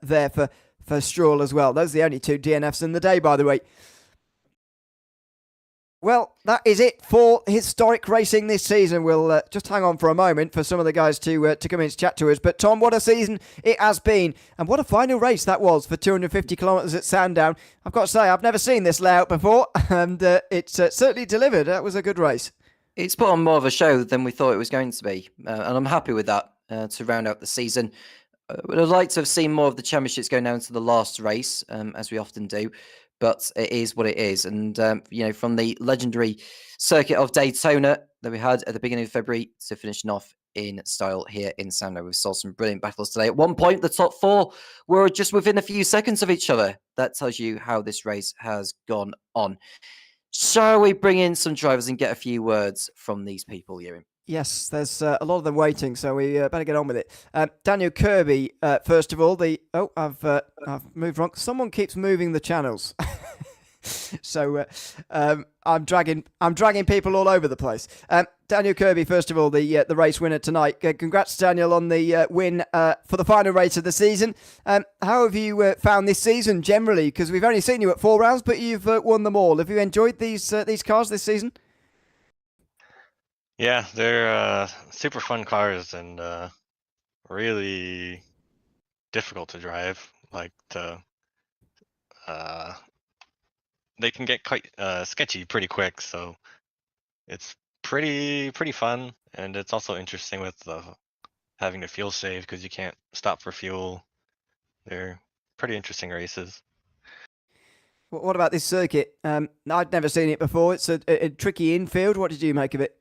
there for Stroll as well. Those are the only 2 DNFs in the day, by the way. Well, that is it for historic racing this season. We'll just hang on for a moment for some of the guys to come in to chat to us. But Tom, what a season it has been. And what a final race that was for 250 kilometres at Sandown. I've got to say, I've never seen this layout before, and it's certainly delivered. That was a good race. It's put on more of a show than we thought it was going to be. And I'm happy with that to round out the season. I'd like to have seen more of the championships going down to the last race, as we often do. But it is what it is. And, from the legendary circuit of Daytona that we had at the beginning of February to finishing off in style here in Sandown. We saw some brilliant battles today. At one point, the top 4 were just within a few seconds of each other. That tells you how this race has gone on. Shall we bring in some drivers and get a few words from these people, Ewan? Yes, there's a lot of them waiting, so we better get on with it. Daniel Kirby, first of all, I've moved wrong. Someone keeps moving the channels, so I'm dragging people all over the place. Daniel Kirby, first of all, the race winner tonight. Congrats, Daniel, on the win for the final race of the season. How have you found this season generally? Because we've only seen you at 4 rounds, but you've won them all. Have you enjoyed these cars this season? Yeah, they're super fun cars and really difficult to drive. They can get quite sketchy pretty quick, so it's pretty fun, and it's also interesting with having the fuel save because you can't stop for fuel. They're pretty interesting races. What about this circuit? I'd never seen it before. It's a tricky infield. What did you make of it?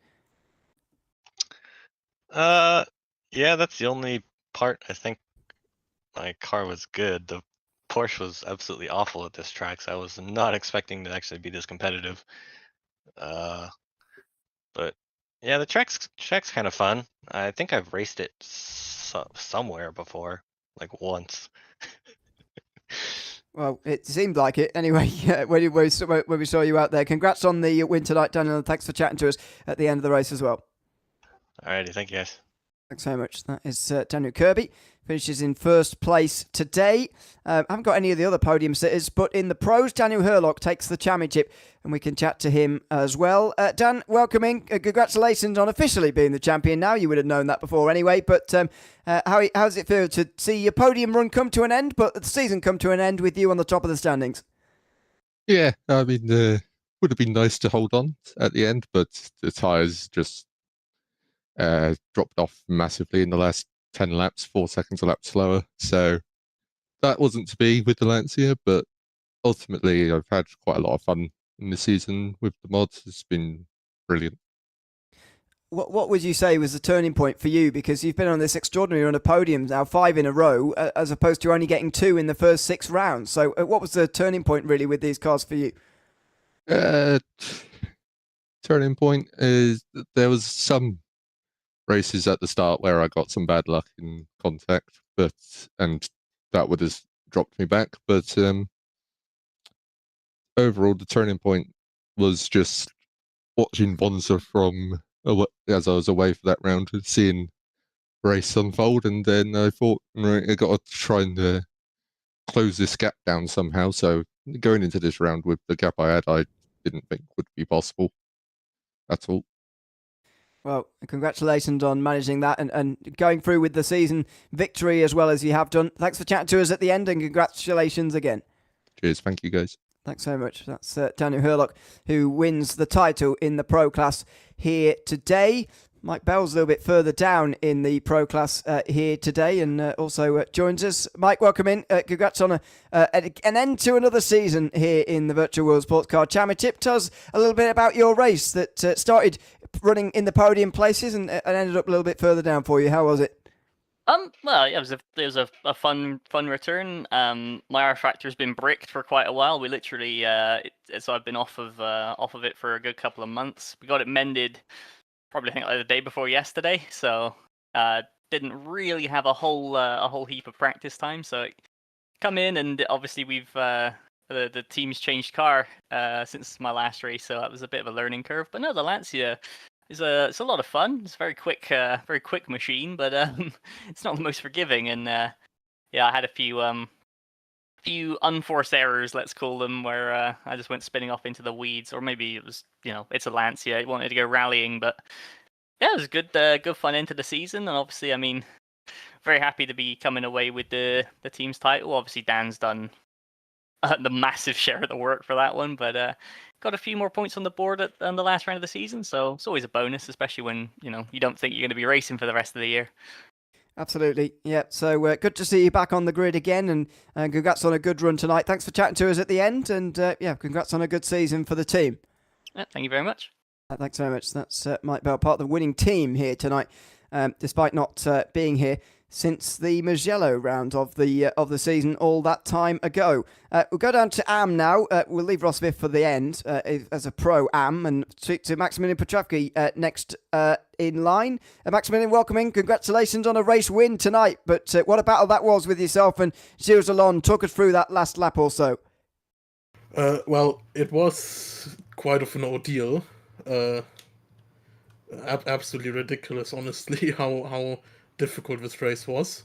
Yeah, that's the only part I think my car was good. The Porsche was absolutely awful at this track, so I was not expecting to actually be this competitive. But yeah, the track's kind of fun. I think I've raced it somewhere before, like once. Well, it seemed like it anyway. When we saw you out there, congrats on the win tonight, Daniel. And thanks for chatting to us at the end of the race as well. Alrighty, thank you guys. Thanks so much. That is Daniel Kirby. Finishes in first place today. I haven't got any of the other podium sitters, but in the pros, Daniel Hurlock takes the championship, and we can chat to him as well. Dan, welcome in. Congratulations on officially being the champion now. You would have known that before anyway, but how does it feel to see your podium run come to an end, but the season come to an end with you on the top of the standings? Yeah, I mean, would have been nice to hold on at the end, but the tyres just dropped off massively in the last 10 laps, 4 seconds a lap slower. So that wasn't to be with the Lancia, but ultimately I've had quite a lot of fun in the season with the mods. It's been brilliant. What would you say was the turning point for you? Because you've been on this extraordinary run of podiums now, 5 in a row, as opposed to only getting 2 in the first 6 rounds. So what was the turning point really with these cars for you? Turning point is that there was some races at the start where I got some bad luck in contact, and that would have dropped me back. But overall, the turning point was just watching Bonza from as I was away for that round and seeing race unfold, and then I thought, right, I got to try and close this gap down somehow. So going into this round with the gap I had, I didn't think would be possible at all. Well, congratulations on managing that and going through with the season victory as well as you have done. Thanks for chatting to us at the end, and congratulations again. Cheers. Thank you, guys. Thanks so much. That's Daniel Hurlock, who wins the title in the Pro Class here today. Mike Bell's a little bit further down in the Pro Class here today, and also joins us. Mike, welcome in. Congrats on an end to another season here in the Virtual World Sports Car Championship. Tell us a little bit about your race that started running in the podium places and ended up a little bit further down for you. How was it? Well, yeah, it was a fun return. My R Factor's been bricked for quite a while. We literally, so I've been off of it for a good couple of months. We got it mended, probably I think like the day before yesterday. So didn't really have a whole heap of practice time. So come in, and obviously we've the team's changed car since my last race, so that was a bit of a learning curve. But no, the Lancia it's a lot of fun. It's a very quick machine, but it's not the most forgiving. And yeah, I had a few unforced errors, let's call them, where I just went spinning off into the weeds, or maybe it was, it's a Lancia. It wanted to go rallying, but yeah, it was good fun into the season. And obviously, I mean, very happy to be coming away with the team's title. Obviously, Dan's done the massive share of the work for that one, but got a few more points on the board on the last round of the season, so it's always a bonus, especially when you don't think you're going to be racing for the rest of the year. Absolutely, yeah. So good to see you back on the grid again, and congrats on a good run tonight. Thanks for chatting to us at the end, and yeah, congrats on a good season for the team. Yeah, thank you very much. Thanks very much. That's Mike Bell, part of the winning team here tonight, despite not being here since the Mugello round of the season all that time ago. We'll go down to AM now. We'll leave Ross Smith for the end as a pro AM, and speak to Maximilian Petrovsky next in line. Maximilian, welcome in. Congratulations on a race win tonight. But what a battle that was with yourself and Gilles Alon. Talk us through that last lap or so. Well, it was quite of an ordeal. Absolutely ridiculous, honestly, how difficult this race was.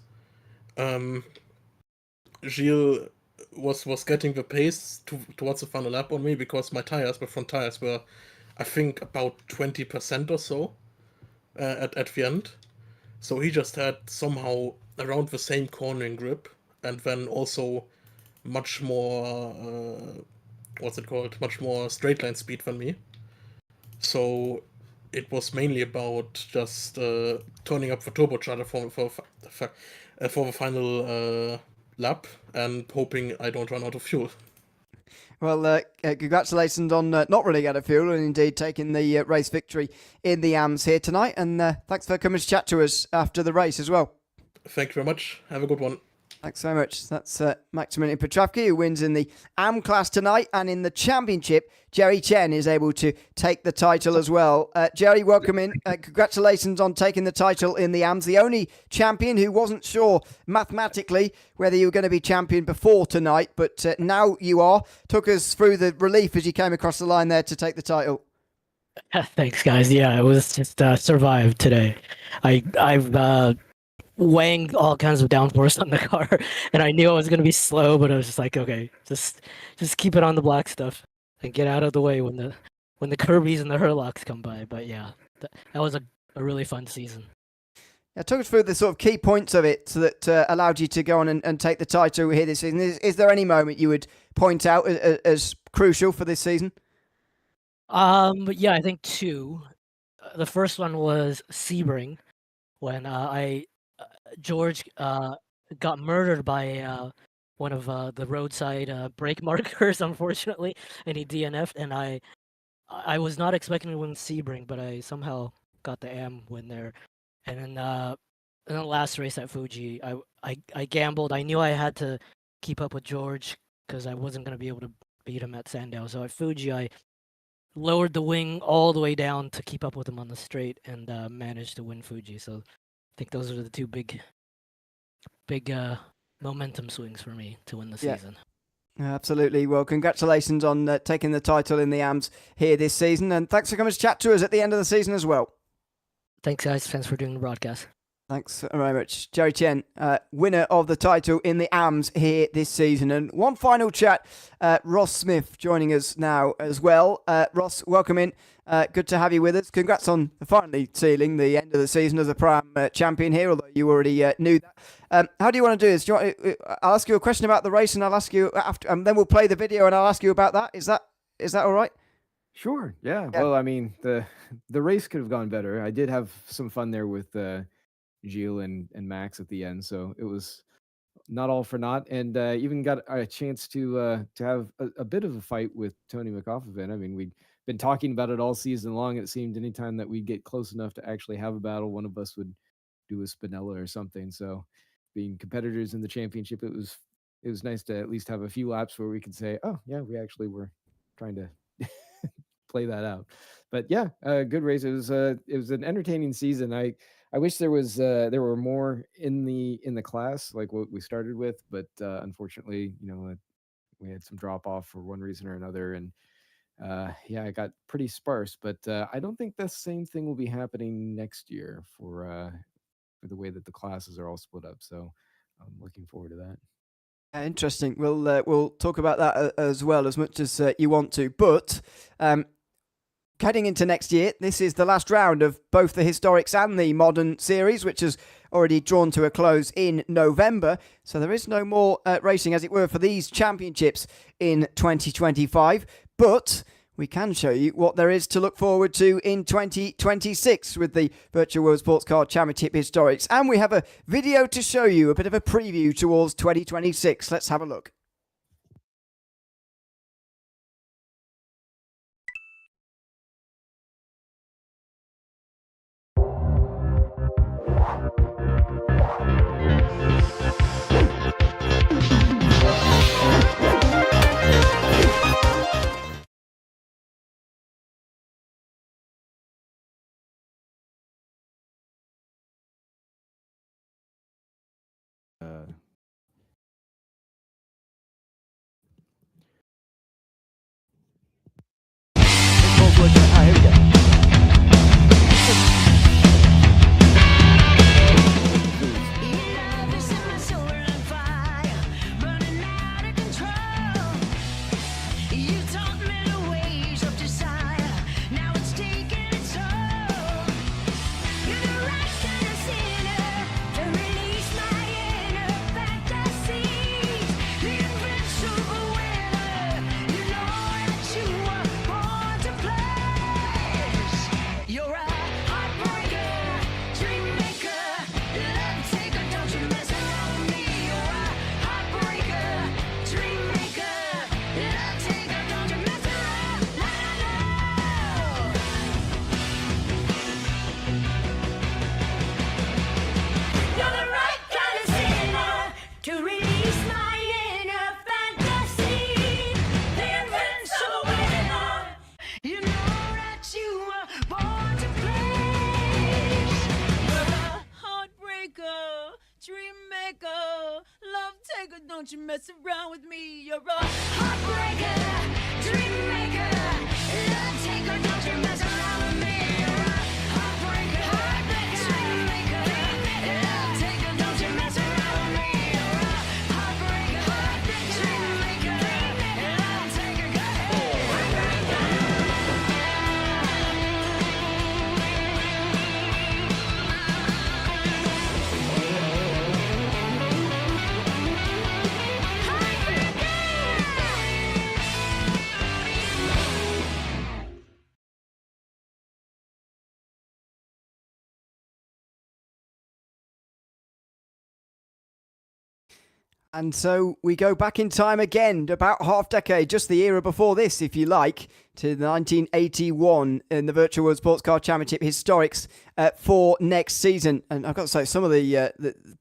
Gilles was getting the pace towards the final lap on me because my front tires were, I think, about 20% or so at the end. So he just had somehow around the same cornering grip, and then also much more much more straight line speed than me. So it was mainly about just turning up the turbocharger for the final lap and hoping I don't run out of fuel. Well, congratulations on not running out of fuel and indeed taking the race victory in the AMS here tonight. And thanks for coming to chat to us after the race as well. Thank you very much. Have a good one. Thanks so much. That's Maximilian Petrovsky, who wins in the AM class tonight. And in the championship, Jerry Chen is able to take the title as well. Jerry, welcome in. Congratulations on taking the title in the AMS. The only champion who wasn't sure mathematically whether you were going to be champion before tonight, but now you are. Took us through the relief as you came across the line there to take the title. Thanks, guys. Yeah, it was just survived today. I've weighing all kinds of downforce on the car, and I knew I was going to be slow, but I was just like, okay, just keep it on the black stuff and get out of the way when the Kirby's and the Hurlocks come by. But yeah, that was a really fun season. Yeah, talk us through the sort of key points of it that allowed you to go on and take the title here this season. Is there any moment you would point out as crucial for this season? But yeah, I think two. The first one was Sebring, when George got murdered by one of the roadside brake markers, unfortunately, and he DNF'd. And I was not expecting to win Sebring, but I somehow got the AM win there. And then in the last race at Fuji, I gambled. I knew I had to keep up with George because I wasn't going to be able to beat him at Sandown. So at Fuji, I lowered the wing all the way down to keep up with him on the straight and managed to win Fuji. So I think those are the two big momentum swings for me to win the season. Absolutely. Well, congratulations on taking the title in the AMS here this season, and thanks for coming to chat to us at the end of the season as well. Thanks, guys. Thanks for doing the broadcast. Thanks very much. Jerry Chen, winner of the title in the AMS here this season. And one final chat, Ross Smith joining us now as well. Ross, welcome in. Good to have you with us. Congrats on finally sealing the end of the season as a Pro-Am champion here, although you already knew that. How do you want to do this? I'll ask you a question about the race and I'll ask you after, and then we'll play the video and I'll ask you about that. Is that all right? Sure. Yeah. Well, I mean, the race could have gone better. I did have some fun there with Gilles and Max at the end, so it was not all for naught. And even got a chance to have a bit of a fight with Tony McAuffin. I mean, we'd been talking about it all season long. It seemed anytime that we'd get close enough to actually have a battle, one of us would do a Spinella or something. So being competitors in the championship, it was nice to at least have a few laps where we could say, oh yeah, we actually were trying to play that out. But yeah, good race. It was an entertaining season. I wish there were more in the class like what we started with, but unfortunately, we had some drop off for one reason or another, and yeah, it got pretty sparse. But I don't think the same thing will be happening next year for the way that the classes are all split up. So I'm looking forward to that. Interesting. We'll talk about that as well as much as you want to, but. Heading into next year, this is the last round of both the Historics and the Modern Series, which has already drawn to a close in November. So there is no more racing, as it were, for these championships in 2025. But we can show you what there is to look forward to in 2026 with the Virtual World Sports Car Championship Historics. And we have a video to show you, a bit of a preview towards 2026. Let's have a look. don't you mess around with me. You're a heartbreaker, dream maker, love taker, don't you mess around with me. You're a heartbreaker, dream maker, love taker, don't you mess around with me. You're a heartbreaker, dream maker, love taker, And so we go back in time again, about half decade, just the era before this, if you like, to 1981 in the Virtual World Sports Car Championship historics for next season. And I've got to say, some of the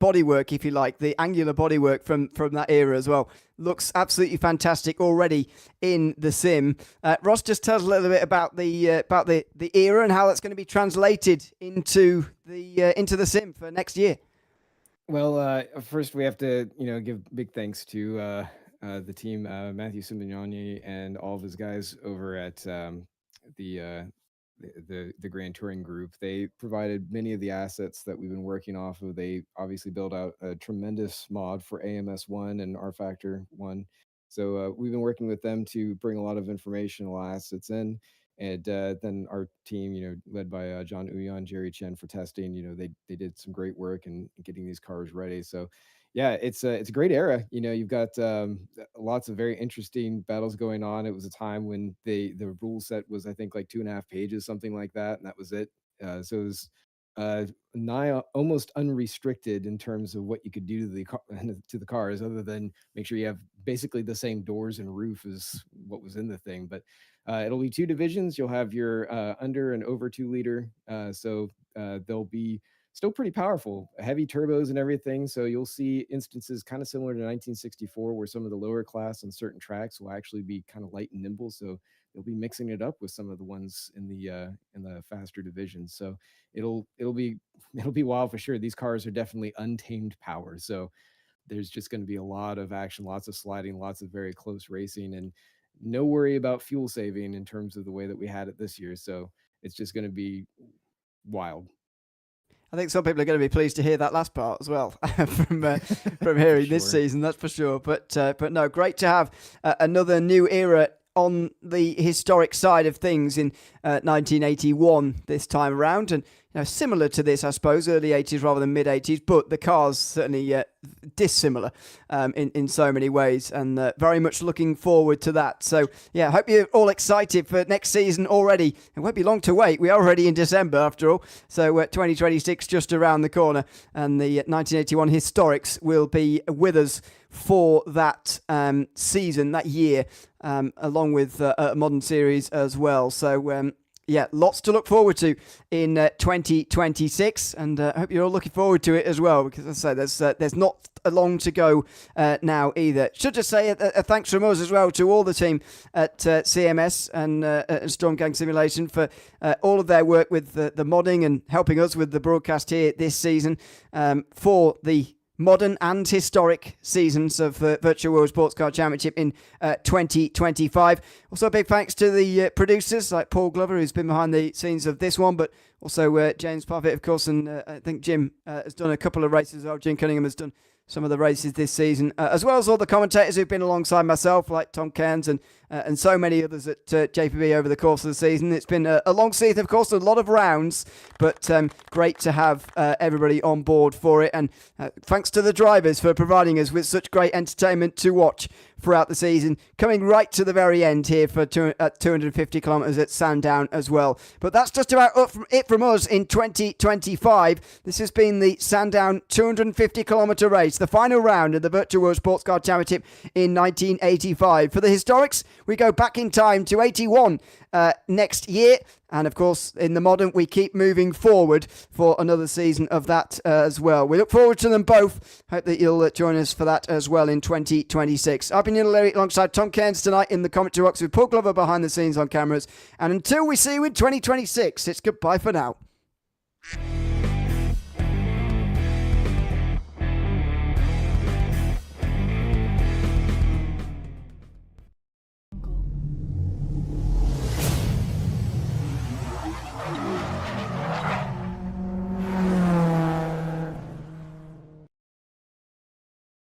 bodywork, if you like, the angular bodywork from that era as well, looks absolutely fantastic already in the sim. Ross, just tell us a little bit about the era and how that's going to be translated into the sim for next year. Well, first we have to, give big thanks to the team, Matthew Simeoni and all of his guys over at the Grand Touring Group. They provided many of the assets that we've been working off of. They obviously built out a tremendous mod for AMS1 and R Factor 1. So we've been working with them to bring a lot of informational assets in. And then our team, led by John Ewan, Jerry Chen for testing, they did some great work in getting these cars ready. So, yeah, it's a great era. You've got lots of very interesting battles going on. It was a time when the rule set was, I think, like 2.5 pages, something like that, and that was it. So it was almost unrestricted in terms of what you could do to the cars, other than make sure you have basically the same doors and roof as what was in the thing. But it'll be 2 divisions. You'll have your under and over 2 liter. So they'll be still pretty powerful, heavy turbos and everything. So you'll see instances kind of similar to 1964, where some of the lower class on certain tracks will actually be kind of light and nimble. So they'll be mixing it up with some of the ones in the faster divisions. So it'll be wild for sure. These cars are definitely untamed power. So there's just going to be a lot of action, lots of sliding, lots of very close racing, and no worry about fuel saving in terms of the way that we had it this year. So it's just going to be wild. I think some people are going to be pleased to hear that last part as well from hearing Sure. this season, that's for sure. But no, great to have another new era on the historic side of things in 1981 this time around. And similar to this, I suppose, early 80s rather than mid 80s, but the cars certainly dissimilar in so many ways, and very much looking forward to that. So yeah, hope you're all excited for next season already. It won't be long to wait. We are already in December after all, so 2026 just around the corner, and the 1981 historics will be with us for that season, that year, along with a modern series as well. So yeah, lots to look forward to in 2026, and I hope you're all looking forward to it as well, because as I say, there's not a long to go now either. Should just say a thanks from us as well to all the team at CMS and Storm Gang Simulation for all of their work with the modding and helping us with the broadcast here this season for the modern and historic seasons of Virtual World Sports Car Championship in 2025. Also, a big thanks to the producers like Paul Glover, who's been behind the scenes of this one, but also James Parfitt, of course, and I think Jim has done a couple of races as well. Jim Cunningham has done some of the races this season, as well as all the commentators who've been alongside myself, like Tom Cairns and so many others at JPB over the course of the season. It's been a long season, of course, a lot of rounds, but great to have everybody on board for it. And thanks to the drivers for providing us with such great entertainment to watch throughout the season, coming right to the very end here for 250 kilometres at Sandown as well. But that's just about it from us in 2025. This has been the Sandown 250 kilometre race, the final round of the Virtual World Sports Car Championship in 1985. For the historics, we go back in time to 81 next year. And of course, in the modern, we keep moving forward for another season of that as well. We look forward to them both. Hope that you'll join us for that as well in 2026. I've been Neil Leary alongside Tom Cairns tonight in the commentary box with Paul Glover behind the scenes on cameras. And until we see you in 2026, it's goodbye for now.